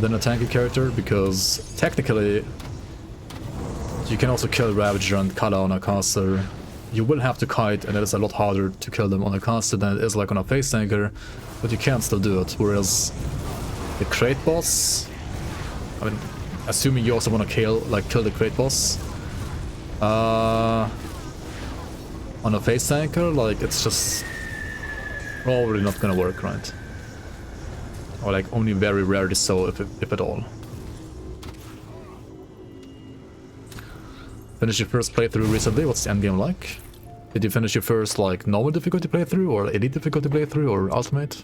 than a tanky character, because technically you can also kill Ravager and Kala on a caster. You will have to kite, and it is a lot harder to kill them on a caster than it is like on a face tanker, but you can still do it. Whereas the Crate boss, I mean, assuming you also want to kill the Crate boss, on a face tanker, like, it's just probably not gonna work, right? Or like only very rarely so, if at all. Finish your first playthrough recently, what's the endgame like? Did you finish your first like normal difficulty playthrough, or elite difficulty playthrough, or ultimate?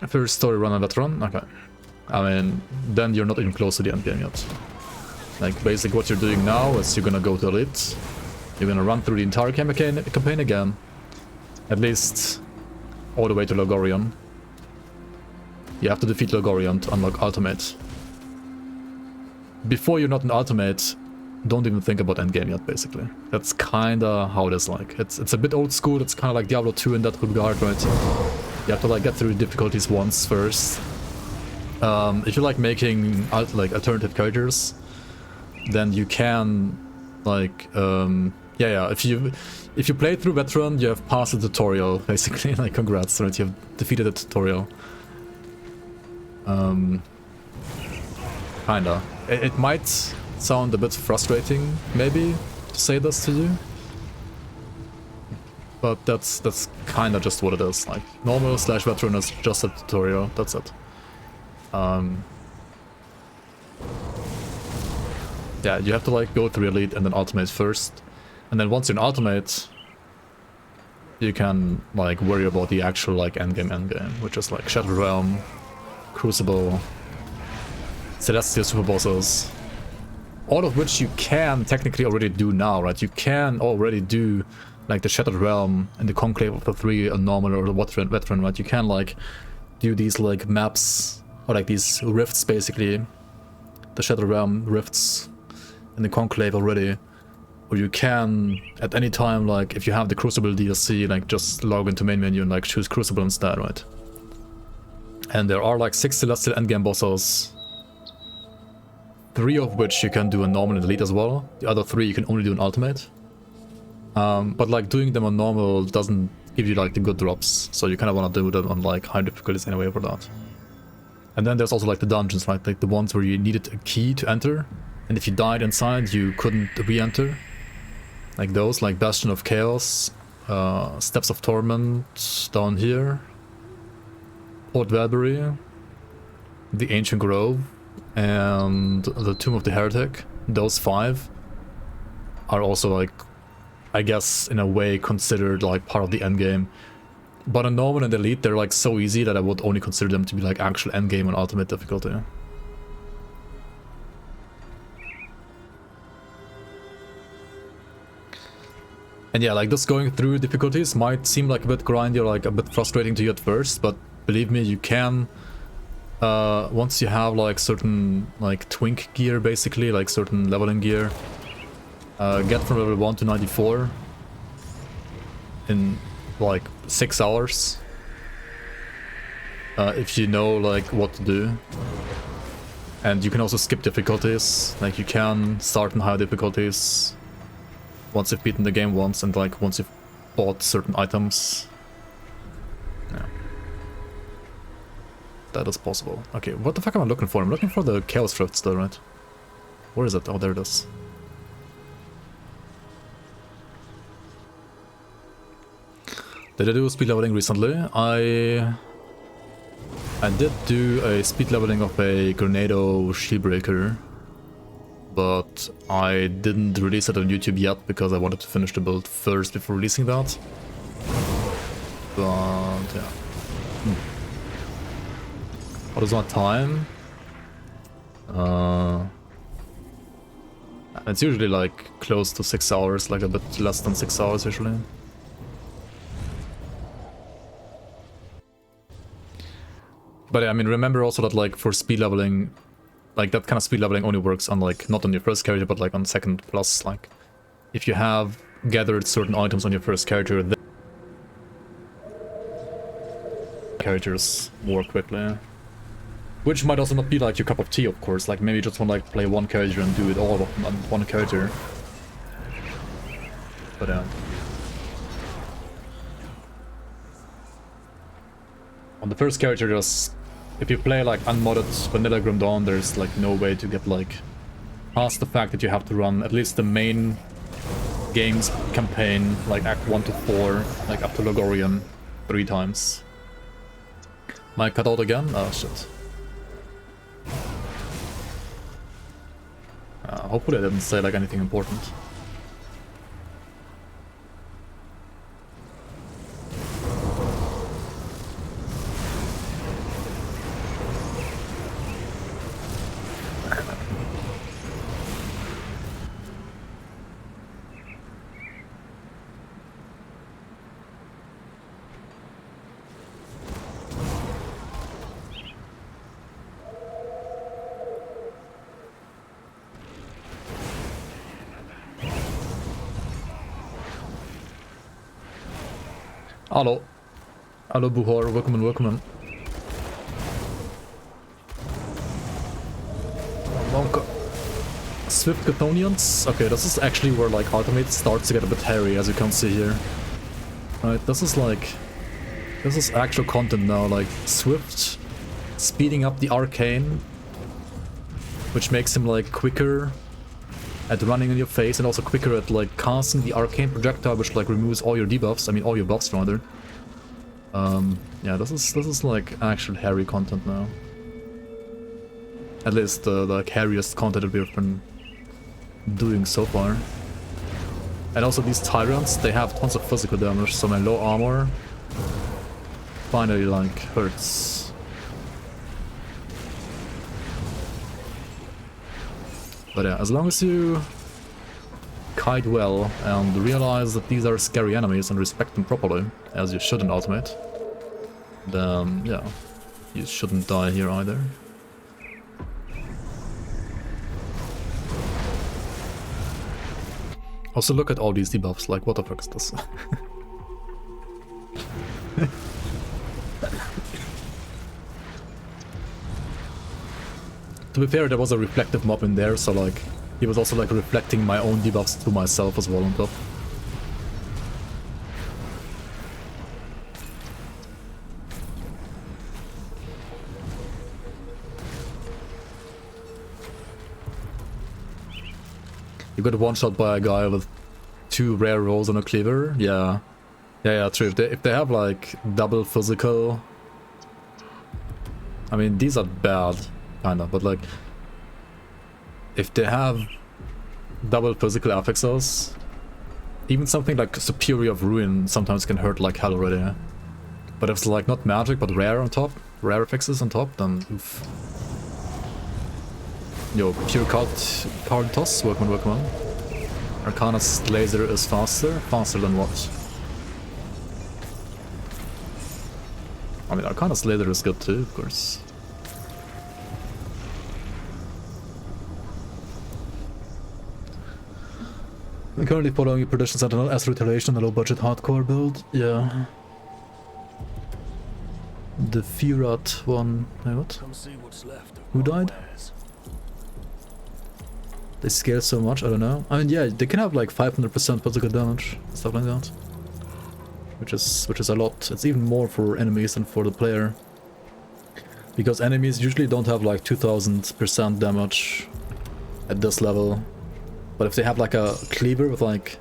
First story run and veteran? Okay. I mean, then you're not even close to the endgame yet. Like, basically what you're doing now is you're gonna go to elite. You're gonna run through the entire campaign again. At least all the way to Logorion. You have to defeat Logorion to unlock ultimate. Before you're not an ultimate, don't even think about endgame yet, basically. That's kinda how it is like. It's a bit old school, it's kinda like Diablo 2 in that regard, right? You have to like get through the difficulties once first. If you like making like alternative characters, then you can, like, yeah, if you play through veteran, you have passed the tutorial, basically. Like, congrats, right? You have defeated the tutorial. Kinda. It might sound a bit frustrating, maybe, to say this to you. But that's kinda just what it is. Like, normal / veteran is just a tutorial, that's it. Yeah, you have to like go through elite and then ultimate first. And then once you're in ultimate, you can like worry about the actual like endgame, which is like Shattered Realm, Crucible, Celestial super bosses. All of which you can technically already do now, right? You can already do like the Shattered Realm and the Conclave of the Three, a normal or the veteran, right? You can like do these like maps or like these rifts basically. The Shattered Realm rifts in the Conclave already. Or you can at any time, like if you have the Crucible DLC, like just log into main menu and like choose Crucible instead, right? And there are like 6 Celestial endgame bosses. 3 of which you can do a normal and elite as well. The other 3 you can only do an ultimate. But like doing them on normal doesn't give you like the good drops, so you kind of want to do them on like high difficulties anyway for that. And then there's also like the dungeons, right? Like the ones where you needed a key to enter, and if you died inside you couldn't re-enter. Like those, like Bastion of Chaos, Steps of Torment down here, Port Valbury, the Ancient Grove, and the Tomb of the Heretic. Those 5 are also like, I guess in a way considered like part of the endgame. But on normal and elite they're like so easy that I would only consider them to be like actual endgame and ultimate difficulty. And yeah, like just going through difficulties might seem like a bit grindy or like a bit frustrating to you at first, but believe me, you can, once you have like certain like twink gear basically, like certain leveling gear, get from level 1 to 94 in like 6 hours, if you know like what to do. And you can also skip difficulties, like you can start in higher difficulties once you've beaten the game once and like once you've bought certain items. Yeah. That is possible. Okay, what the fuck am I looking for? I'm looking for the Chaos Rift still, right? Where is it? Oh, there it is. Did I do speed leveling recently? I did do a speed leveling of a Grenado Shieldbreaker, but I didn't release it on YouTube yet because I wanted to finish the build first before releasing that. But yeah. What is my time? It's usually like close to 6 hours, like a bit less than 6 hours usually. But yeah, I mean, remember also that like for speed leveling, like that kind of speed leveling only works on like, not on your first character, but like on second plus. Like if you have gathered certain items on your first character, then characters more quickly. Which might also not be like your cup of tea, of course. Like maybe you just want to like play one character and do it all on one character. But yeah. On the first character, just if you play like unmodded vanilla Grim Dawn, there's like no way to get like past the fact that you have to run at least the main game's campaign, like Act 1 to 4, like up to Logorian 3 times. Might cut out again? Oh shit. Hopefully I didn't say like anything important. Hallo. Hallo Buhor, welcome in. Monka. Swift Chthonians. Okay, this is actually where like ultimate starts to get a bit hairy, as you can see here. Right, this is actual content now, like Swift speeding up the arcane, which makes him like quicker at running in your face and also quicker at like casting the arcane projectile, which like removes all your debuffs, I mean all your buffs rather. Yeah, this is like actual hairy content now. At least the like hairiest content that we've been doing so far. And also these tyrants, they have tons of physical damage, so my low armor finally like hurts. But yeah, as long as you kite well and realize that these are scary enemies and respect them properly, as you should in Ultimate, then yeah, you shouldn't die here either. Also look at all these debuffs, like what the fuck is this? To be fair, there was a reflective mob in there, so like he was also like reflecting my own debuffs to myself as well on top. You got one shot by a guy with 2 rare rolls and a cleaver. Yeah, true. If they have like double physical, I mean these are bad, kinda, but like if they have double physical affixes, even something like Superior of Ruin sometimes can hurt like hell already. But if it's like not magic but rare on top, rare affixes on top, then oof. Yo, pure card toss, workman. Arcana's laser is faster? Faster than what? I mean, Arcana's laser is good too, of course. I'm currently following your predictions as retaliation, a low budget hardcore build. Yeah. The Furat one. Hey, what? Who died? They scale so much, I don't know. I mean, yeah, they can have like 500% physical damage, stuff like that. Which is a lot. It's even more for enemies than for the player. Because enemies usually don't have like 2000% damage at this level. But if they have like a cleaver with like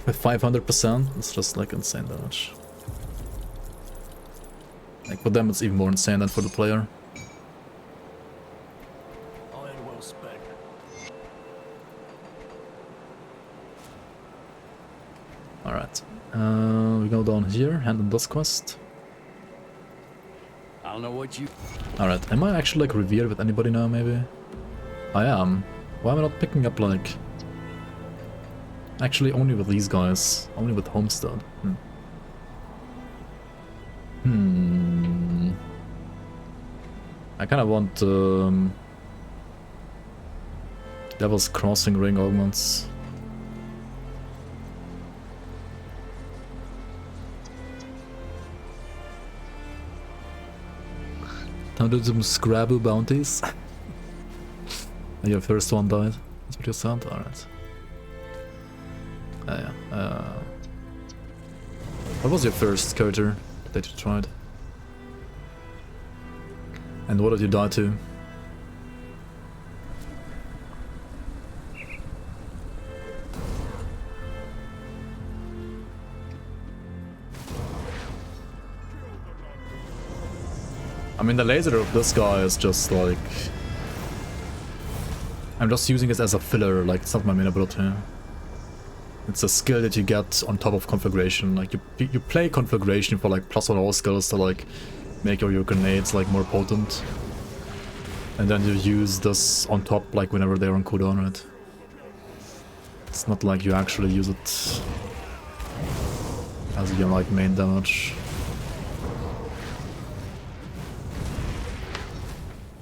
500%, it's just like insane damage. Like for them it's even more insane than for the player. Alright, we go down here, hand in this quest. I'll know what you... Alright, am I actually like revered with anybody now, maybe? I am. Why am I not picking up like... Actually only with these guys, only with Homestead. I kinda want Devil's Crossing ring augments. Time to do some Scrabble bounties. Your first one died. That's what you said? Alright. Yeah. What was your first character that you tried? And what did you die to? I mean, the laser of this guy is just like... I'm just using it as a filler, like it's not my main ability. It's a skill that you get on top of configuration. Like you play configuration for like +1 all skills to like make all your grenades like more potent. And then you use this on top like whenever they're on cooldown, right? It's not like you actually use it as your like main damage.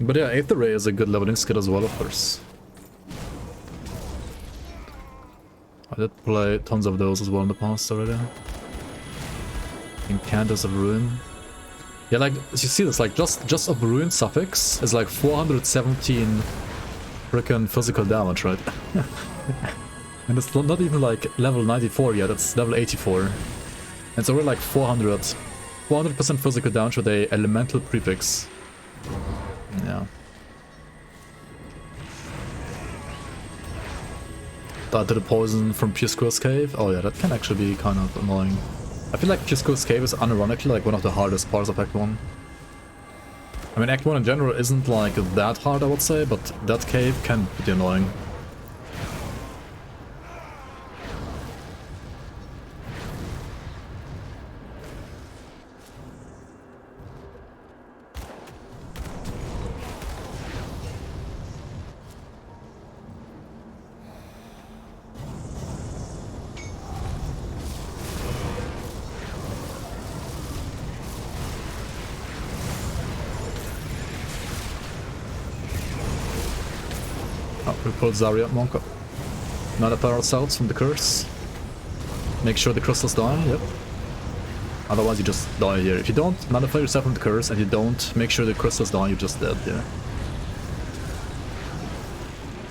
But yeah, Aether Ray is a good leveling skill as well, of course. I did play tons of those as well in the past already. Incantus of Ruin. Yeah, like, you see this, like, just a ruined suffix is like 417 freaking physical damage, right? And it's not even like level 94 yet, it's level 84. And so we're like 400% physical damage with a elemental prefix. Yeah. Died to the poison from Pisco's Cave. Oh yeah, that can actually be kind of annoying. I feel like Pisco's Cave is unironically like one of the hardest parts of Act 1. I mean, Act 1 in general isn't like that hard, I would say, but that cave can be pretty annoying. We pulled Zarya Monk up. Not a power ourselves from the curse. Make sure the crystals die, yep. Otherwise you just die here. If you don't nullify yourself from the curse and you don't make sure the crystals die, you're just dead here.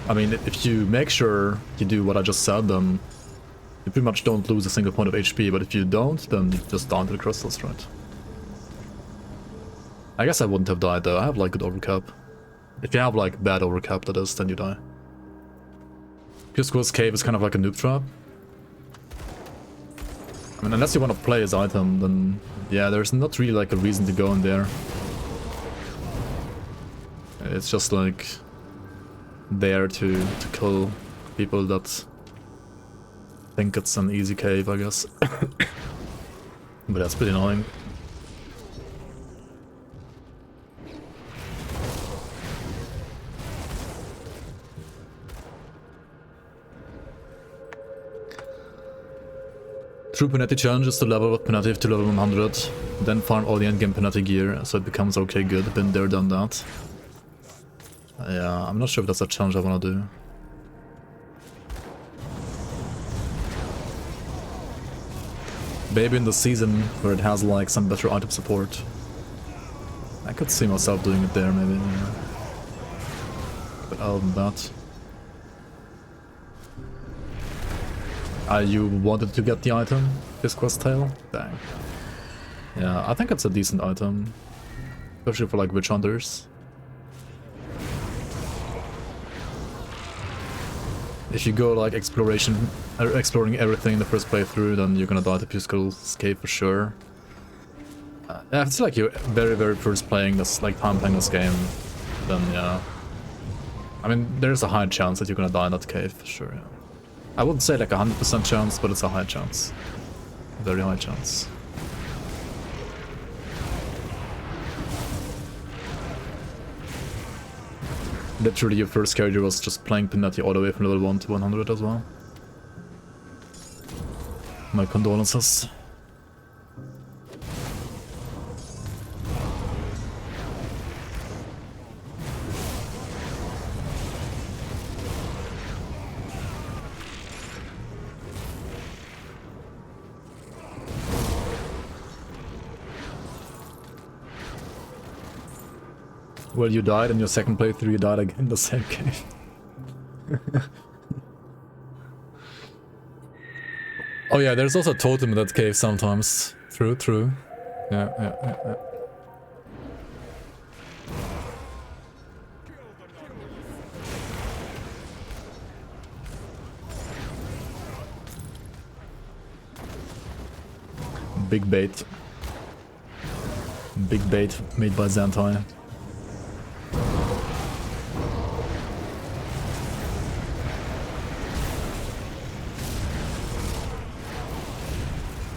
I mean, if you make sure you do what I just said, then you pretty much don't lose a single point of HP, but if you don't, then you just die to the crystals, right? I guess I wouldn't have died though, I have like good overcap. If you have like bad overcap, that is, then you die. Pisco's Cave is kind of like a noob trap. I mean, unless you want to play his item, then yeah, there's not really like a reason to go in there. It's just like there to kill people that think it's an easy cave, I guess. But that's pretty annoying. True Panetti challenge is to level up Panetti to level 100, then farm all the endgame Panetti gear, so it becomes okay good. Been there, done that. Yeah, I'm not sure if that's a challenge I wanna do. Maybe in the season where it has like some better item support. I could see myself doing it there, maybe. Yeah. But other than that... you wanted to get the item? Pisco's Tail? Dang. Yeah, I think it's a decent item. Especially for like witch hunters. If you go like exploring everything in the first playthrough, then you're gonna die to Pisco's Cave for sure. Yeah, if it's like you're very first playing this, like time playing this game, then yeah. I mean, there's a high chance that you're gonna die in that cave for sure, yeah. I wouldn't say like 100% chance, but it's a high chance. Very high chance. Literally your first character was just playing Panetti all the way from level 1 to 100 as well. My condolences. Well, you died in your second playthrough, you died again in the same cave. Oh yeah, there's also a totem in that cave sometimes. True. Yeah. Big bait. Big bait made by Xantai.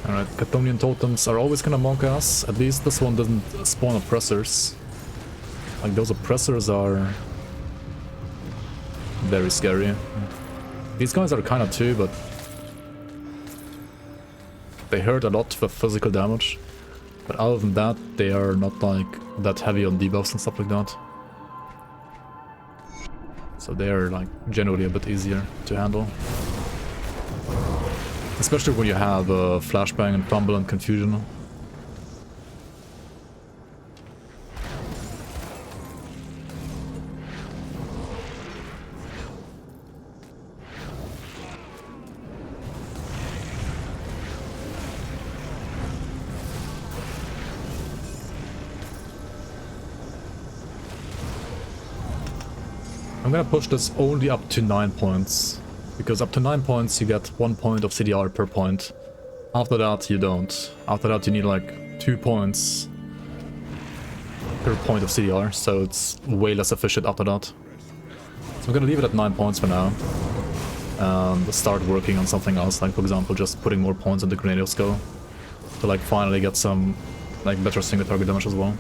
Alright, Catonian totems are always gonna monk us. At least this one doesn't spawn oppressors. Like, those oppressors are very scary. These guys are kinda too, but they hurt a lot for physical damage. But other than that, they are not like that heavy on debuffs and stuff like that. So they are like generally a bit easier to handle. Especially when you have Flashbang and Fumble and Confusion. I'm gonna push this only up to 9 points. Because up to 9 points you get 1 point of CDR per point. After that you don't. After that you need like 2 points per point of CDR, so it's way less efficient after that. So I'm gonna leave it at 9 points for now. And start working on something else, like for example just putting more points in the Grenadier skill. To like finally get some like better single target damage as well.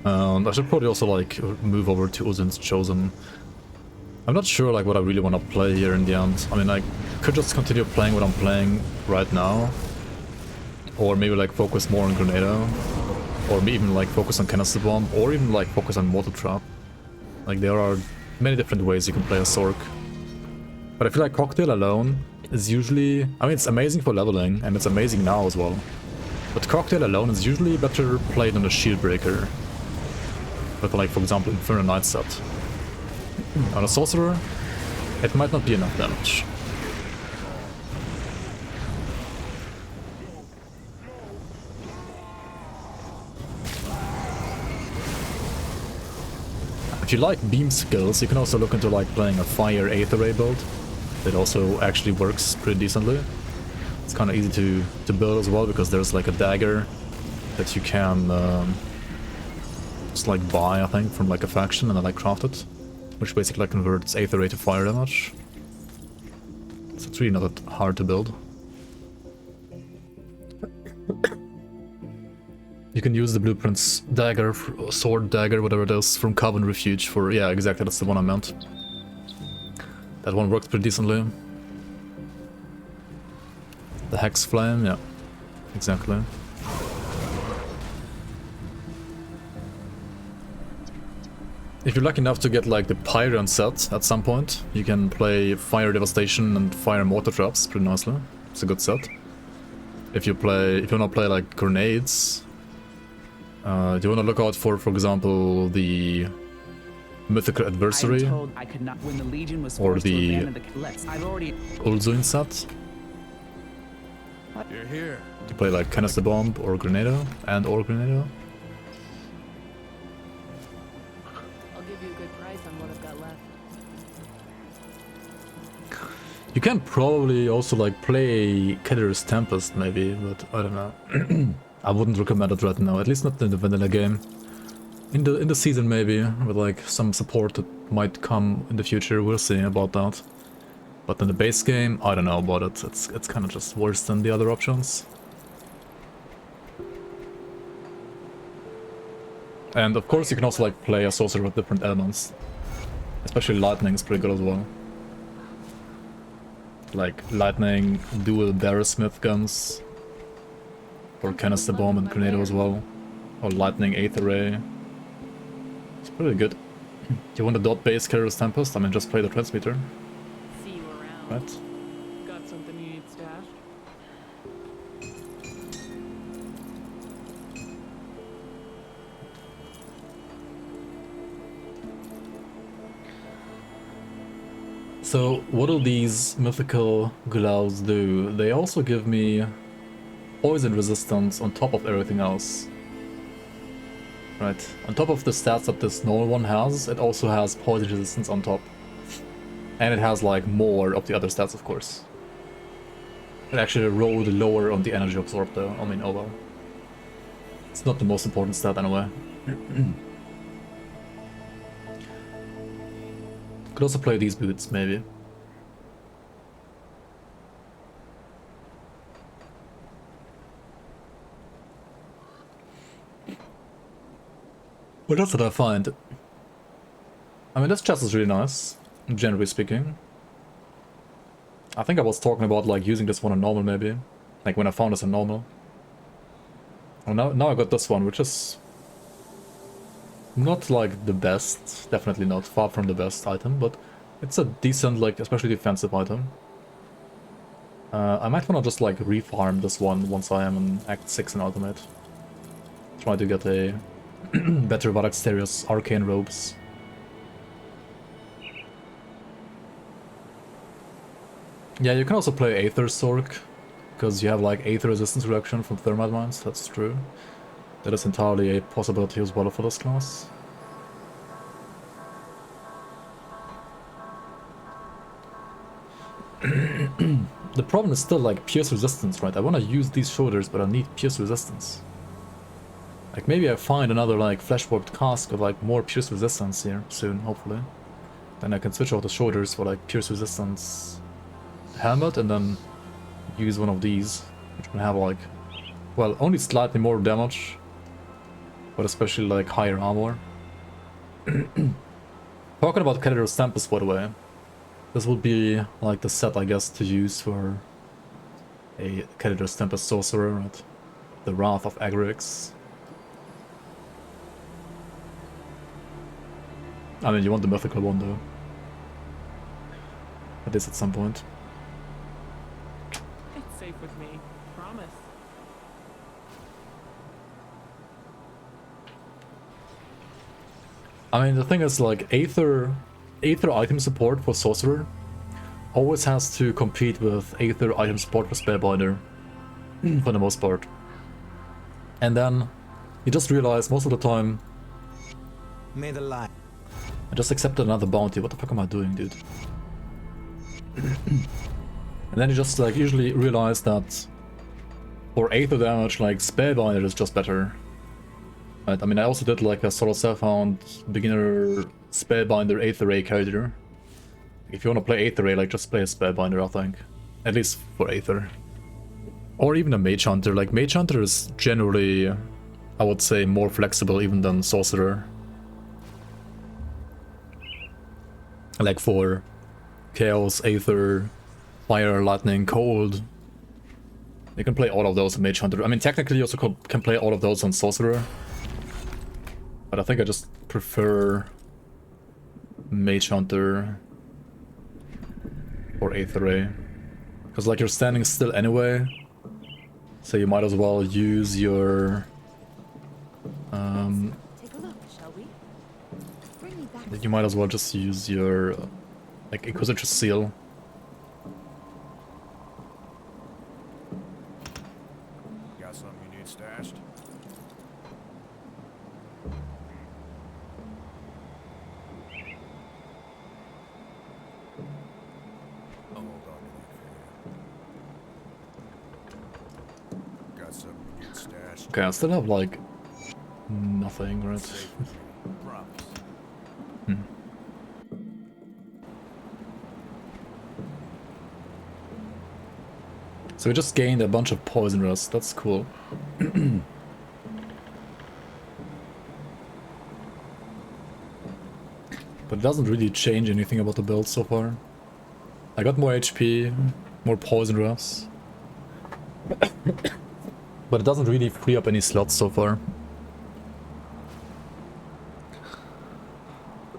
And I should probably also like move over to Uzin's Chosen. I'm not sure like what I really want to play here in the end. I mean, I could just continue playing what I'm playing right now. Or maybe like focus more on Grenado. Or even like focus on Canister Bomb. Or even like focus on Mortal Trap. Like there are many different ways you can play a Sorc. But I feel like Cocktail alone is usually... I mean, it's amazing for leveling, and it's amazing now as well. But Cocktail alone is usually better played on a Shield Breaker. With like, for example, Inferno Knight set. On a Sorcerer, it might not be enough damage. If you like beam skills, you can also look into like playing a Fire Aether Ray build. That also actually works pretty decently. It's kind of easy to build as well, because there's like a dagger that you can just like buy, I think, from like a faction and then like craft it. Which basically like converts Aether Ray to fire damage. So it's really not that hard to build. You can use the Blueprint's dagger, sword dagger, whatever it is, from Coven Refuge for... yeah, exactly, that's the one I meant. That one worked pretty decently. The Hex Flame, yeah, exactly. If you're lucky enough to get like the Pyrion set at some point, you can play Fire Devastation and Fire Mortar Traps pretty nicely. It's a good set. If you wanna play like grenades, do you wanna look out for example, the Mythical Adversary or the Ulzuin set? You're here. To play like Canister Bomb or Grenado or Grenado. I'll give you a good price on what I've got left. You can probably also like play Ketter's Tempest maybe, but I don't know. I wouldn't recommend it right now, at least not in the vanilla game. In the season maybe, with like some support that might come in the future, we'll see about that. But in the base game, I don't know about it. It's kind of just worse than the other options. And of course you can also like play a sorcerer with different elements. Especially lightning is pretty good as well. Like lightning, dual Barrowsmith guns. Or Canister Bomb and Grenado as well. Or lightning Aether Ray. It's pretty good. Do you want a dot base Carrier's Tempest? I mean, just play the transmitter. See you around. Right? Got something you need stashed? So, what do these mythical gloves do? They also give me poison resistance on top of everything else. Right, on top of the stats that this normal one has, it also has poison resistance on top. And it has like more of the other stats, of course. It actually rolled lower on the energy absorbed though, I mean, oh well. It's not the most important stat anyway. Could also play these boots, maybe. What else did I find? I mean, this chest is really nice, generally speaking. I think I was talking about like using this one on normal maybe. Like when I found this on normal. Oh, now I got this one, which is not like the best, definitely not, far from the best item, but it's a decent, like, especially defensive item. I might want to just like refarm this one once I am in Act 6 in Ultimate. Try to get a better Varaxterius Arcane Robes. Yeah, you can also play Aether Sorc, because you have like Aether resistance reduction from Thermite Mines, that's true. That is entirely a possibility as well for this class. The problem is still like pierce resistance, right? I want to use these shoulders, but I need pierce resistance. Like maybe I find another like flesh warped cask with like more pierce resistance here soon, hopefully. Then I can switch out the shoulders for like pierce resistance helmet and then use one of these, which will have like, well, only slightly more damage, but especially like higher armor. Talking about Creditor's Tempest, by the way, this would be like the set, I guess, to use for a Creditor's Tempest sorcerer, right? The Wrath of Agrix. I mean, you want the mythical one though. At least at some point. It's safe with me. Promise. I mean, the thing is, like, Aether item support for Sorcerer always has to compete with Aether item support for Spellbinder, for the most part. And then you just realize most of the time, May the light. I just accepted another bounty. What the fuck am I doing, dude? And then you just, like, usually realize that for Aether damage, like, Spellbinder is just better. Right, I mean, I also did like a Solar Self-Hound beginner Spellbinder Aether Ray character. If you want to play Aether Ray, like, just play a Spellbinder, I think. At least for Aether. Or even a Mage Hunter. Like, Mage Hunter is generally, I would say, more flexible even than Sorcerer. Like for Chaos, Aether, Fire, Lightning, Cold. You can play all of those on Mage Hunter. I mean, technically you also can play all of those on Sorcerer. But I think I just prefer Mage Hunter or Aether Ray. Because like you're standing still anyway. So you might as well use your... Take a look, shall we? Bring me back. You might as well just use your like Inquisitor Seal. Got something you need stashed? I'll hold on to that for you. Got something you need stashed? Okay, I still have like nothing, right? Promise. So we just gained a bunch of poison rust. That's cool. But it doesn't really change anything about the build so far. I got more HP, more poison rust. But it doesn't really free up any slots so far.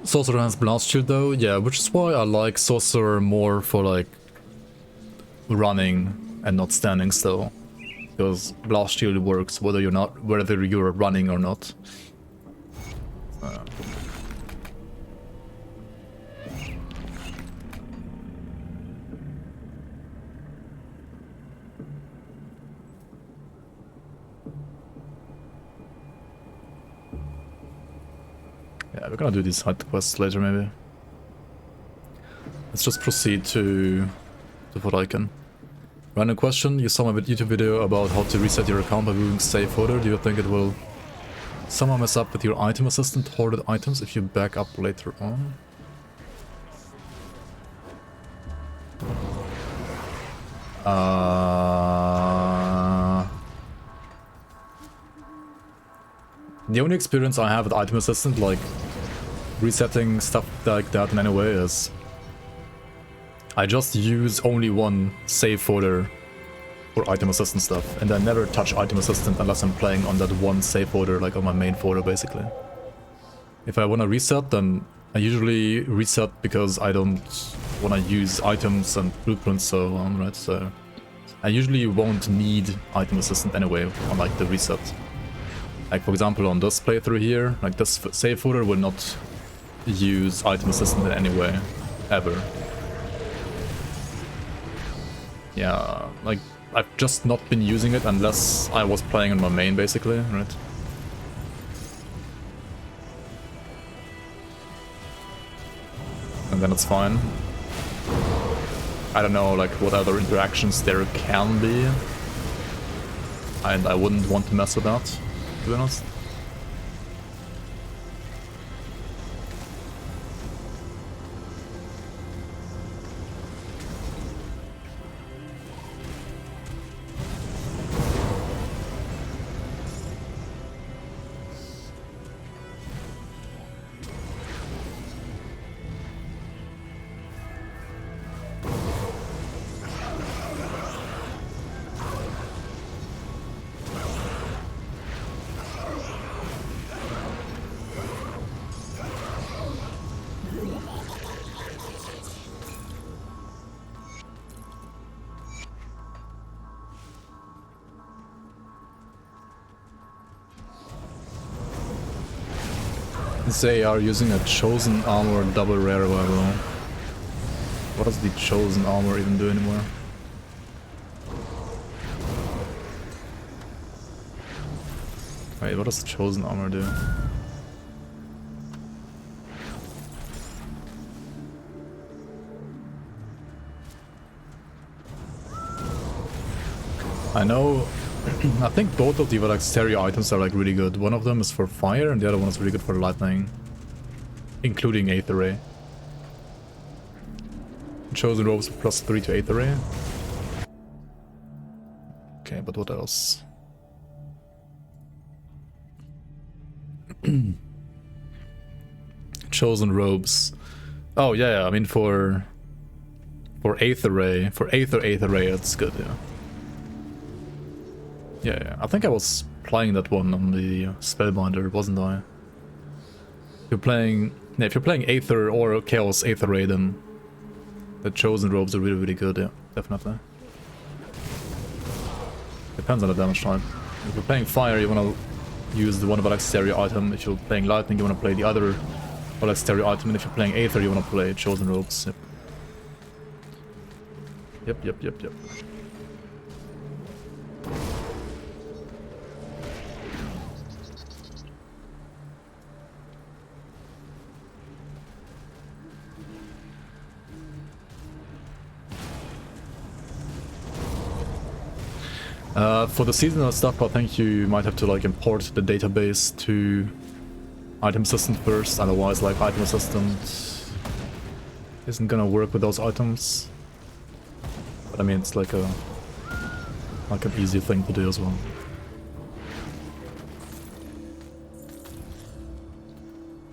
Sorcerer has Blast Shield though, yeah, which is why I like Sorcerer more for like running and not standing still. Because Blast Shield works whether you're running or not. Yeah, we're gonna do these side quests later maybe. Let's just proceed to what I can. Random question, you saw my YouTube video about how to reset your account by moving save folder. Do you think it will somehow mess up with your item assistant hoarded items if you back up later on? The only experience I have with item assistant, like resetting stuff like that in any way, is I just use only one save folder for item assistant stuff, and I never touch item assistant unless I'm playing on that one save folder, like on my main folder basically. If I want to reset, then I usually reset because I don't want to use items and blueprints so on, right? So I usually won't need item assistant anyway on like the reset. Like for example on this playthrough here, like this save folder will not use item assistant in any way, ever. Yeah, like I've just not been using it unless I was playing on my main basically, right? And then it's fine. I don't know, like, what other interactions there can be. And I wouldn't want to mess with that, to be honest. They are using a chosen armor double rare revival. What does the chosen armor even do anymore? Wait, what does the chosen armor do? I know. I think both of the like stereo items are like really good. One of them is for fire and the other one is really good for lightning. Including Aether Ray. Chosen robes +3 to Aether Ray. Okay, but what else? Chosen robes. Oh yeah, I mean for Aether Ray, for Aether Ray, it's good, yeah. Yeah, I think I was playing that one on the Spellbinder, wasn't I? If you're playing Aether or Chaos Aether Ray, then the Chosen Robes are really, really good, yeah, definitely. Depends on the damage type. If you're playing Fire, you wanna use the one Valak Stereo item. If you're playing Lightning, you wanna play the other Valak Stereo item. And if you're playing Aether, you wanna play Chosen Robes. Yep. For the seasonal stuff, I think you might have to like import the database to Item Assistant first, otherwise like Item Assistant isn't gonna work with those items. But I mean, it's like an easy thing to do as well.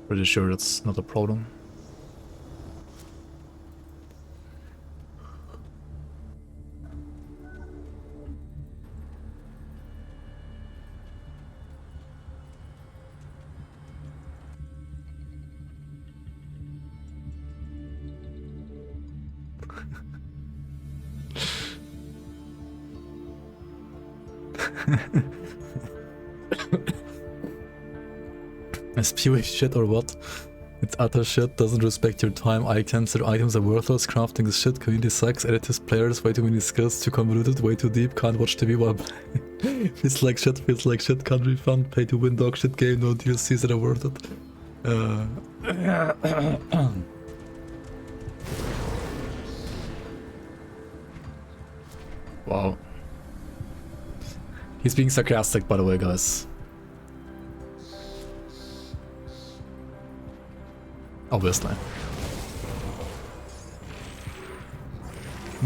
Pretty sure that's not a problem. SPW shit or what? It's utter shit, doesn't respect your time, items are worthless, crafting is shit, community sucks, elitist players, way too many skills, too convoluted, way too deep, can't watch TV while playing. Feels like shit, can't refund, pay to win dog shit game, no DLCs that are worth it. Wow. He's being sarcastic, by the way, guys. Obviously.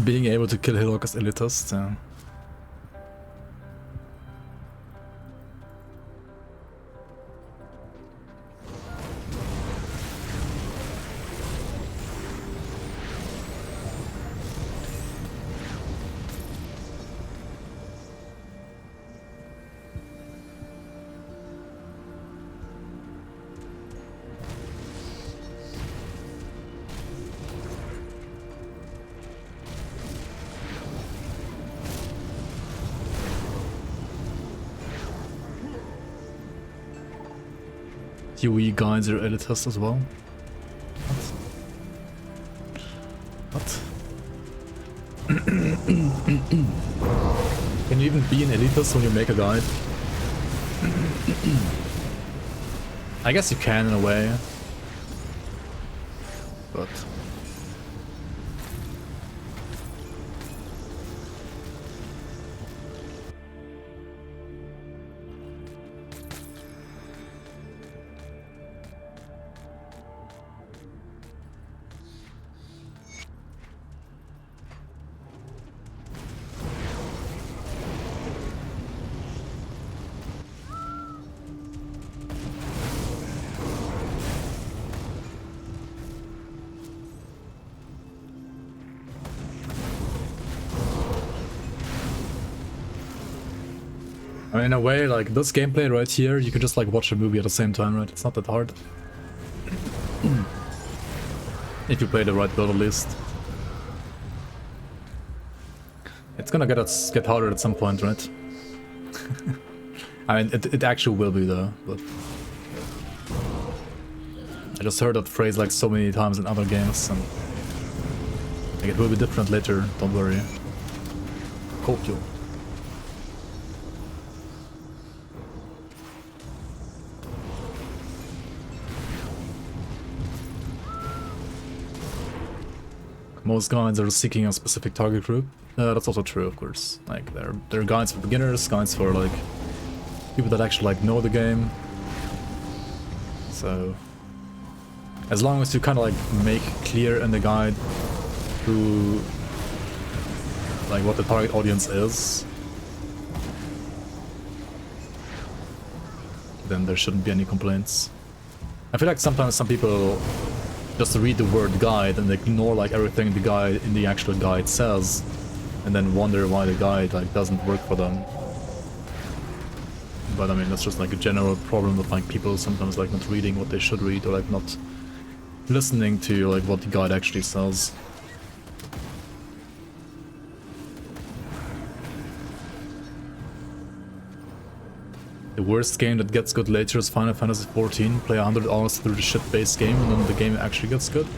Being able to kill Hillock is elitist, yeah. UE guides are elitist as well. What? Can you even be an elitist when you make a guide? I guess you can in a way. But I mean, in a way, like, this gameplay right here, you can just, like, watch a movie at the same time, right? It's not that hard. If you play the right build, at least. It's gonna get harder at some point, right? I mean, it actually will be, though, but... I just heard that phrase, like, so many times in other games, and... like, it will be different later, don't worry. Hope you. Most guides are seeking a specific target group. That's also true, of course. Like, there are guides for beginners, guides for, like, people that actually, like, know the game. So... as long as you kind of, like, make clear in the guide who... like, what the target audience is, then there shouldn't be any complaints. I feel like sometimes some people just read the word guide and ignore, like, everything the guide in the actual guide says, and then wonder why the guide, like, doesn't work for them. But I mean, that's just like a general problem with, like, people sometimes, like, not reading what they should read, or, like, not listening to, like, what the guide actually says. The worst game that gets good later is Final Fantasy XIV. Play 100 hours through the shit-based game and then the game actually gets good.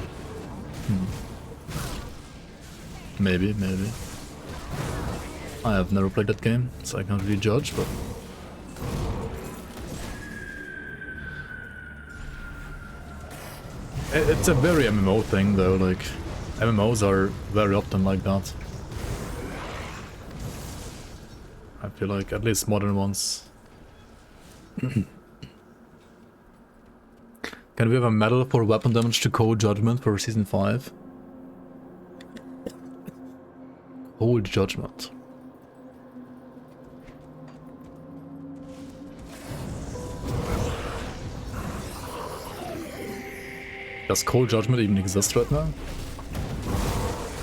Maybe, maybe. I have never played that game, so I can't really judge, but... it's a very MMO thing, though, like... MMOs are very often like that. I feel like, at least modern ones. Can we have a medal for weapon damage to Cold Judgment for Season 5? Cold Judgment. Does Cold Judgment even exist right now?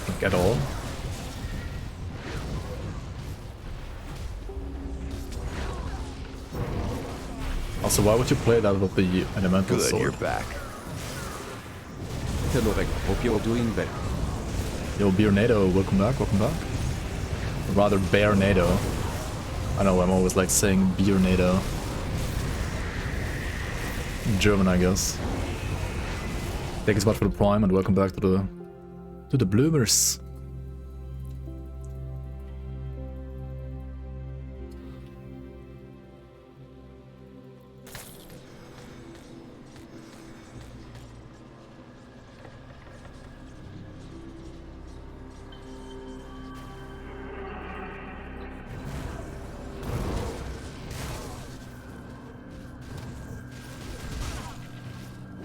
Like, at all? Also, why would you play that with the elemental Good, sword? you're back. Hello, Rick. Hope you're doing well. Yo, Bearnado, welcome back, welcome back. Or rather, Bearnado. I know, I'm always like saying Bearnado. German, I guess. Thank you so much for the prime, and welcome back to the bloomers.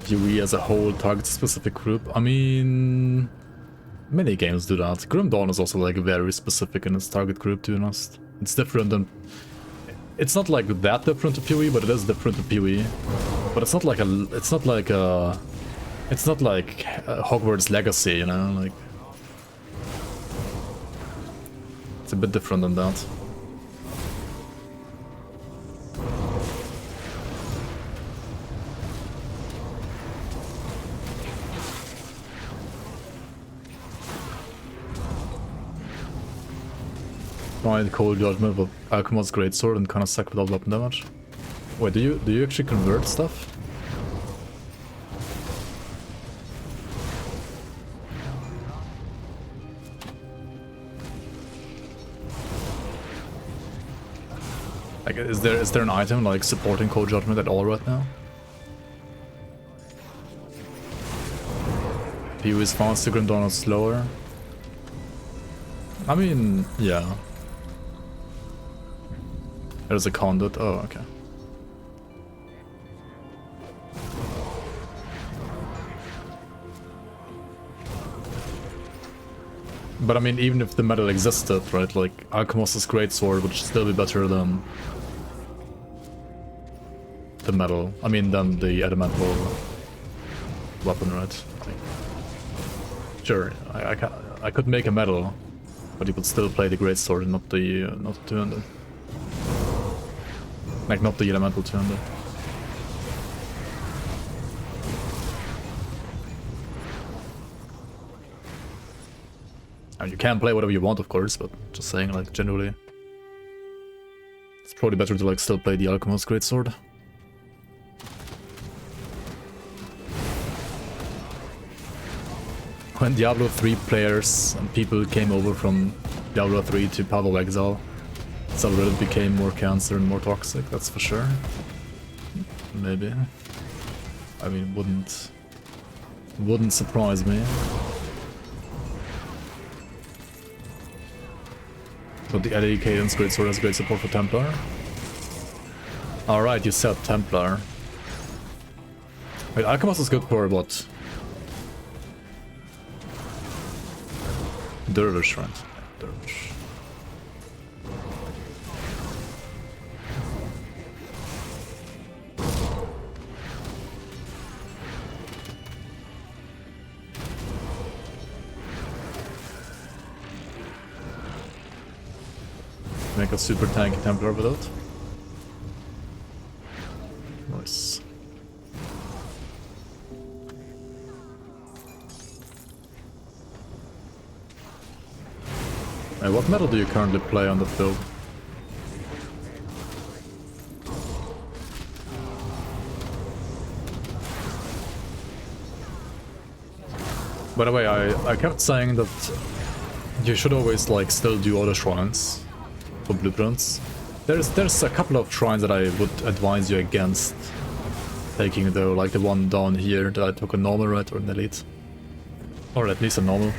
PoE as a whole targets a specific group. I mean, many games do that. Grim Dawn is also like very specific in its target group, to be honest. It's different than... it's not like that different to PoE, but it is different to PoE. But it's not like a... it's not like a... it's not like Hogwarts Legacy, you know, like... it's a bit different than that. Find Cold Judgment with Alchemist's Greatsword and kind of suck without weapon damage. Wait, do you actually convert stuff? Like, is there an item like supporting Cold Judgment at all right now? PoE is faster, Grim Dawn is slower. I mean, yeah. There's a conduit. Oh, okay. But I mean, even if the metal existed, right? Like, Alchemist's Greatsword would still be better than the metal. I mean, than the elemental weapon, right? Like, sure, I could make a metal, but you would still play the Greatsword and not the two-handed. Like, not the elemental turn though. And you can play whatever you want, of course, but just saying, like, generally. It's probably better to, like, still play the Alchemist's Greatsword. When Diablo 3 players and people came over from Diablo 3 to Path of Exile, Subreddit became more cancer and more toxic, that's for sure. Maybe. I mean, wouldn't surprise me. But the Eddie Cadence Greatsword has great support for Templar. Alright, you said Templar. Wait, Alchemist is good for what? Dervish, right? Dervish. Make a super tanky Templar with it. Nice. Hey, what metal do you currently play on the build? By the way, I kept saying that you should always like still do auto shrines for blueprints. There's a couple of shrines that I would advise you against taking though, like the one down here that I took a normal, right, or an elite, or at least a normal.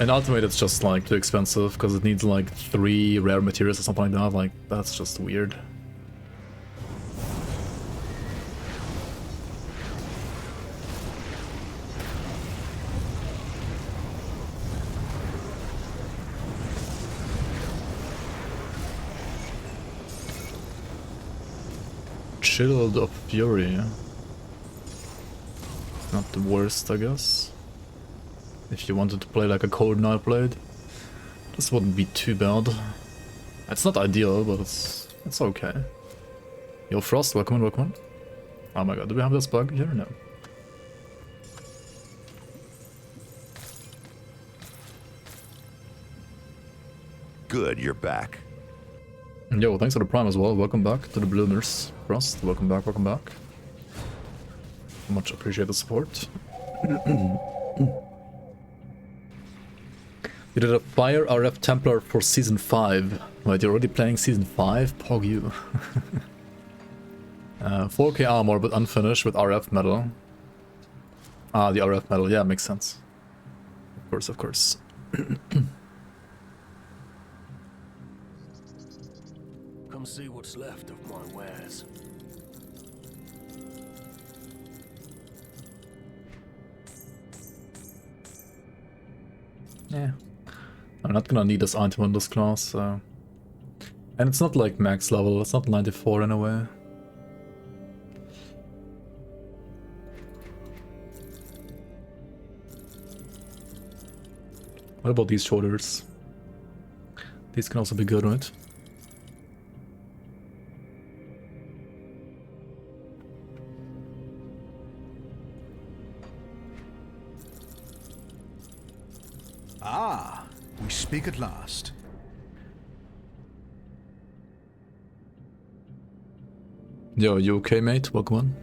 And ultimate it's just like too expensive because it needs like 3 rare materials or something like that. Like that's just weird. Shield of Fury. Not the worst, I guess. If you wanted to play like a Cold Nightblade, this wouldn't be too bad. It's not ideal, but it's okay. Yo, Frost, welcome in, welcome in. Oh my god, do we have this bug here? No. Good, you're back. Yo, thanks for the prime as well. Welcome back to the Bloomers. Frost, welcome back, welcome back. Much appreciate the support. You did a Fire RF Templar for Season 5. Wait, you're already playing Season 5? Pog you. 4k armor, but unfinished with RF metal. Ah, the RF metal. Yeah, makes sense. Of course, of course. Come see what's left of my wares. Yeah. I'm not gonna need this item on this class, so... And it's not like max level, it's not 94 in a way. What about these shoulders? These can also be good, right? Ah, we speak at last. Yo, you okay, mate? Welcome on.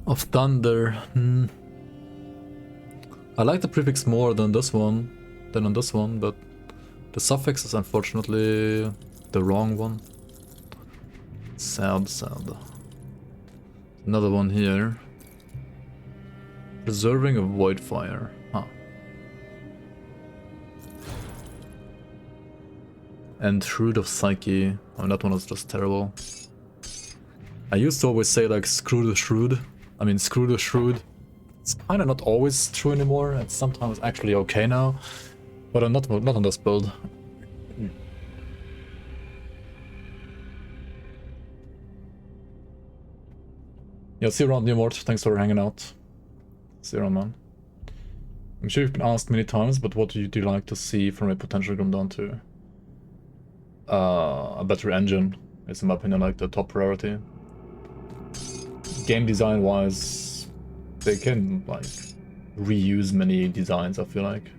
Of Thunder. I like the prefix more than this one, than on this one, but the suffix is unfortunately the wrong one. Sad, sad. Another one here. Preserving of Void Fire. Huh. And Shrewd of Psyche. Oh, that one was just terrible. I used to always say like screw the shrewd. I mean screw the shrewd. It's kinda not always true anymore. It's sometimes actually okay now. But I'm not on this build. Yeah, see you around, Newmort. Thanks for hanging out. See you around, man. I'm sure you've been asked many times, but what would you like to see from a potential Grim Dawn 2? A better engine is, in my opinion, like the top priority. Game design wise, they can like reuse many designs, I feel like.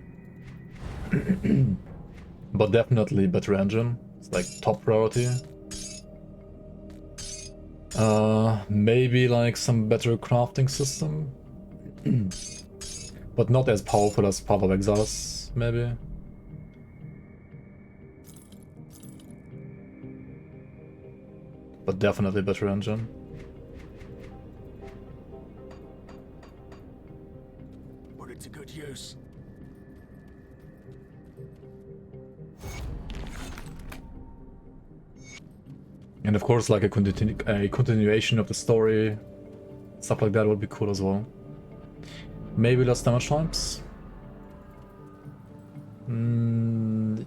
But definitely better engine. It's like top priority. Maybe like some better crafting system. But not as powerful as Path of Exiles, maybe. But definitely better engine. Put it to good use. And of course, like a continuation of the story, stuff like that would be cool as well. Maybe less damage times.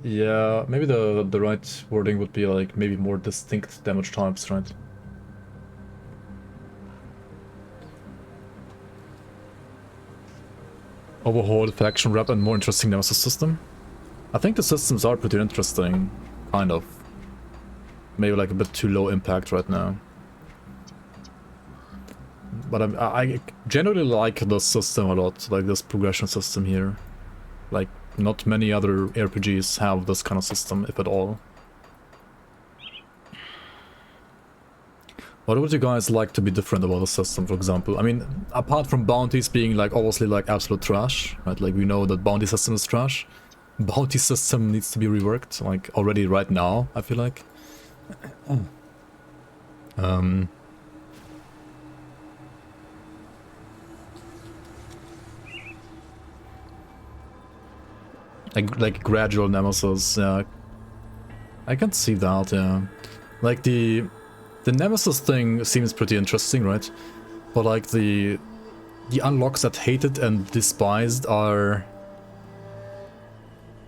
Yeah, maybe the right wording would be like maybe more distinct damage types, right? Overhauled faction rep and more interesting nemesis system. I think the systems are pretty interesting, kind of. Maybe like a bit too low impact right now. But I generally like this system a lot, like this progression system here. Like, not many other RPGs have this kind of system, if at all. What would you guys like to be different about the system, for example? I mean, apart from bounties being like obviously like absolute trash, right? Like we know that bounty system is trash. Bounty system needs to be reworked, like already right now, I feel like. Like gradual nemesis, yeah. I can see that, yeah. Like the nemesis thing seems pretty interesting, right? But like the unlocks that hated and despised are...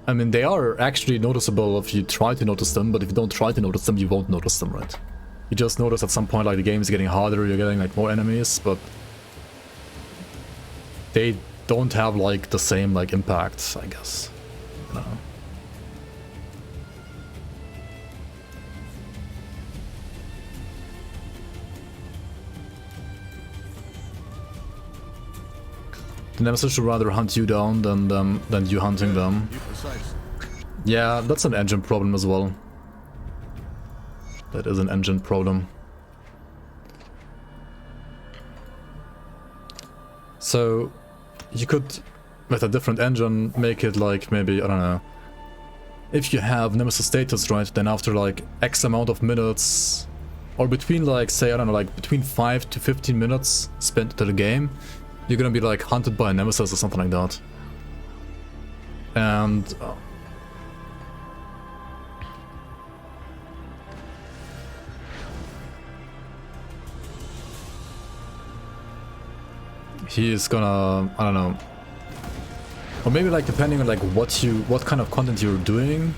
I mean, they are actually noticeable if you try to notice them, but if you don't try to notice them, you won't notice them, right? You just notice at some point like the game is getting harder, you're getting like more enemies, but they don't have like the same like impact, I guess. No. The nemesis should rather hunt you down than you hunting them. Yeah, that's an engine problem as well. That is an engine problem. So you could, with a different engine, make it like maybe, I don't know, if you have nemesis status, right, then after like X amount of minutes, or between like, say, I don't know, like between 5 to 15 minutes spent to the game, you're gonna be like hunted by a nemesis or something like that. And he is gonna, I don't know, or maybe like depending on like what kind of content you're doing,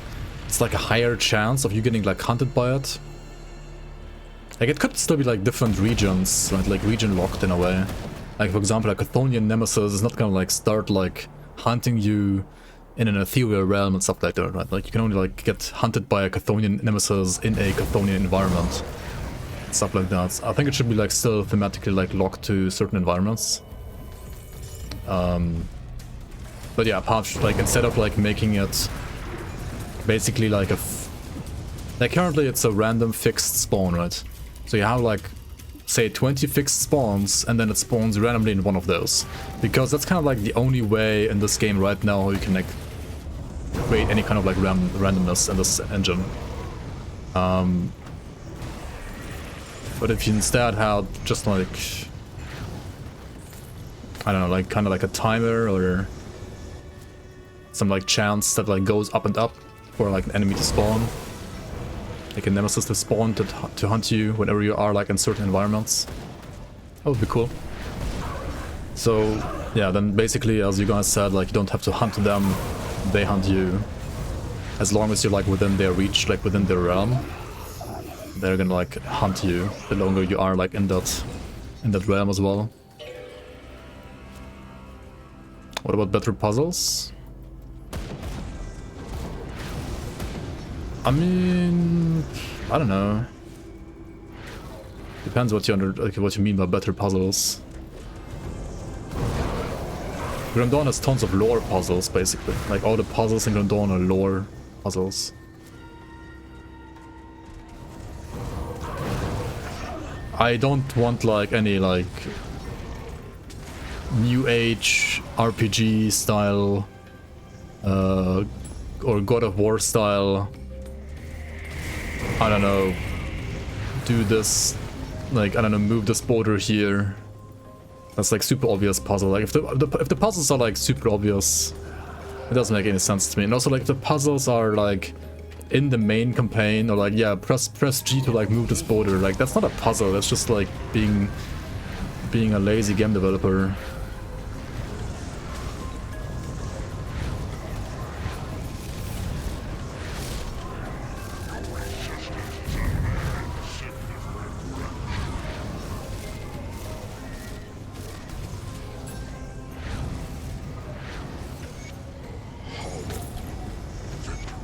it's like a higher chance of you getting like hunted by it. Like it could still be like different regions, right? Like region locked in a way. Like for example, a Chthonian nemesis is not gonna like start like hunting you in an ethereal realm and stuff like that, right? Like you can only like get hunted by a Chthonian nemesis in a Chthonian environment. Stuff like that. I think it should be like still thematically like locked to certain environments. But yeah, apart like instead of like making it basically like like currently it's a random fixed spawn, right? So you have like say 20 fixed spawns and then it spawns randomly in one of those, because that's kind of like the only way in this game right now you can like create any kind of like randomness in this engine. But if you instead had just like, I don't know, like kind of like a timer or some like chance that like goes up and up for like an enemy to spawn, like a nemesis to spawn to hunt you whenever you are like in certain environments, that would be cool. So yeah, then basically, as you guys said, like you don't have to hunt them, they hunt you. As long as you're like within their reach, like within their realm, they're gonna like hunt you the longer you are like in that in that realm as well. What about better puzzles? I mean, I don't know. Depends what what you mean by better puzzles. Grim Dawn has tons of lore puzzles, basically. Like, all the puzzles in Grim Dawn are lore puzzles. I don't want, like, any, like, New Age RPG style, or God of War style, I don't know, do this, like, I don't know, move this border here. That's like super obvious puzzle. Like if the puzzles are like super obvious, it doesn't make any sense to me. And also like the puzzles are like in the main campaign, or like, yeah, press G to like move this border. Like that's not a puzzle. That's just like being a lazy game developer.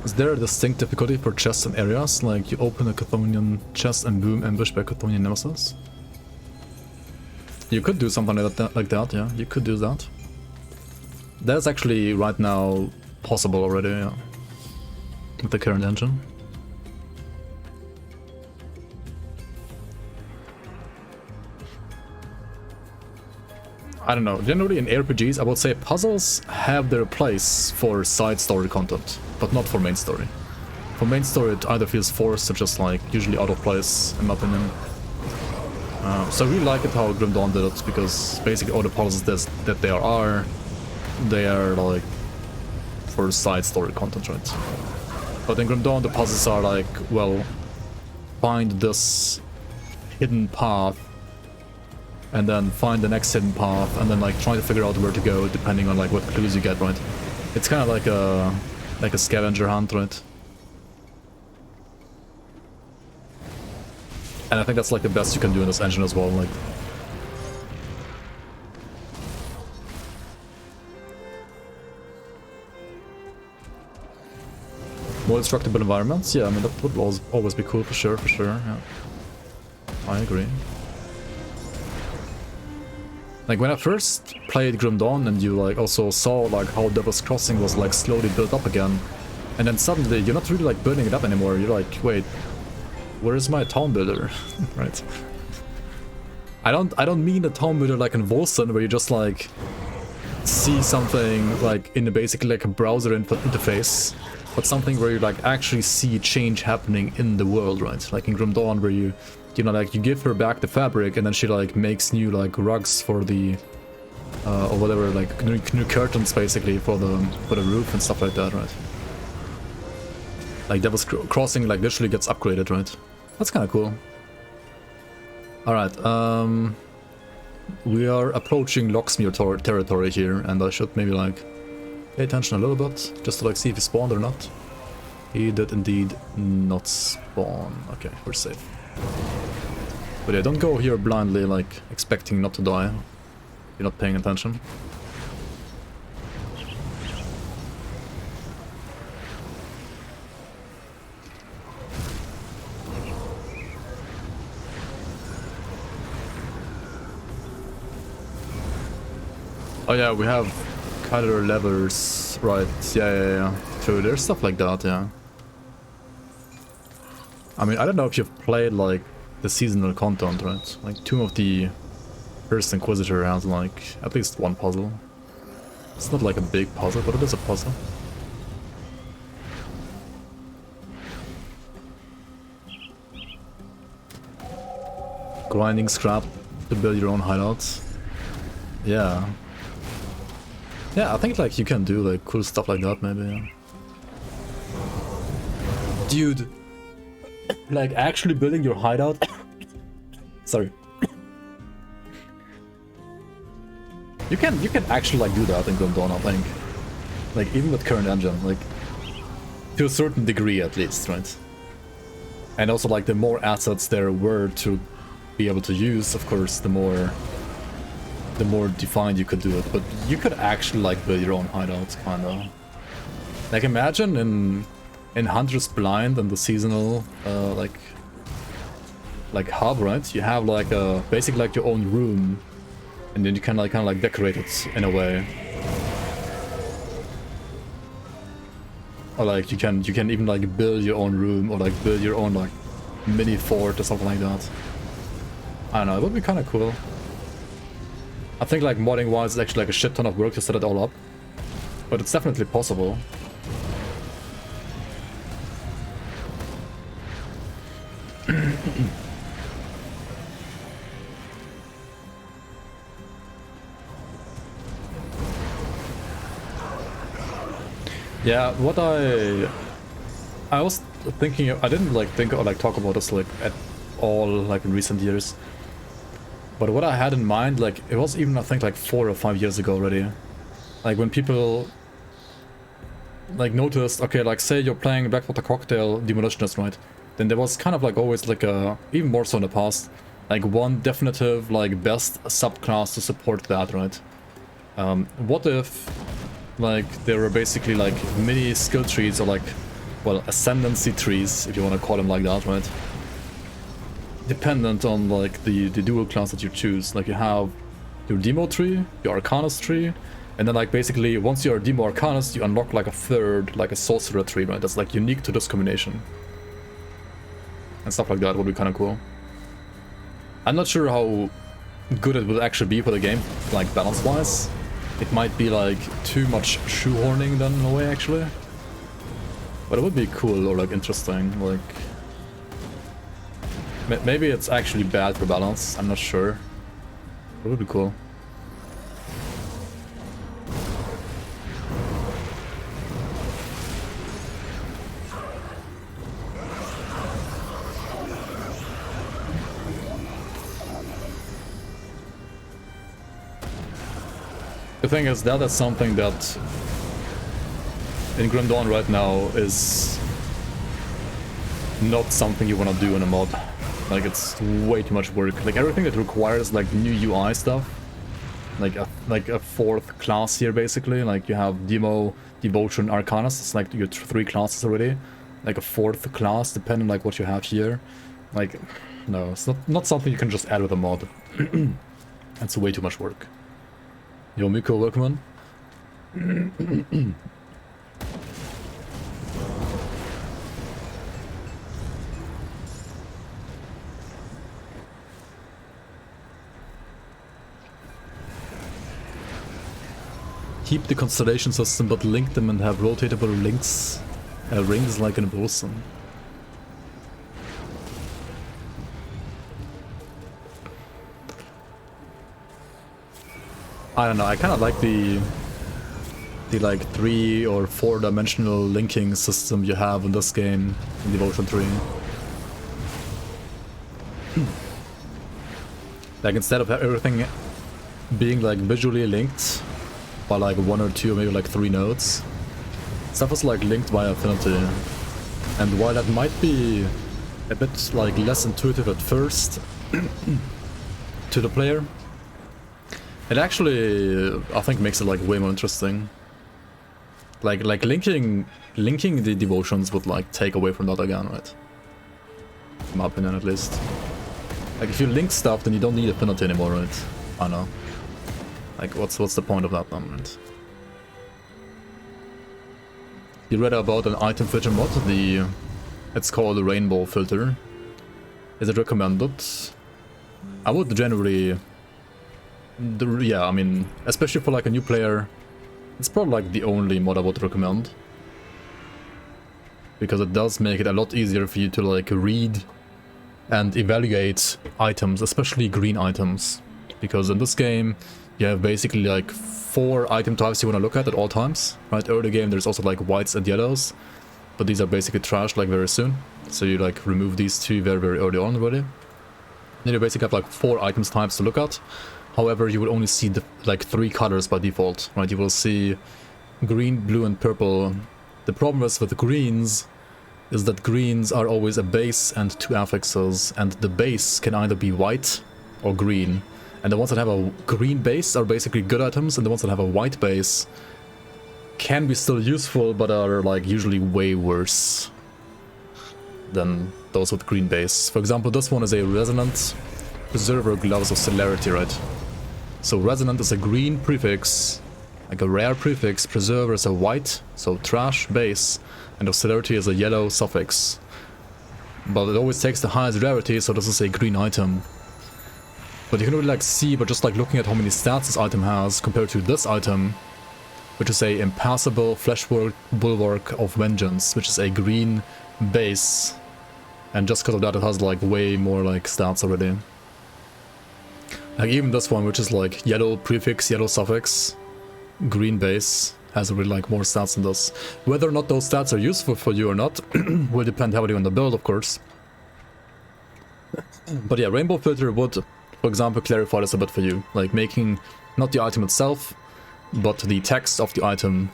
Is there a distinct difficulty for chests and areas? Like you open a Chthonian chest and boom, ambushed by Chthonian nemesis? You could do something like that, yeah. You could do that. That's actually right now possible already, yeah. With the current engine. I don't know, generally in RPGs I would say puzzles have their place for side story content, but not for main story. For main story it either feels forced or just like usually out of place, in my opinion. So I really like it how Grim Dawn did it, because basically all the puzzles that there are, they are like for side story content, right? But in Grim Dawn the puzzles are like, well, find this hidden path and then find the next hidden path, and then like trying to figure out where to go depending on like what clues you get, right? It's kind of like a scavenger hunt, right? And I think that's like the best you can do in this engine as well, like. More destructible environments? Yeah, I mean that would always be cool for sure, yeah. I agree. Like when I first played Grim Dawn and you like also saw like how Devil's Crossing was like slowly built up again, and then suddenly you're not really like building it up anymore. You're like, wait, where is my town builder? Right? I don't mean the town builder like in Volson where you just like see something like in a basically like a browser interface, but something where you like actually see change happening in the world, right? Like in Grim Dawn where you know, like you give her back the fabric and then she like makes new like rugs for the or whatever, like new curtains basically for the roof and stuff like that, right? Like Devil's Crossing like literally gets upgraded, right? That's kind of cool. All right, we are approaching Locksmere territory here, and I should maybe like pay attention a little bit just to like see if he spawned or not. He did indeed not spawn. Okay, we're safe. But yeah, don't go here blindly, like, expecting not to die. You're not paying attention. Oh yeah, we have cutter levers, right? Yeah. True, there's stuff like that, yeah. I mean, I don't know if you've played, like, the seasonal content, right? Like, Tomb of the First Inquisitor has, like, at least one puzzle. It's not like a big puzzle, but it is a puzzle. Grinding scrap to build your own hideouts. Yeah. Yeah, I think, like, you can do, like, cool stuff like that, maybe, yeah. Dude. Like, actually building your hideout? Sorry. You can actually, like, do that in Grim Dawn, I think. Like, even with current engine, like, to a certain degree at least, right? And also, like, the more assets there were to be able to use, of course, the more defined you could do it. But you could actually like build your own hideouts, kinda. Like imagine in Hunter's Blind and the seasonal like hub, right? You have like a basically like your own room, and then you can like kind of like decorate it in a way. Or like you can even like build your own room, or like build your own like mini fort or something like that. I don't know, it would be kind of cool. I think like modding wise it's actually like a shit ton of work to set it all up, but it's definitely possible. Yeah, what I was thinking, I didn't like think or like talk about this like at all like in recent years, but what I had in mind, like it was even I think like 4 or 5 years ago already, like when people like noticed, okay, like say you're playing Blackwater Cocktail Demolitionist, right? Then there was kind of like always like a, even more so in the past, like one definitive like best subclass to support that, right? What if like there were basically like mini skill trees, or like, well, ascendancy trees, if you want to call them like that, right? Dependent on like the dual class that you choose. Like you have your Demo tree, your Arcanist tree, and then like basically once you're a Demo Arcanist, you unlock like a third, like a Sorcerer tree, right? That's like unique to this combination. And stuff like that would be kind of cool. I'm not sure how good it would actually be for the game, like balance-wise. It might be like too much shoehorning then in a way actually. But it would be cool or like interesting, like... Maybe it's actually bad for balance, I'm not sure. It would be cool. The thing is, that is something that in Grim Dawn right now is not something you want to do in a mod. Like, it's way too much work. Like, everything that requires like new UI stuff, like a fourth class here basically. Like you have Demo, Devotion, Arcanist. It's like your 3 classes already. Like a 4th class, depending like what you have here. Like, no, it's not something you can just add with a mod. That's way too much work. Yo, Miko, welcome on. Keep the constellation system, but link them and have rotatable links, rings like in Boson. I don't know, I kind of like the like 3 or 4 dimensional linking system you have in this game, in Devotion 3. Like instead of everything being like visually linked by like 1 or 2 or maybe like 3 nodes, stuff is like linked by affinity. And while that might be a bit like less intuitive at first to the player, it actually, I think, makes it like way more interesting. Like linking the devotions would like take away from that again, right? In my opinion, at least. Like if you link stuff, then you don't need affinity anymore, right? I know. Like what's the point of that then, right? You read about an item filter mod, it's called the Rainbow Filter. Is it recommended? I would generally... yeah, I mean, especially for like a new player, it's probably like the only mod I would recommend. Because it does make it a lot easier for you to like read and evaluate items, especially green items. Because in this game, you have basically like 4 item types you want to look at all times, right? Early game there's also like whites and yellows, but these are basically trashed like very soon. So you like remove these 2 very, very early on already. Then you basically have like 4 items types to look at. However, you will only see the, like 3 colors by default, right? You will see green, blue, and purple. The problem is with the greens, is that greens are always a base and 2 affixes, and the base can either be white or green. And the ones that have a green base are basically good items, and the ones that have a white base can be still useful, but are like usually way worse than those with green base. For example, this one is a Resonant Preserver Gloves of Celerity, right? So Resonant is a green prefix, like a rare prefix, Preserver is a white, so trash base, and Celerity is a yellow suffix. But it always takes the highest rarity, so this is a green item. But you can really like see, but just like looking at how many stats this item has compared to this item, which is a Impassable Fleshwork Bulwark of Vengeance, which is a green base. And just because of that, it has like way more like stats already. Like even this one, which is like yellow prefix, yellow suffix, green base, has really like more stats than this. Whether or not those stats are useful for you or not will depend heavily on the build, of course. But yeah, Rainbow Filter would, for example, clarify this a bit for you, like making not the item itself, but the text of the item,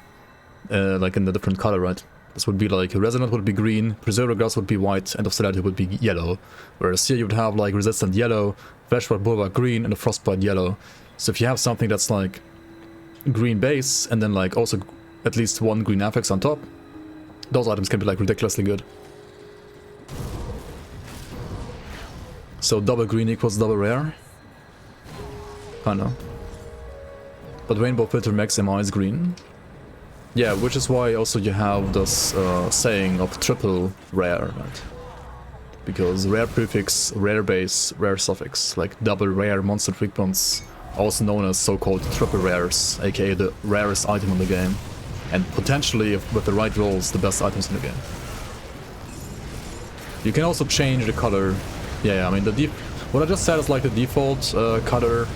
like in the different color, right? This would be like Resonant would be green, Preserver Glass would be white, and of Celerity would be yellow. Whereas here you would have like Resistant yellow, Fleshwork Bulwark green, and a Frostbite yellow. So if you have something that's like green base, and then like also at least 1 green affix on top, those items can be like ridiculously good. So double green equals double rare? Kinda. But Rainbow Filter maximize green. Yeah, which is why also you have this saying of triple rare, right? Because rare prefix, rare base, rare suffix, like double rare monster frequents, also known as so-called triple rares, aka the rarest item in the game. And potentially, with the right rolls, the best items in the game. You can also change the color. Yeah, I mean, what I just said is like the default color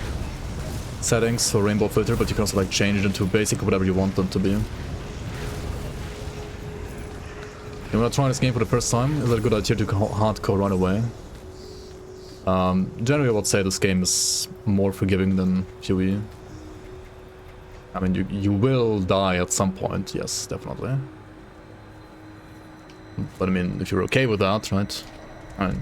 settings for Rainbow Filter, but you can also like change it into basically whatever you want them to be. You wanna try this game for the first time? Is it a good idea to go hardcore right away? Generally I would say this game is more forgiving than PoE. I mean, you will die at some point, yes, definitely. But I mean, if you're okay with that, right? Alright.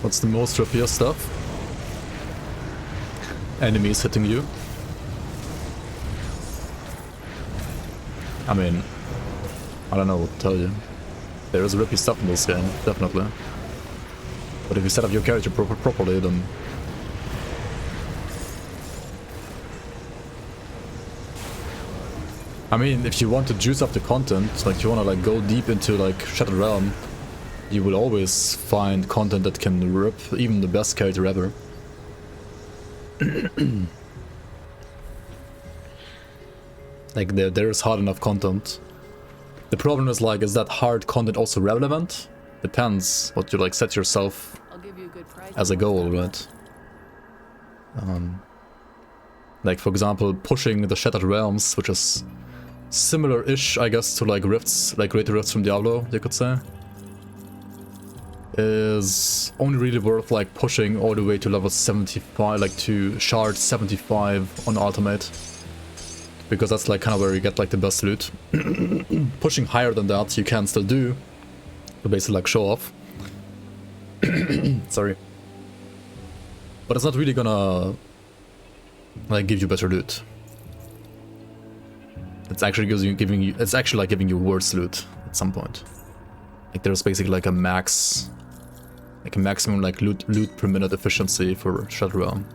What's the most rapier stuff? Enemies hitting you. I mean, I don't know what to tell you. There is rippy stuff in this game, definitely. But if you set up your character properly, then... I mean, if you want to juice up the content, like you want to like go deep into like Shattered Realm, you will always find content that can rip even the best character ever. Like there is hard enough content. The problem is like, is that hard content also relevant? Depends what you like set yourself I'll give you a good price as a goal, right? Like for example, pushing the Shattered Realms, which is similar-ish, I guess, to like rifts, like Greater Rifts from Diablo, you could say, is only really worth like pushing all the way to level 75, like to shard 75 on ultimate, because that's like kind of where you get like the best loot. Pushing higher than that you can still do to basically like show off. Sorry, but it's not really gonna like give you better loot. It's actually giving you it's actually like giving you worse loot at some point. Like there's basically like a max, like a maximum like loot per minute efficiency for Shattered Realm.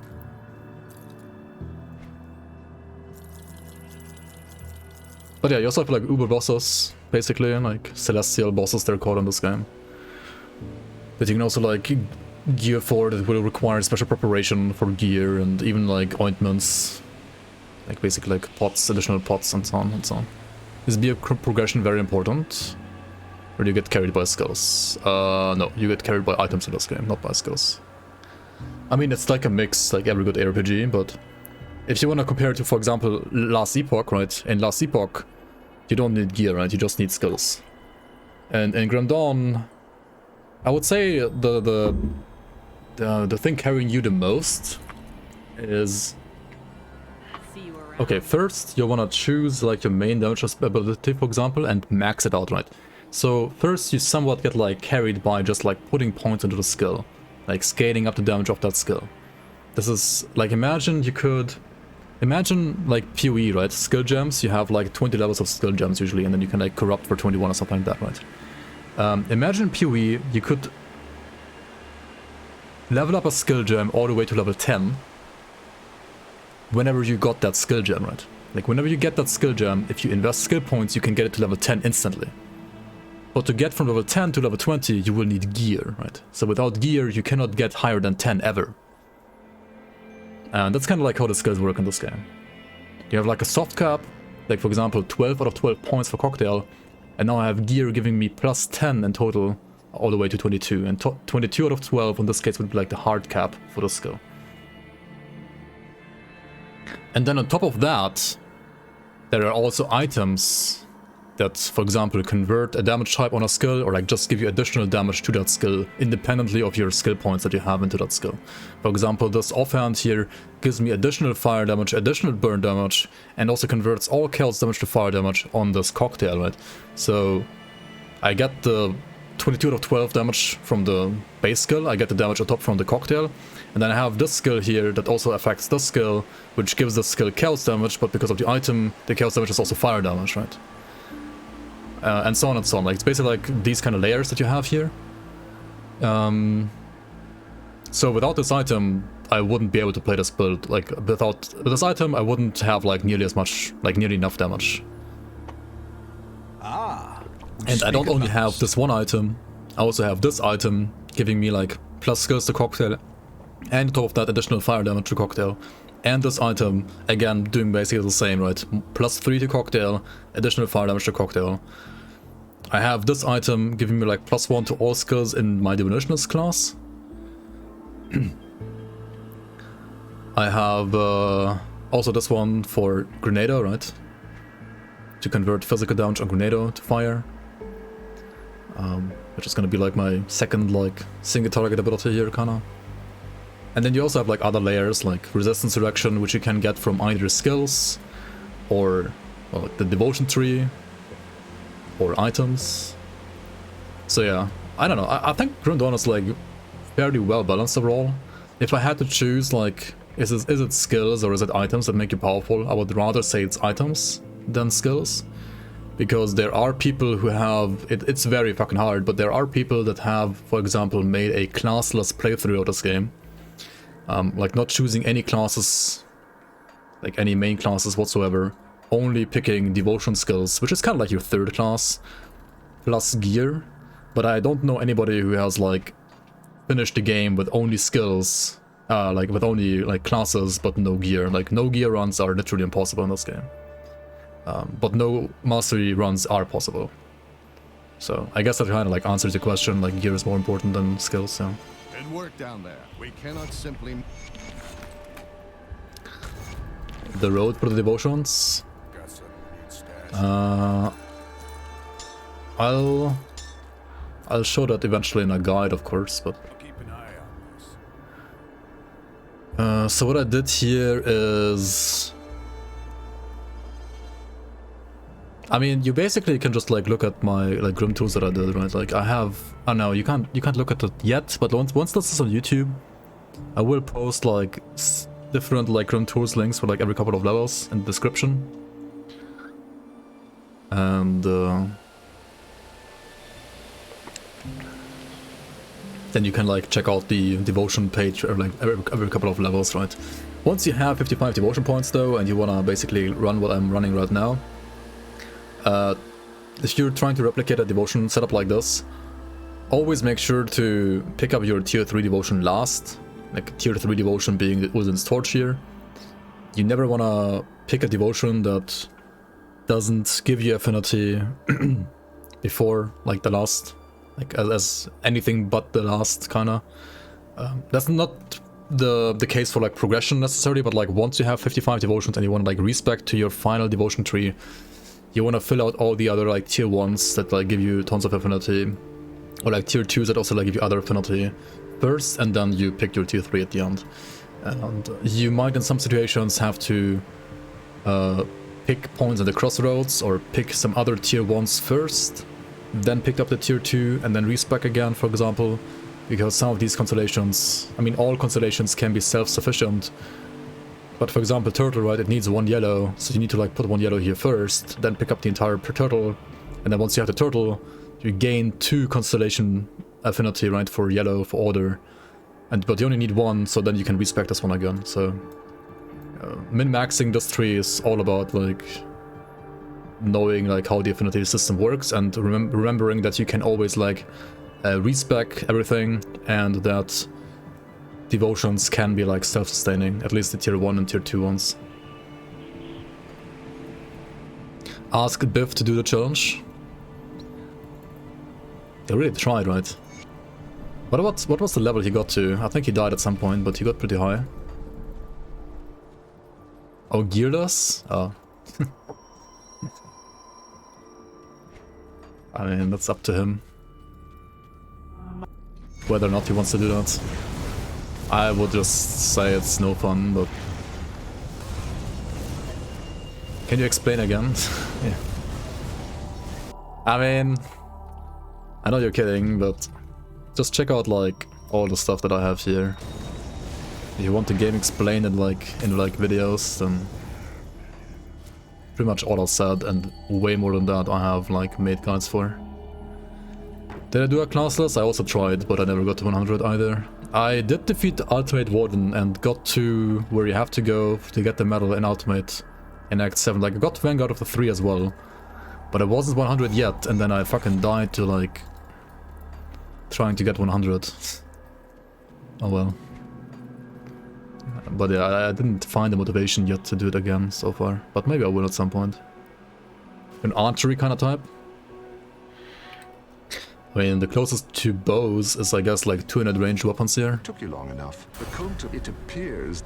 But yeah, you also have like uber bosses, basically, like celestial bosses they're called in this game, that you can also like gear for, that will require special preparation for gear and even like ointments, like basically like pots, additional pots and so on and so on. Is gear progression very important? Or do you get carried by skills? No, you get carried by items in this game, not by skills. I mean, it's like a mix, like every good RPG, but if you want to compare it to, for example, Last Epoch, right? In Last Epoch, you don't need gear, right? You just need skills. And in Grim Dawn, I would say the thing carrying you the most is... See you around. Okay, first you want to choose like your main damage ability, for example, and max it out, right? So first you somewhat get like carried by just like putting points into the skill, like scaling up the damage of that skill. This is like, imagine like PoE, right? Skill gems, you have like 20 levels of skill gems usually, and then you can like corrupt for 21 or something like that, right? Imagine PoE, you could level up a skill gem all the way to level 10 whenever you got that skill gem, right? Like whenever you get that skill gem, if you invest skill points, you can get it to level 10 instantly. But to get from level 10 to level 20, you will need gear, right? So without gear, you cannot get higher than 10 ever. And that's kind of like how the skills work in this game. You have like a soft cap, like for example 12 out of 12 points for cocktail, and now I have gear giving me plus 10 in total all the way to 22, and 22 out of 12 in this case would be like the hard cap for the skill. And then on top of that, there are also items that, for example, convert a damage type on a skill, or like just give you additional damage to that skill independently of your skill points that you have into that skill. For example, this offhand here gives me additional fire damage, additional burn damage, and also converts all chaos damage to fire damage on this cocktail, right? So I get the 22 out of 12 damage from the base skill, I get the damage on top from the cocktail, and then I have this skill here that also affects this skill, which gives the skill chaos damage, but because of the item, the chaos damage is also fire damage, right? And so on and so on. Like, it's basically like these kind of layers that you have here. So without this item, I wouldn't be able to play this build. Like, without this item, I wouldn't have like nearly as much, like nearly enough damage. And I don't only have this one item, I also have this item giving me like plus skills to cocktail, and on top of that additional fire damage to cocktail. And this item, again, doing basically the same, right? Plus 3 to cocktail, additional fire damage to cocktail. I have this item giving me like plus 1 to all skills in my Diminutionist class. I have also this one for Grenado, right? To convert physical damage on Grenado to fire. Which is gonna be like my second like single target ability here, kinda. And then you also have like other layers like resistance reduction, which you can get from either skills or well, like the devotion tree or items. So yeah, I don't know. I think Grim Dawn is like fairly well balanced overall. If I had to choose, like, is it skills or is it items that make you powerful? I would rather say it's items than skills. Because there are people who have, it's very fucking hard, but there are people that have, for example, made a classless playthrough of this game. Like not choosing any classes, like any main classes whatsoever, only picking devotion skills, which is kind of like your third class, plus gear. But I don't know anybody who has like finished the game with only skills, like with only like classes but no gear. Like no gear runs are literally impossible in this game. But no mastery runs are possible. So I guess that kind of like answers your question, like gear is more important than skills, so. Good work down there. We cannot simply... The road for the devotions. I'll show that eventually in a guide, of course, but... Keep an eye on this. So what I did here is... I mean, you basically can just like look at my like GRIMTOOLS that I did, right? Like I have, I don't know, you can't look at it yet, but once this is on YouTube, I will post like different like GRIMTOOLS links for like every couple of levels in the description. And then you can like check out the devotion page or like every couple of levels, right? Once you have 55 devotion points though, and you wanna basically run what I'm running right now, if you're trying to replicate a devotion setup like this, always make sure to pick up your tier 3 devotion last, like tier 3 devotion being the Uzin's Torch here. You never want to pick a devotion that doesn't give you affinity before like the last, like as anything but the last kinda. That's not the case for like progression necessarily, but like once you have 55 devotions and you want to like respec to your final devotion tree, you want to fill out all the other like tier 1s that like give you tons of affinity, or like tier 2s that also like give you other affinity first, and then you pick your tier 3 at the end. And you might in some situations have to pick points at the crossroads, or pick some other tier 1s first, then pick up the tier 2 and then respec again, for example, because some of these constellations, I mean all constellations can be self-sufficient, but for example turtle, right, it needs 1 yellow, so you need to like put 1 yellow here first, then pick up the entire turtle, and then once you have the turtle, you gain 2 constellation affinity, right, for yellow, for order, but you only need 1, so then you can respec this one again. So min-maxing this tree is all about like knowing like how the affinity system works, and remembering that you can always like respec everything, and that devotions can be like self-sustaining, at least the tier 1 and tier 2 ones. Ask Biff to do the challenge. They really tried, right? What was the level he got to? I think he died at some point, but he got pretty high. Oh, gearless? Oh. I mean, that's up to him. Whether or not he wants to do that. I would just say it's no fun, but... Can you explain again? Yeah. I mean... I know you're kidding, but... Just check out, like, all the stuff that I have here. If you want the game explained in videos, then... Pretty much all I said, and way more than that I have, like, made guides for. Did I do a classless? I also tried, but I never got to 100 either. I did defeat the Ultimate Warden and got to where you have to go to get the medal in Ultimate in Act 7. Like, I got Vanguard of the 3 as well, but I wasn't 100 yet, and then I fucking died to, like, trying to get 100. Oh well. But yeah, I didn't find the motivation yet to do it again so far, but maybe I will at some point. An archery kind of type? I mean, the closest to bows is, I guess, like 200 range weapons here. Took you long enough. The cult, it appears.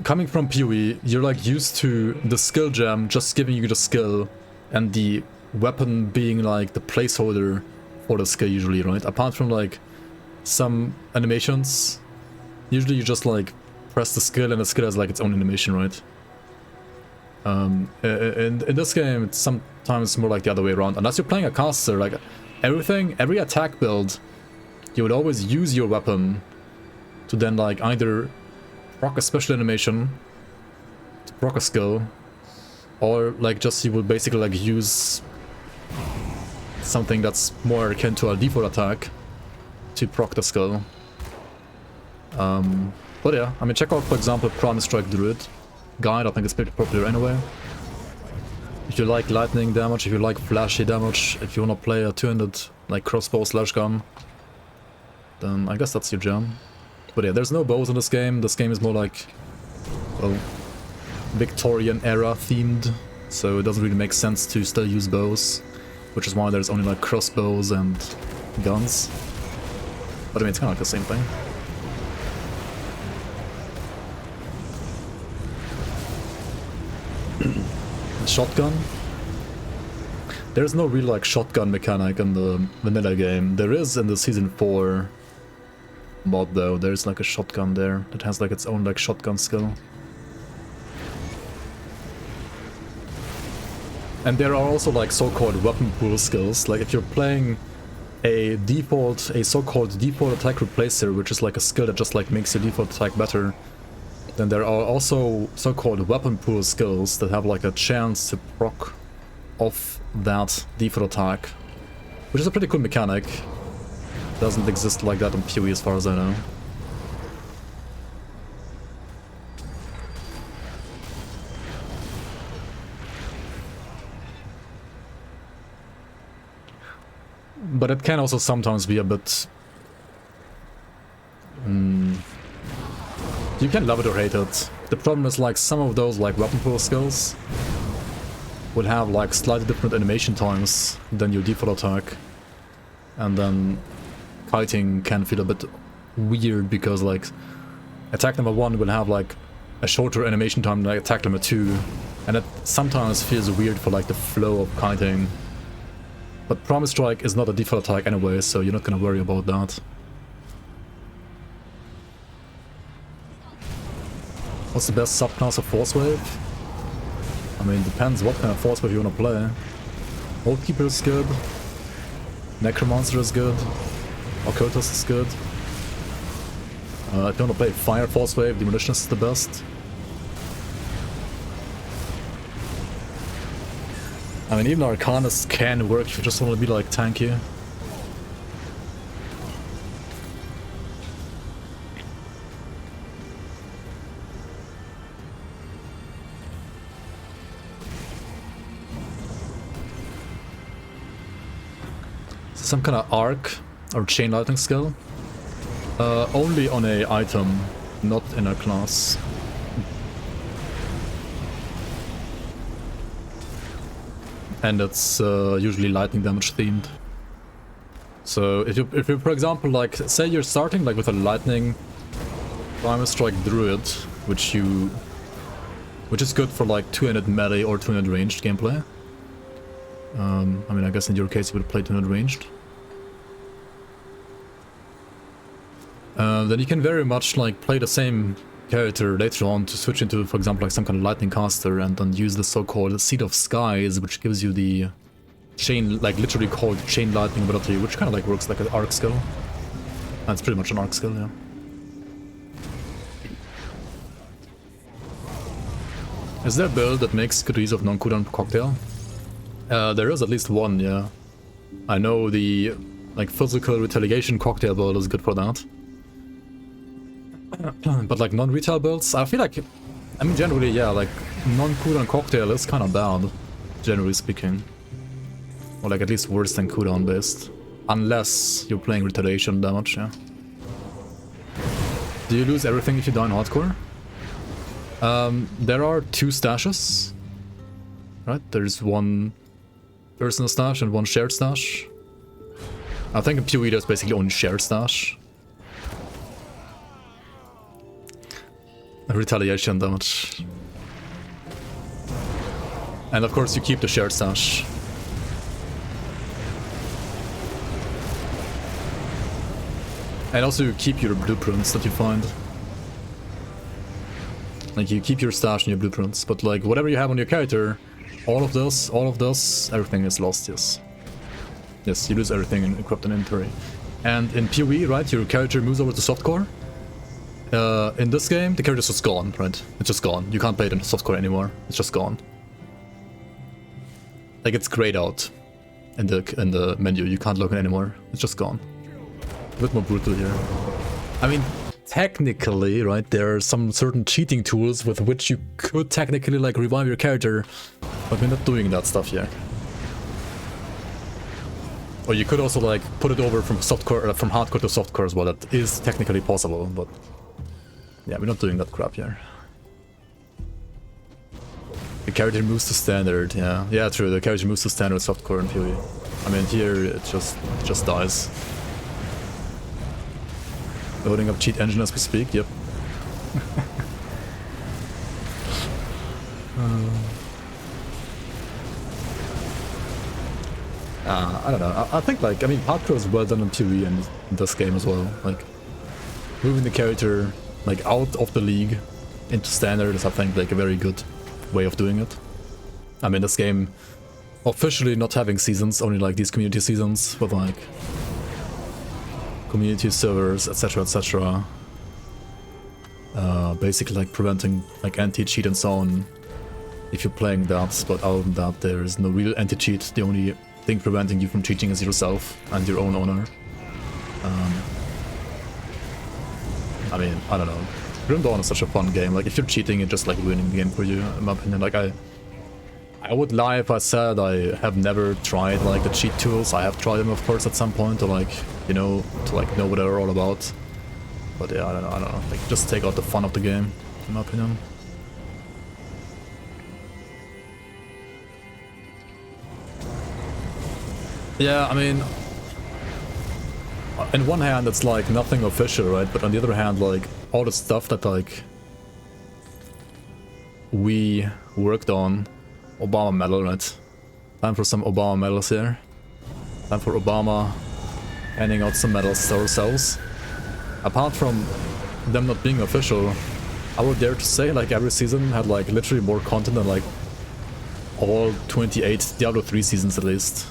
Coming from PoE, you're like used to the skill gem just giving you the skill, and the weapon being like the placeholder for the skill usually, right? Apart from like some animations, usually you just like press the skill and the skill has like its own animation, right? In this game, it's sometimes more like the other way around. Unless you're playing a caster, like every attack build, you would always use your weapon to then like either proc a special animation, to proc a skill, or like just you will basically like use something that's more akin to a default attack to proc the skill. But yeah, I mean, check out, for example, Prime Strike Druid guide. I think it's pretty popular anyway. If you like lightning damage, if you like flashy damage, if you want to play a 200 like crossbow slash gun, then I guess that's your jam. But yeah, there's no bows in this game. This game is more like, well, Victorian era themed, so it doesn't really make sense to still use bows, which is why there's only like crossbows and guns. But I mean, it's kind of like the same thing. Shotgun? There's no real like shotgun mechanic in the vanilla game. There is in the Season 4 mod though. There's like a shotgun there that has like its own like shotgun skill. And there are also like so-called weapon pool skills. Like if you're playing a so-called default attack replacer, which is like a skill that just like makes your default attack better, then there are also so-called weapon pool skills that have like a chance to proc off that default attack, which is a pretty cool mechanic. Doesn't exist like that in PoE as far as I know. But it can also sometimes be a bit You can love it or hate it. The problem is like some of those like weapon pool skills will have like slightly different animation times than your default attack. And then kiting can feel a bit weird because like attack number 1 will have like a shorter animation time than attack number 2. And it sometimes feels weird for like the flow of kiting. But Promise Strike is not a default attack anyway, so you're not gonna worry about that. What's the best subclass of Force Wave? I mean, depends what kind of Force Wave you wanna play. Old Keeper is good. Necromancer is good. Occultist is good. If you wanna play Fire Force Wave, Demolitionist is the best. I mean, even Arcanist can work if you just want to be like tanky. Some kind of arc or chain lightning skill. Only on a item, not in a class. And it's usually lightning damage themed. So if you for example like say you're starting like with a lightning Primal Strike Druid, which is good for like 200 melee or 200 ranged gameplay. I mean, I guess in your case you would play 200 ranged. Then you can very much like play the same character later on to switch into, for example, like some kind of lightning caster and then use the so-called Seed of Skies, which gives you the chain, like literally called chain lightning ability, which kind of like works like an arc skill. That's pretty much an arc skill, yeah. Is there a build that makes good use of non-cooldown cocktail? There is at least one, yeah. I know the like physical retaliation cocktail build is good for that. But like non-retail builds, I feel like, I mean generally, yeah, like non-cooldown cocktail is kind of bad, generally speaking. Or like at least worse than cooldown based. Unless you're playing retaliation damage, yeah. Do you lose everything if you die in hardcore? There are 2 stashes. Right, there's one personal stash and one shared stash. I think in PoE there's basically only shared stash. Retaliation damage. And of course you keep the shared stash. And also you keep your blueprints that you find. Like you keep your stash and your blueprints, but like whatever you have on your character, all of this, everything is lost, yes. Yes, you lose everything in equipped and inventory. And in PoE, right, your character moves over to softcore. In this game, the character's just gone, right? It's just gone. You can't play it in softcore anymore. It's just gone. Like it's grayed out in the menu. You can't log in anymore. It's just gone. A bit more brutal here. I mean, technically, right, there are some certain cheating tools with which you could technically like revive your character, but we're not doing that stuff here. Or you could also like put it over from softcore, from hardcore to softcore as well. That is technically possible, but yeah, we're not doing that crap here. The character moves to standard, yeah. Yeah, true, the character moves to standard softcore in PoE. I mean, here it just dies. Loading up cheat engine as we speak, yep. I don't know, I think like, I mean, hardcore is well done in PoE and in this game as well. Like, moving the character like out of the league into standard is, I think, like a very good way of doing it. I mean, this game officially not having seasons, only like these community seasons with like community servers, etc, etc. Basically like preventing like anti-cheat and so on if you're playing that, but other than that there is no real anti-cheat. The only thing preventing you from cheating is yourself and your own owner. I mean, I don't know. Grim Dawn is such a fun game. Like, if you're cheating, it's just like ruining the game for you, in my opinion. Like, I would lie if I said I have never tried like the cheat tools. I have tried them, of course, at some point to like, you know, to like know what they're all about. But yeah, I don't know. Like, just take out the fun of the game, in my opinion. Yeah, I mean, in one hand it's like nothing official, right? But on the other hand, like all the stuff that like we worked on, Obama medal, right? Time for some Obama medals here. Time for Obama handing out some medals to ourselves. Apart from them not being official, I would dare to say like every season had like literally more content than like all 28 Diablo 3 seasons at least.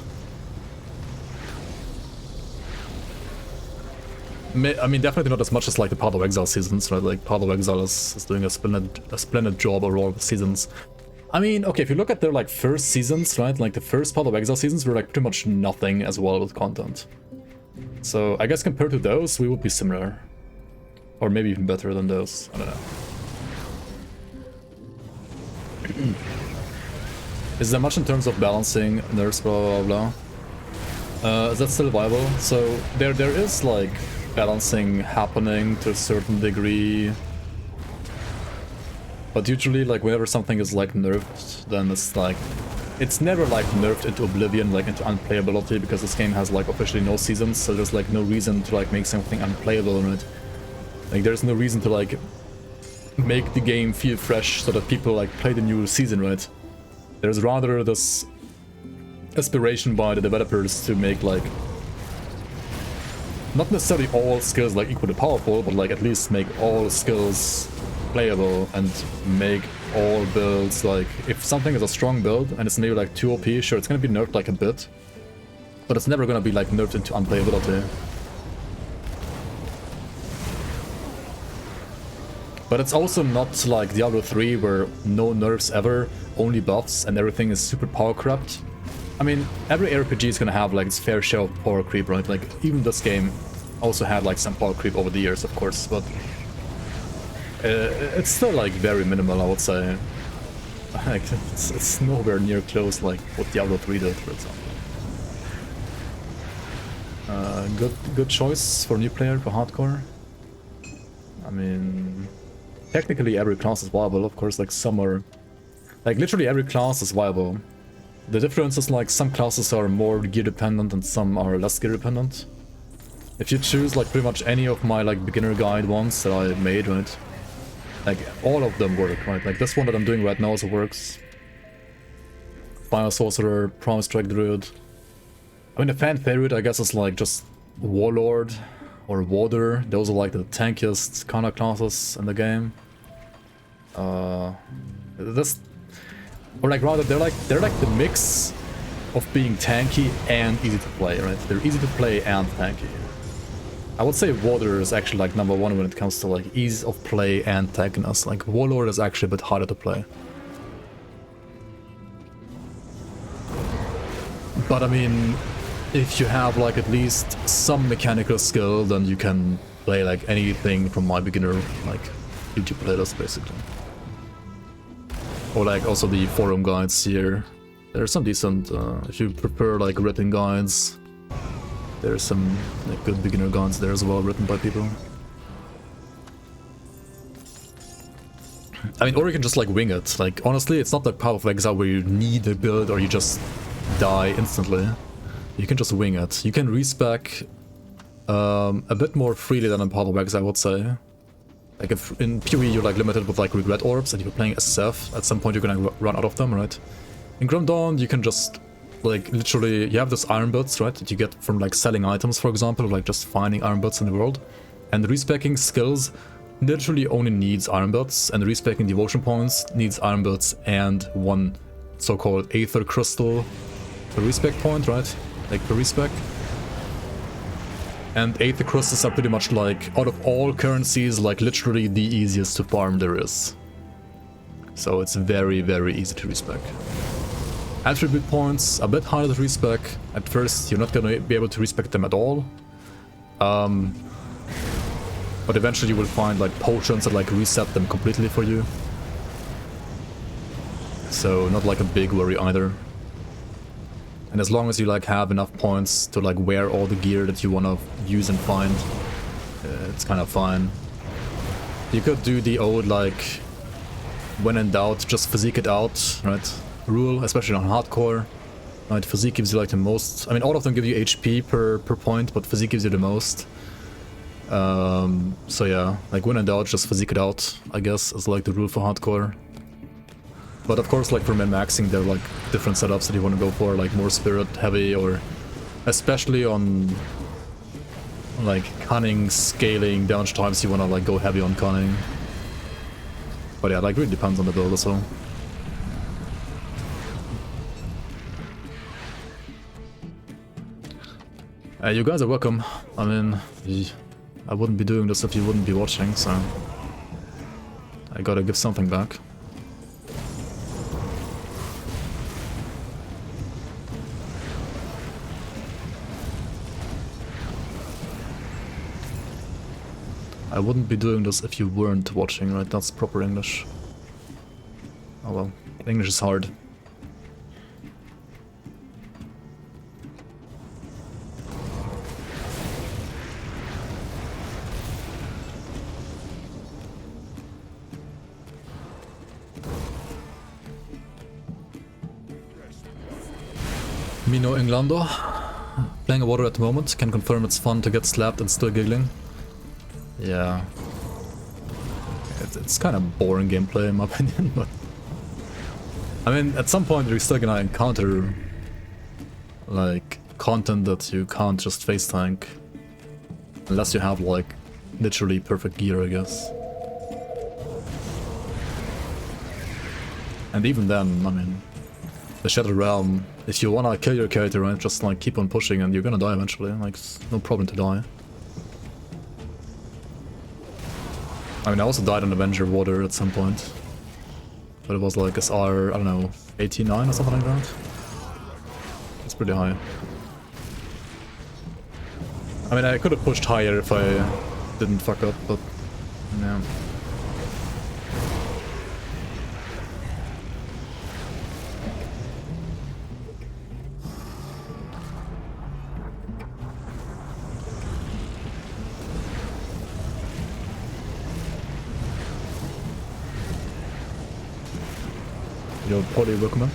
I mean, definitely not as much as like the Path of Exile seasons, right? Like Path of Exile is doing a splendid job overall with seasons. I mean, okay, if you look at their like first seasons, right? Like the first Path of Exile seasons were like pretty much nothing as well with content. So I guess compared to those, we would be similar. Or maybe even better than those. I don't know. Is there much in terms of balancing nerfs, blah blah blah? Is that still viable? So there is like balancing happening to a certain degree, but usually like whenever something is like nerfed, then it's like it's never like nerfed into oblivion, like into unplayability, because this game has like officially no seasons, so there's like no reason to like make something unplayable, right? Like there's no reason to like make the game feel fresh so that people like play the new season, right? There's rather this aspiration by the developers to make like not necessarily all skills like equally powerful, but like at least make all skills playable and make all builds like, if something is a strong build and it's maybe like too OP, sure, it's gonna be nerfed like a bit, but it's never gonna be like nerfed into unplayability. But it's also not like Diablo 3 where no nerfs ever, only buffs, and everything is super power crept. I mean, every RPG is gonna have like its fair share of power creep, right? Like even this game also had like some power creep over the years, of course, but it's still like very minimal, I would say. Like it's nowhere near close like what Diablo 3 did, for example. Good choice for new player for hardcore. I mean, technically every class is viable, of course. Like some are, like literally every class is viable. The difference is like some classes are more gear dependent and some are less gear dependent. If you choose like pretty much any of my like beginner guide ones that I made, right? Like all of them work, right? Like this one that I'm doing right now also works. Fire Sorcerer, Promise Strike Druid. I mean, the fan favorite I guess is like just Warlord or Warder. Those are like the tankiest kind of classes in the game. Or like rather, they're like the mix of being tanky and easy to play, right? They're easy to play and tanky. I would say Warder is actually like number one when it comes to like ease of play and tankiness. Like Warlord is actually a bit harder to play. But I mean, if you have like at least some mechanical skill, then you can play like anything from my beginner like YouTube playlist basically. Or like also the forum guides here. There's some decent, if you prefer like written guides, there's some like good beginner guides there as well, written by people. I mean, or you can just like wing it. Like honestly, it's not like Path of Exile where you need a build or you just die instantly. You can just wing it. You can respec a bit more freely than in Path of Exile, I would say. Like if in PoE you're like limited with like regret orbs, and if you're playing SSF, at some point you're gonna run out of them, right? In Grim Dawn you can just like literally, you have this iron bits, right, that you get from like selling items, for example, or like just finding iron bits in the world. And respecking skills literally only needs iron bits, and respecking devotion points needs iron bits and one so-called aether crystal per respec point, right? Like per respec. And aether crystals are pretty much like, out of all currencies, like literally the easiest to farm there is. So it's very, very easy to respec. Attribute points, a bit harder to respec. At first, you're not gonna be able to respec them at all. But eventually you will find like potions that like reset them completely for you. So not like a big worry either. And as long as you like have enough points to like wear all the gear that you wanna use and find, it's kind of fine. You could do the old, like, when in doubt, just physique it out, right? Rule, especially on hardcore. Right, physique gives you like the most. I mean, all of them give you HP per point, but physique gives you the most. So yeah, like when in doubt, just physique it out, I guess, is like the rule for hardcore. But of course, like for min-maxing, there are like different setups that you want to go for, like more spirit heavy, or especially on like cunning, scaling, damage times, you want to like go heavy on cunning. But yeah, like really depends on the build as well. You guys are welcome. I mean, I wouldn't be doing this if you wouldn't be watching, so I gotta give something back. I wouldn't be doing this if you weren't watching, right? That's proper English. Oh well, English is hard. Mino Inglando. Playing a water at the moment. Can confirm it's fun to get slapped and still giggling. Yeah. It's kind of boring gameplay in my opinion, but... I mean, at some point you're still gonna encounter... like, content that you can't just face tank. Unless you have, like, literally perfect gear, I guess. And even then, I mean... the Shattered Realm, if you wanna kill your character, right, just like keep on pushing and you're gonna die eventually, like it's no problem to die. I mean, I also died on Avenger Water at some point. But it was like SR, I don't know, 89 or something like that. It's pretty high. I mean, I could have pushed higher if I didn't fuck up, but yeah. Yo, Polly, welcome in.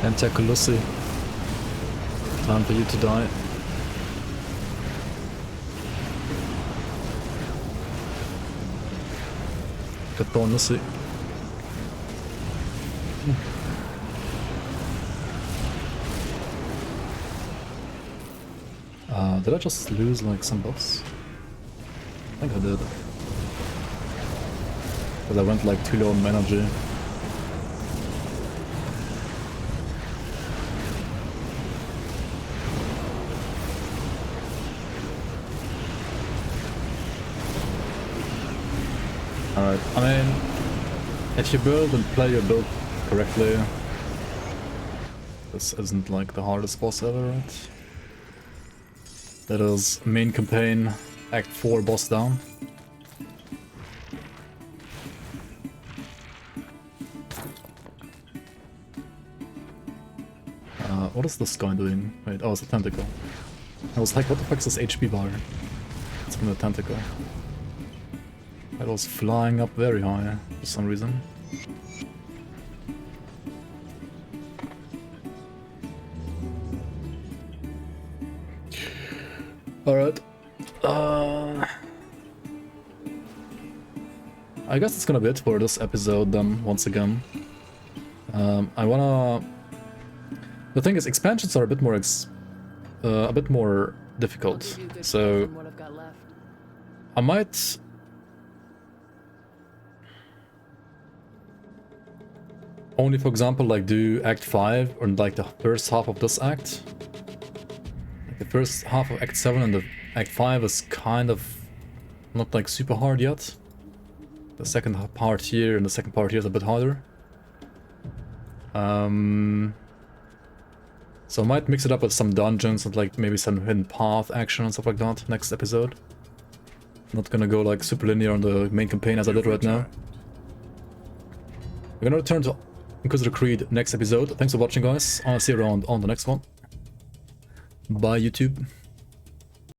Antacolussi. Time for you to die. Got Lucy. Did I just lose like some buffs? I think I did. Because I went like too low on energy. Alright, I mean, if you build and play your build correctly, this isn't like the hardest boss ever, right? That is main campaign, Act 4 boss down. What is this guy doing? Wait, oh, it's a tentacle. I was like, what the fuck is this HP bar? It's from the tentacle. It was flying up very high for some reason. Alright. I guess it's gonna be it for this episode then, once again. I wanna... The thing is, expansions are a bit more difficult, so I might... only, for example, like do Act 5 or like the first half of this act. Like the first half of Act 7 and the Act 5 is kind of not like super hard yet. The second part here and the second part here is a bit harder. So I might mix it up with some dungeons and like maybe some hidden path action and stuff like that next episode. Not gonna go like super linear on the main campaign as I did right now. We're gonna return to Inquisitor Creed next episode. Thanks for watching, guys. I'll see you around on the next one. Bye, YouTube.